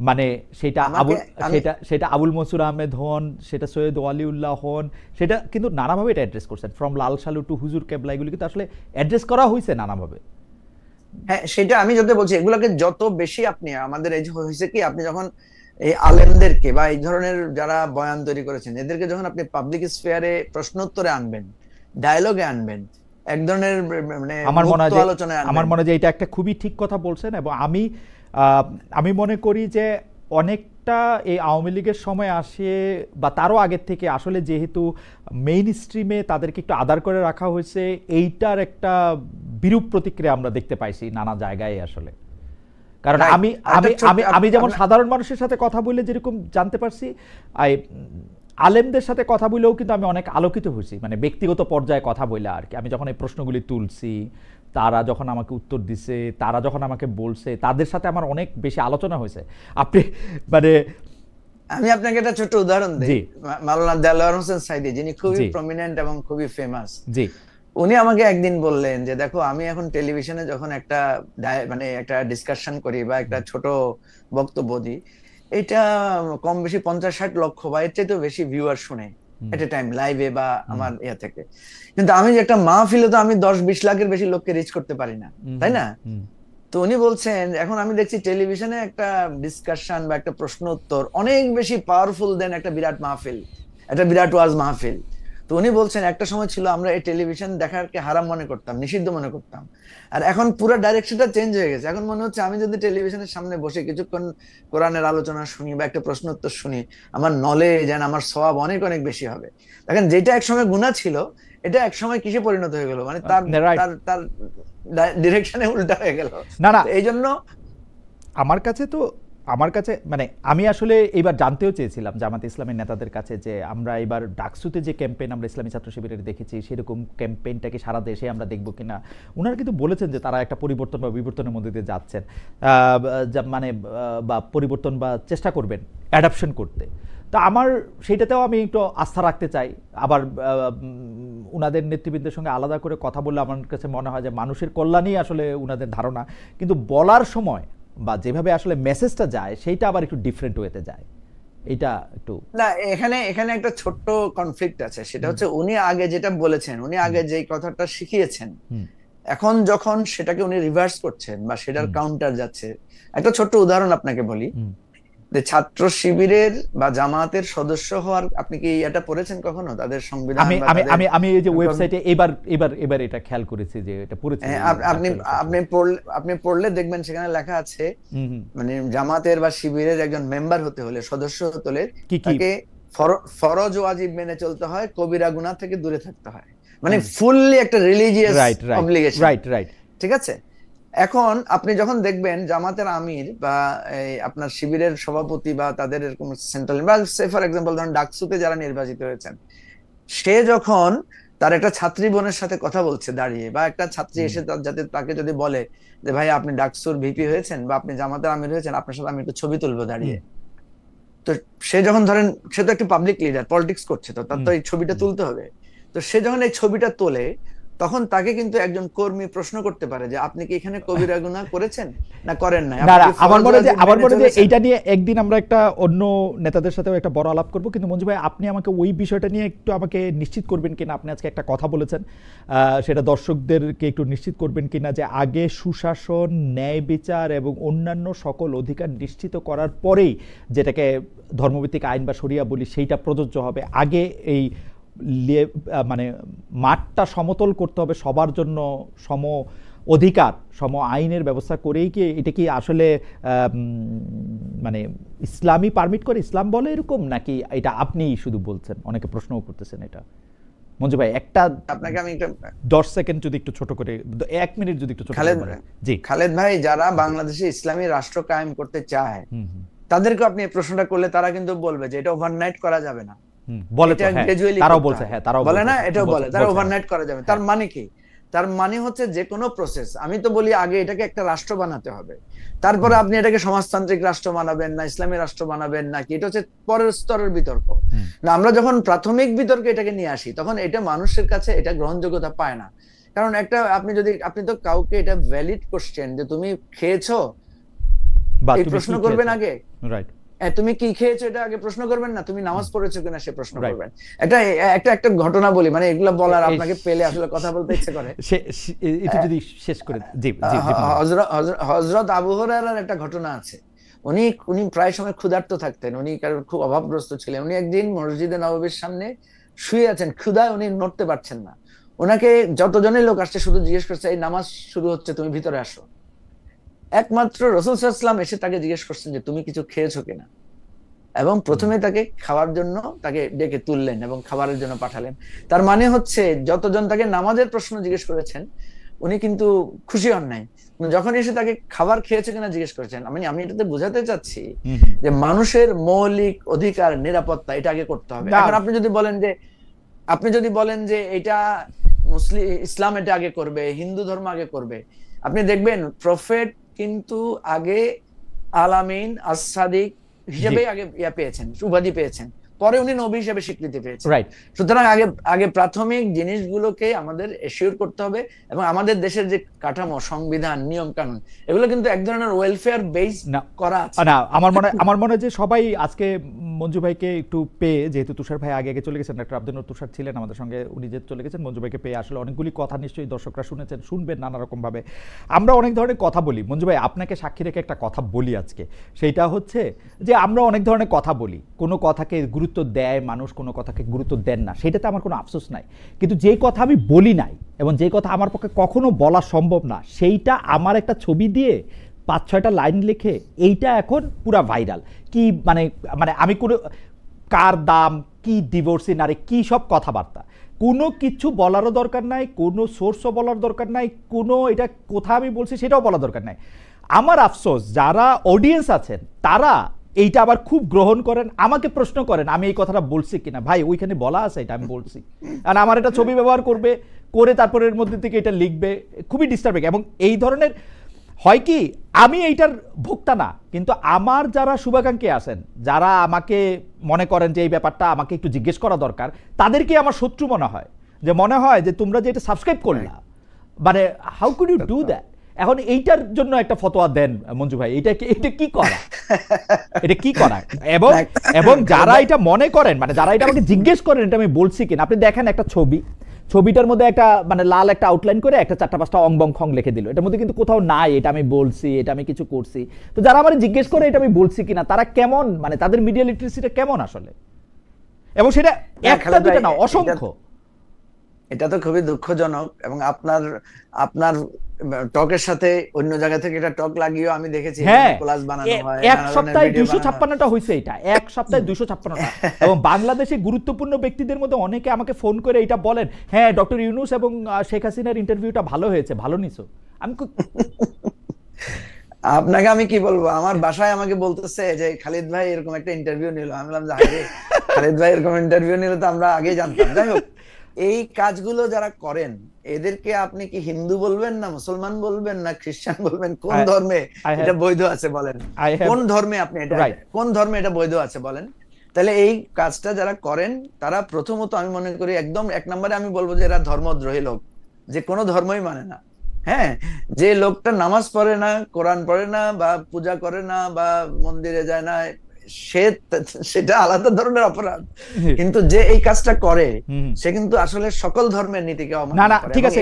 মানে সেটা আমাকে আমি সেটা আবুল মনসুর আহমেদ হন, সেটা সৈয়দ ওয়ালিউল্লাহ হন, সেটা কিন্তু নানাভাবে এটা অ্যাড্রেস করছেন। ফ্রম লাল সালু টু হুজুর কেবলা, এগুলি কিন্তু আসলে অ্যাড্রেস করা হয়েছে নানাভাবে। হ্যাঁ, সেটা আমি যত বলছি, এগুলোকে যত বেশি আপনি আমাদের এই যে হয়েছে কি, আপনি যখন এই আলেমদেরকে বা এই ধরনের যারা বয়ান তৈরি করেছেন এদেরকে যখন আপনি পাবলিক স্ফিয়ারে প্রশ্নোত্তরে আনবেন, ডায়ালগে আনবেন, এক ধরনের মানে মুক্ত আলোচনায় আমার আনবেন। মনে হয় যে এটা একটা খুবই ঠিক কথা বলছেন। এবং আমি মনে করি যে অনেকটা এই আওয়ামী লীগের সময় আসে বা তারও আগের থেকে আসলে যেহেতু মেইন স্ট্রিমে তাদেরকে একটু আদার করে রাখা হয়েছে, এইটার একটা বিরূপ প্রতিক্রিয়া আমরা দেখতে পাইছি নানা জায়গায় আসলে। কারণ রাইট, আমি আমি আমি আমি যেমন সাধারণ মানুষের সাথে কথা বলে যেরকম জানতে পারছি, আলেমদের সাথে কথা বলেও কিন্তু আমি অনেক আলোকিত হয়েছি, মানে ব্যক্তিগত পর্যায়ে কথা বলে আর কি। আমি যখন এই প্রশ্নগুলি তুলছি, তারা যখন আমাকে উত্তর দিছে, তারা যখন আমাকে বলছে, তাদের সাথে আমার অনেক বেশি আলোচনা হয়েছে। আপনি মানে আমি আপনাকে একটা ছোট্ট উদাহরণ দিই। জি মাওলানা দেলোয়ার হোসেন সাইদি, যিনি খুবই জি প্রমিনেন্ট এবং খুবই ফেমাস, জি উনি আমাকে একদিন বললেন যে দেখো, আমি এখন টেলিভিশনে যখন একটা মানে একটা ডিসকাশন করি বা একটা ছোট বক্তব্য দিই, এটা কম বেশি 50-60 লক্ষ বা এর চাইতেও বেশি ভিউয়ার শুনে এট এ টাইম, লাইভে বা আমার ইয়া থেকে। কিন্তু আমি যে একটা মাহফিলে তো আমি 10-20 লাখের বেশি লোককে রিচ করতে পারি না, তাই না? তো উনি বলছেন এখন আমি দেখছি টেলিভিশনে একটা ডিসকাশন বা একটা প্রশ্ন উত্তর অনেক বেশি পাওয়ারফুল দেন একটা বিরাট মাহফিল, একটা বিরাট ওয়াজ মাহফিল। তো উনি বলছেন একটা সময় ছিল আমরা এই টেলিভিশন দেখারকে হারাম মনে করতাম, নিষিদ্ধ মনে করতাম, আর এখন পুরো ডাইরেকশনটা চেঞ্জ হয়ে গেছে। এখন মনে হচ্ছে আমি যদি টেলিভিশনের সামনে বসে কিছুক্ষণ কোরআনের আলোচনা শুনি বা একটা প্রশ্ন উত্তর শুনি, আমার নলেজ এন্ড আমার সওয়াব অনেক অনেক বেশি হবে। দেখেন, যেটা একসময় গুনাহ ছিল, এটা একসময় কিসে পরিণত হয়ে গেল, মানে তার রাইট। তার তার ডিরেকশনে উল্টা হয়ে গেল। না না, এই জন্য আমার কাছে মানে আমি আসলে এইবার জানতেও চেয়েছিলাম জামাত ইসলামের নেতাদের কাছে যে আমরা এবার ডাকসুতে যে ক্যাম্পেইন আমরা ইসলামী ছাত্র শিবিরের দেখেছি, সেরকম ক্যাম্পেইনটাকে সারা দেশে আমরা দেখব কিনা। ওনারা কিন্তু বলেছেন যে তারা একটা পরিবর্তন বা বিবর্তনের মধ্যে দিয়ে যাচ্ছেন, মানে বা পরিবর্তন বা চেষ্টা করবেন অ্যাডাপশন করতে। তা আমার সেইটাতেও আমি একটু আস্থা রাখতে চাই। আবার উনাদের নেতৃবৃন্দের সঙ্গে আলাদা করে কথা বললে আমার কাছে মনে হয় যে মানুষের কল্যাণই আসলে উনাদের ধারণা, কিন্তু বলার সময় বা যেভাবে আসলে মেসেজটা যায় সেইটা আবার একটু ডিফারেন্ট ওয়েতে যায়। এটা একটু না, এখানে এখানে একটা ছোট্ট কনফ্লিক্ট আছে। সেটা হচ্ছে উনি আগে যেটা বলেছেন, উনি আগে যেই কথাটা শিখিয়েছেন, এখন যখন সেটাকে উনি রিভার্স করছেন বা সেটার কাউন্টার যাচ্ছে। একটা ছোট্ট উদাহরণ আপনাকে বলি। যে ছাত্র শিবিরের বা জামায়াতের সদস্য হওয়ার, আপনি কি এটা পড়েছেন কখনো তাদের সংবিধান? আমি এই যে ওয়েবসাইটে এবার এটা খেয়াল করেছি যে এটা পড়েছি। আপনি পড়লে দেখবেন সেখানে লেখা আছে মানে জামাতের বা শিবিরের একজন মেম্বার হতে হলে, সদস্য হতে হলে তাকে ফরজ ওয়াজিব মেনে চলতে হয়, কবিরা গুনাহ থেকে দূরে থাকতে হয়, মানে ফুললি একটা রিলিজিয়াস অবলিগেশন। রাইট, ঠিক আছে। এখন আপনি যখন দেখবেন জামাতের আমির বা আপনার শিবিরের সভাপতি বা তাদের এরকম সেন্ট্রাল বা সে ফর এক্সাম্পল ধরুন ডাকসুতে যারা নির্বাচিত হয়েছেন, সে যখন তার একটা ছাত্রী বোনের সাথে কথা বলছে দাঁড়িয়ে, বা একটা ছাত্রী এসে যাতে তাকে যদি বলে যে ভাই আপনি ডাকসুর ভিপি হয়েছেন বা আপনি জামাতের আমির হয়েছেন, আপনার সাথে আমি একটু ছবি তুলবো দাঁড়িয়ে, তো সে যখন ধরেন, সে তো একটা পাবলিক লিডার, পলিটিক্স করছে, তো তার তো এই ছবিটা তুলতে হবে। তো সে যখন এই ছবিটা তোলে, তখন তাকে কিন্তু একজন কর্মী প্রশ্ন করতে পারে যে আপনি কি এখানে কবিরা গুনাহ করেছেন না করেন নাই। আমার মনে হয় এইটা নিয়ে একদিন আমরা একটা অন্য নেতাদের সাথেও একটা বড় আলাপ করব, কিন্তু মঞ্জু ভাই আপনি আমাকে ওই বিষয়টা নিয়ে একটু আমাকে নিশ্চিত করবেন কিনা, আপনি আজকে একটা কথা বলেছেন সেটা দর্শকদেরকে একটু নিশ্চিত করবেন কিনা যে আগে সুশাসন, ন্যায় বিচার এবং অন্যান্য সকল অধিকার নিশ্চিত করার পরেই যেটাকে ধর্মভিত্তিক আইন বা শরিয়া বলি সেইটা প্রযোজ্য হবে। আগে এই মানে মাঠটা সমতল করতে হবে, সবার জন্য সম অধিকার, সম আইনের ব্যবস্থা করেই কি এটা কি আসলে মানে ইসলামই পারমিট করে, ইসলাম বলে এরকম, নাকি এটা আপনি শুধু বলছেন? অনেকে প্রশ্নও করতেছেন এটা। মঞ্জু ভাই একটা আপনাকে আমি 10 সেকেন্ড যদি একটু ছোট করে, 1 মিনিট যদি একটু ছোট করে। জি খালেদ ভাই, যারা বাংলাদেশে ইসলামী রাষ্ট্র কায়েম করতে চায় তাদেরকে আপনি এই প্রশ্নটা করলে তারা কিন্তু বলবে যে এটা ওভারনাইট করা যাবে না। তারাও বলে না, এটাও বলে তারা ওভারনাইট করা যাবে। তার মানে কি? তার মানে হচ্ছে যে কোনো প্রসেস, আমি তো বলি আগে এটাকে একটা রাষ্ট্র বানাতে হবে, তারপরে আপনি এটাকে সমাজতান্ত্রিক রাষ্ট্র বানাবেন না ইসলামী রাষ্ট্র বানাবেন নাকি, এটা হচ্ছে পরের স্তরের বিতর্ক। না, আমরা যখন প্রাথমিক বিতর্কে এটাকে নিয়ে আসি তখন এটা মানুষের কাছে এটা গ্রহণযোগ্যতা পায় না। কারণ একটা আপনি তো কাউকে এটা ভ্যালিড কোশ্চেন যে তুমি খেয়েছো এই প্রশ্ন করবেন আগে, রাইট? তুমি কি খেয়েছো এটা আগে প্রশ্ন করবেন না, তুমি নামাজ পড়েছো কিনা সে প্রশ্ন করবেন। একটা ঘটনা বলি, মানে এগুলো বলার আপনাকে পেলে আসলে কথা বলতে ইচ্ছে করে। এটা যদি শেষ করে, জি হযরত আবু হুরায়রার একটা ঘটনা আছে। উনি প্রায় সময় ক্ষুধার্ত থাকতেন, উনি খুব অভাবগ্রস্ত ছিলেন। উনি একদিন মসজিদে নববীর সামনে শুয়ে আছেন, ক্ষুধায় উনি নড়তে পারছেন না। ওনাকে যতজনই লোক আসছে শুধু জিজ্ঞেস করছে এই নামাজ শুরু হচ্ছে, তুমি ভিতরে আসো। একমাত্র রাসূল সাল্লাল্লাহু আলাইহি ওয়াসাল্লাম এসে তাকে জিজ্ঞেস করছেন যে তুমি কিছু খেয়েছো কিনা, এবং প্রথমে তাকে খাওয়ার জন্য তাকে ডেকে তুললেন এবং খাবারের জন্য পাঠালেন। তার মানে হচ্ছে যতজন তাকে নামাজের প্রশ্ন জিজ্ঞেস করেছেন উনি কিন্তু খুশি হন নাই, যখন এসে তাকে খাবার খেয়েছে কিনা জিজ্ঞেস করেছেন। আমি এটাতে বোঝাতে চাচ্ছি যে মানুষের মৌলিক অধিকার, নিরাপত্তা এটা আগে করতে হবে। এখন আপনি যদি বলেন যে এটা ইসলাম এটা আগে করবে, হিন্দু ধর্ম আগে করবে, আপনি দেখবেন প্রফেট কিন্তু আগে আলামিন as-সাদিক হিসেবে আগে পেয়েছেন, উপাধি পেয়েছেন, পরে উনি নবী হিসেবে স্বীকৃতি পেয়েছেন। রাইট। সুতরাং আগে প্রাথমিক জিনিসগুলোকে আমাদের এশিওর করতে হবে, এবং আমাদের দেশের যে কাঠামো, সংবিধান, নিয়ম কানুন, এগুলো কিন্তু এক ধরনের ওয়েলফেয়ার বেস করা আছে না। আমার মনে হয় যে সবাই আজকে মঞ্জু ভাইকে একটু পেয়ে, যেহেতু তুষার ভাই আগে চলে গেছেন, ডক্টর আব্দুল তুষার ছিলেন আমাদের সঙ্গে, উনি যে চলে গেছেন, মঞ্জু ভাইকে পেয়ে আসলে অনেকগুলি কথা নিশ্চয়ই দর্শকরা শুনেছেন, শুনবেন নানা রকম ভাবে। আমরা অনেক ধরনের কথা বলি। মঞ্জু ভাই, আপনাকে সাক্ষী রেখে একটা কথা বলি আজকে, সেইটা হচ্ছে যে আমরা অনেক ধরনের কথা বলি, কোনো কথাকে গুরুত্ব দেয় মানুষ, কোনো কথাকে গুরুত্ব দেন না, সেটাতে আমার কোনো আফসোস নাই। কিন্তু যেই কথা আমি বলি নাই এবং যেই কথা আমার পক্ষে কখনো বলা সম্ভব না, সেইটা আমার একটা ছবি দিয়ে 5-6টা লাইন লিখে এইটা এখন পুরা ভাইরাল। কি মানে আমি কোনো কার দাম, কি ডিভোর্সি নারী, কি সব কথাবার্তা, কোনো কিছু বলারও দরকার নাই, কোনো সোর্সও বলার দরকার নাই, কোনো এটা কোথা আমি বলছি সেটাও বলার দরকার নাই। আমার আফসোস যারা অডিয়েন্স আছেন তারা এইটা আবার খুব গ্রহণ করেন, আমাকে প্রশ্ন করেন আমি এই কথাটা বলছি কিনা। ভাই ওইখানে বলা আছে এটা আমি বলছি, আর আমার এটা ছবি ব্যবহার করে তারপরে এর মধ্যে থেকে এটা লিখবে, খুবই ডিস্টার্বিং। এবং এই ধরনের হয় কি, আমি এইটার ভোক্তা না, কিন্তু আমার যারা শুভাকাঙ্ক্ষী আছেন, যারা আমাকে মনে করেন যে এই ব্যাপারটা আমাকে একটু জিজ্ঞেস করা দরকার, তাদেরকে আমার শত্রু মনে হয় যে তোমরা যে এটা সাবস্ক্রাইব করলা, মানে how could you do that. এখন এইটার জন্য একটা ফতোয়া দেন মঞ্জু ভাই, এটা কি করা, এটা কি করা? এবং যারা এটা মনে করেন, মানে যারা এটা আমাকে জিজ্ঞেস করেন এটা আমি বলছি কিনা, আপনি দেখেন একটা ছবিটার মধ্যে একটা মানে লাল একটা আউটলাইন করে একটা 4টা 5টা অং বং খং লিখে দিল, এটার মধ্যে কিন্তু কোথাও নাই এটা আমি বলছি, এটা আমি কিছু করছি। তো যারা আমার জিজ্ঞেস করে এটা আমি বলছি কিনা, তারা কেমন, মানে তাদের মিডিয়া লিটারেসিটা কেমন আসলে, এবং সেটা একটা দুটো না, অসংখ্য। এটা তো খুবই দুঃখজনক, এবং আপনার টকের সাথে অন্য জায়গা থেকে এটা টক লাগিয়েও আমি দেখেছি কোলাজ বানানো হয়, এক সপ্তাহে 256টা হয়েছে, এটা এক সপ্তাহে 256টা। এবং বাংলাদেশে গুরুত্বপূর্ণ ব্যক্তিদের মধ্যে অনেকে আমাকে ফোন করে এটা বলেন, হ্যাঁ ডক্টর ইউনূস এবং শেখ হাসিনার ইন্টারভিউটা ভালো হয়েছে, ভালো নিছো। আমি আপনাকে আমি কি বলবো, আমার বাসায় আমাকে বলতেছে যে খালিদ ভাই এরকম একটা ইন্টারভিউ নিল। আমি বললাম যে খালিদ ভাই এরকম ইন্টারভিউ নিলে তো আমরা আগেই জানতাম। যাই হোক, এই কাজগুলো যারা করেন এদেরকে আপনি কি হিন্দু বলবেন না মুসলমান বলবেন না খ্রিস্টান বলবেন? কোন ধর্মে এটা বৈধ আছে বলেন? কোন ধর্মে আপনি এটা, কোন ধর্মে এটা বৈধ আছে বলেন? তাহলে এই কাজটা যারা করেন তারা প্রথমত আমি মনে করি একদম 1 নম্বরে আমি বলবো যে এরা ধর্মদ্রোহী লোক, যে কোনো ধর্মই মানে না। হ্যাঁ, যে লোকটা নামাজ পড়ে না, কোরআন পড়ে না, বা পূজা করে না, বা মন্দিরে যায় না, সেটা আলাদা ধরনের অপরাধ। কিন্তু যে এই কাজটা করে সে কিন্তু আসলে সকল ধর্মের নীতিকে অমান্য করে। ঠিক আছে,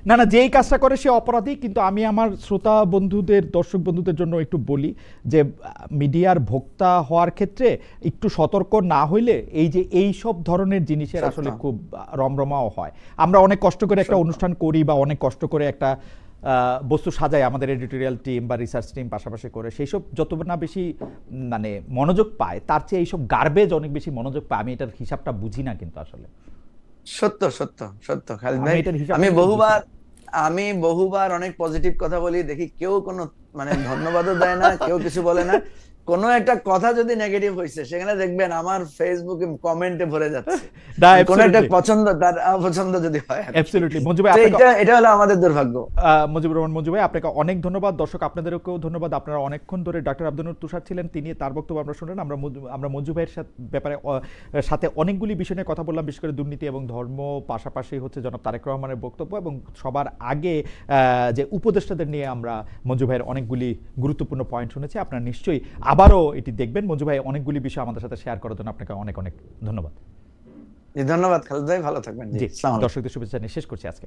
না যে এই কাজটা করে সে অপরাধী। কিন্তু আমি আমার শ্রোতা বন্ধুদের, দর্শক বন্ধুদের জন্য একটু বলি যে মিডিয়ার ভোক্তা হওয়ার ক্ষেত্রে একটু সতর্ক না হইলে এই যে এই সব ধরনের জিনিসের আসলে খুব রমরমাও হয়। আমরা অনেক কষ্ট করে একটা অনুষ্ঠান করি বা অনেক কষ্ট করে একটা বস্তু সাজাই, আমাদের এডিটোরিয়াল টিম বা রিসার্চ টিম পাশাপাশি করে, সেই সব যত না বেশি মানে মনোযোগ পায়, তার চেয়ে এইসব গার্বেজ অনেক বেশি মনোযোগ পায়। আমি এটার হিসাবটা বুঝি না কিন্তু আসলে। সত্য সত্য সত্য খালিদ ভাই, আমি বহুবার অনেক পজিটিভ কথা বলি, দেখি কেউ কোনো মানে ধন্যবাদও দেয় না, কেউ কিছু বলে না। কোনো একটা কথা যদি নেগেটিভ হয়েছে সেখানে দেখবেন আমার ফেসবুকে কমেন্টে ভরে যাচ্ছে। কোন একটা পছন্দ তার অপছন্দ যদি হয়, অ্যাবসলিউটলি। মঞ্জু ভাই, এটা হলো আমাদের দুর্ভাগ্য। মুজিবুর রহমান মঞ্জু ভাই, আপনাকে অনেক ধন্যবাদ। দর্শক আপনাদেরকেও ধন্যবাদ। আপনারা অনেকক্ষণ ধরে ডক্টর আব্দুল নূর তুষার ছিলেন, তিনি তার বক্তব্য আমরা শুনলেন। আমরা মঞ্জু ভাইয়ের ব্যাপারে সাথে অনেকগুলি বিষয় নিয়ে কথা বললাম, বিশেষ করে দুর্নীতি এবং ধর্ম, পাশাপাশি হচ্ছে জনাব তারেক রহমানের বক্তব্য, এবং সবার আগে যে উপদেষ্টাদের নিয়ে আমরা মঞ্জু ভাইয়ের অনেকগুলি গুরুত্বপূর্ণ পয়েন্ট শুনেছি। আপনারা নিশ্চয়ই আবারও এটি দেখবেন। মঞ্জু ভাই অনেকগুলি বিষয় আমাদের সাথে শেয়ার করার জন্য আপনাকে অনেক অনেক ধন্যবাদ। ধন্যবাদ খালিদ ভাই, ভালো থাকবেন। জি, দর্শকদের শুভেচ্ছা নিয়ে শেষ করছি আজকে।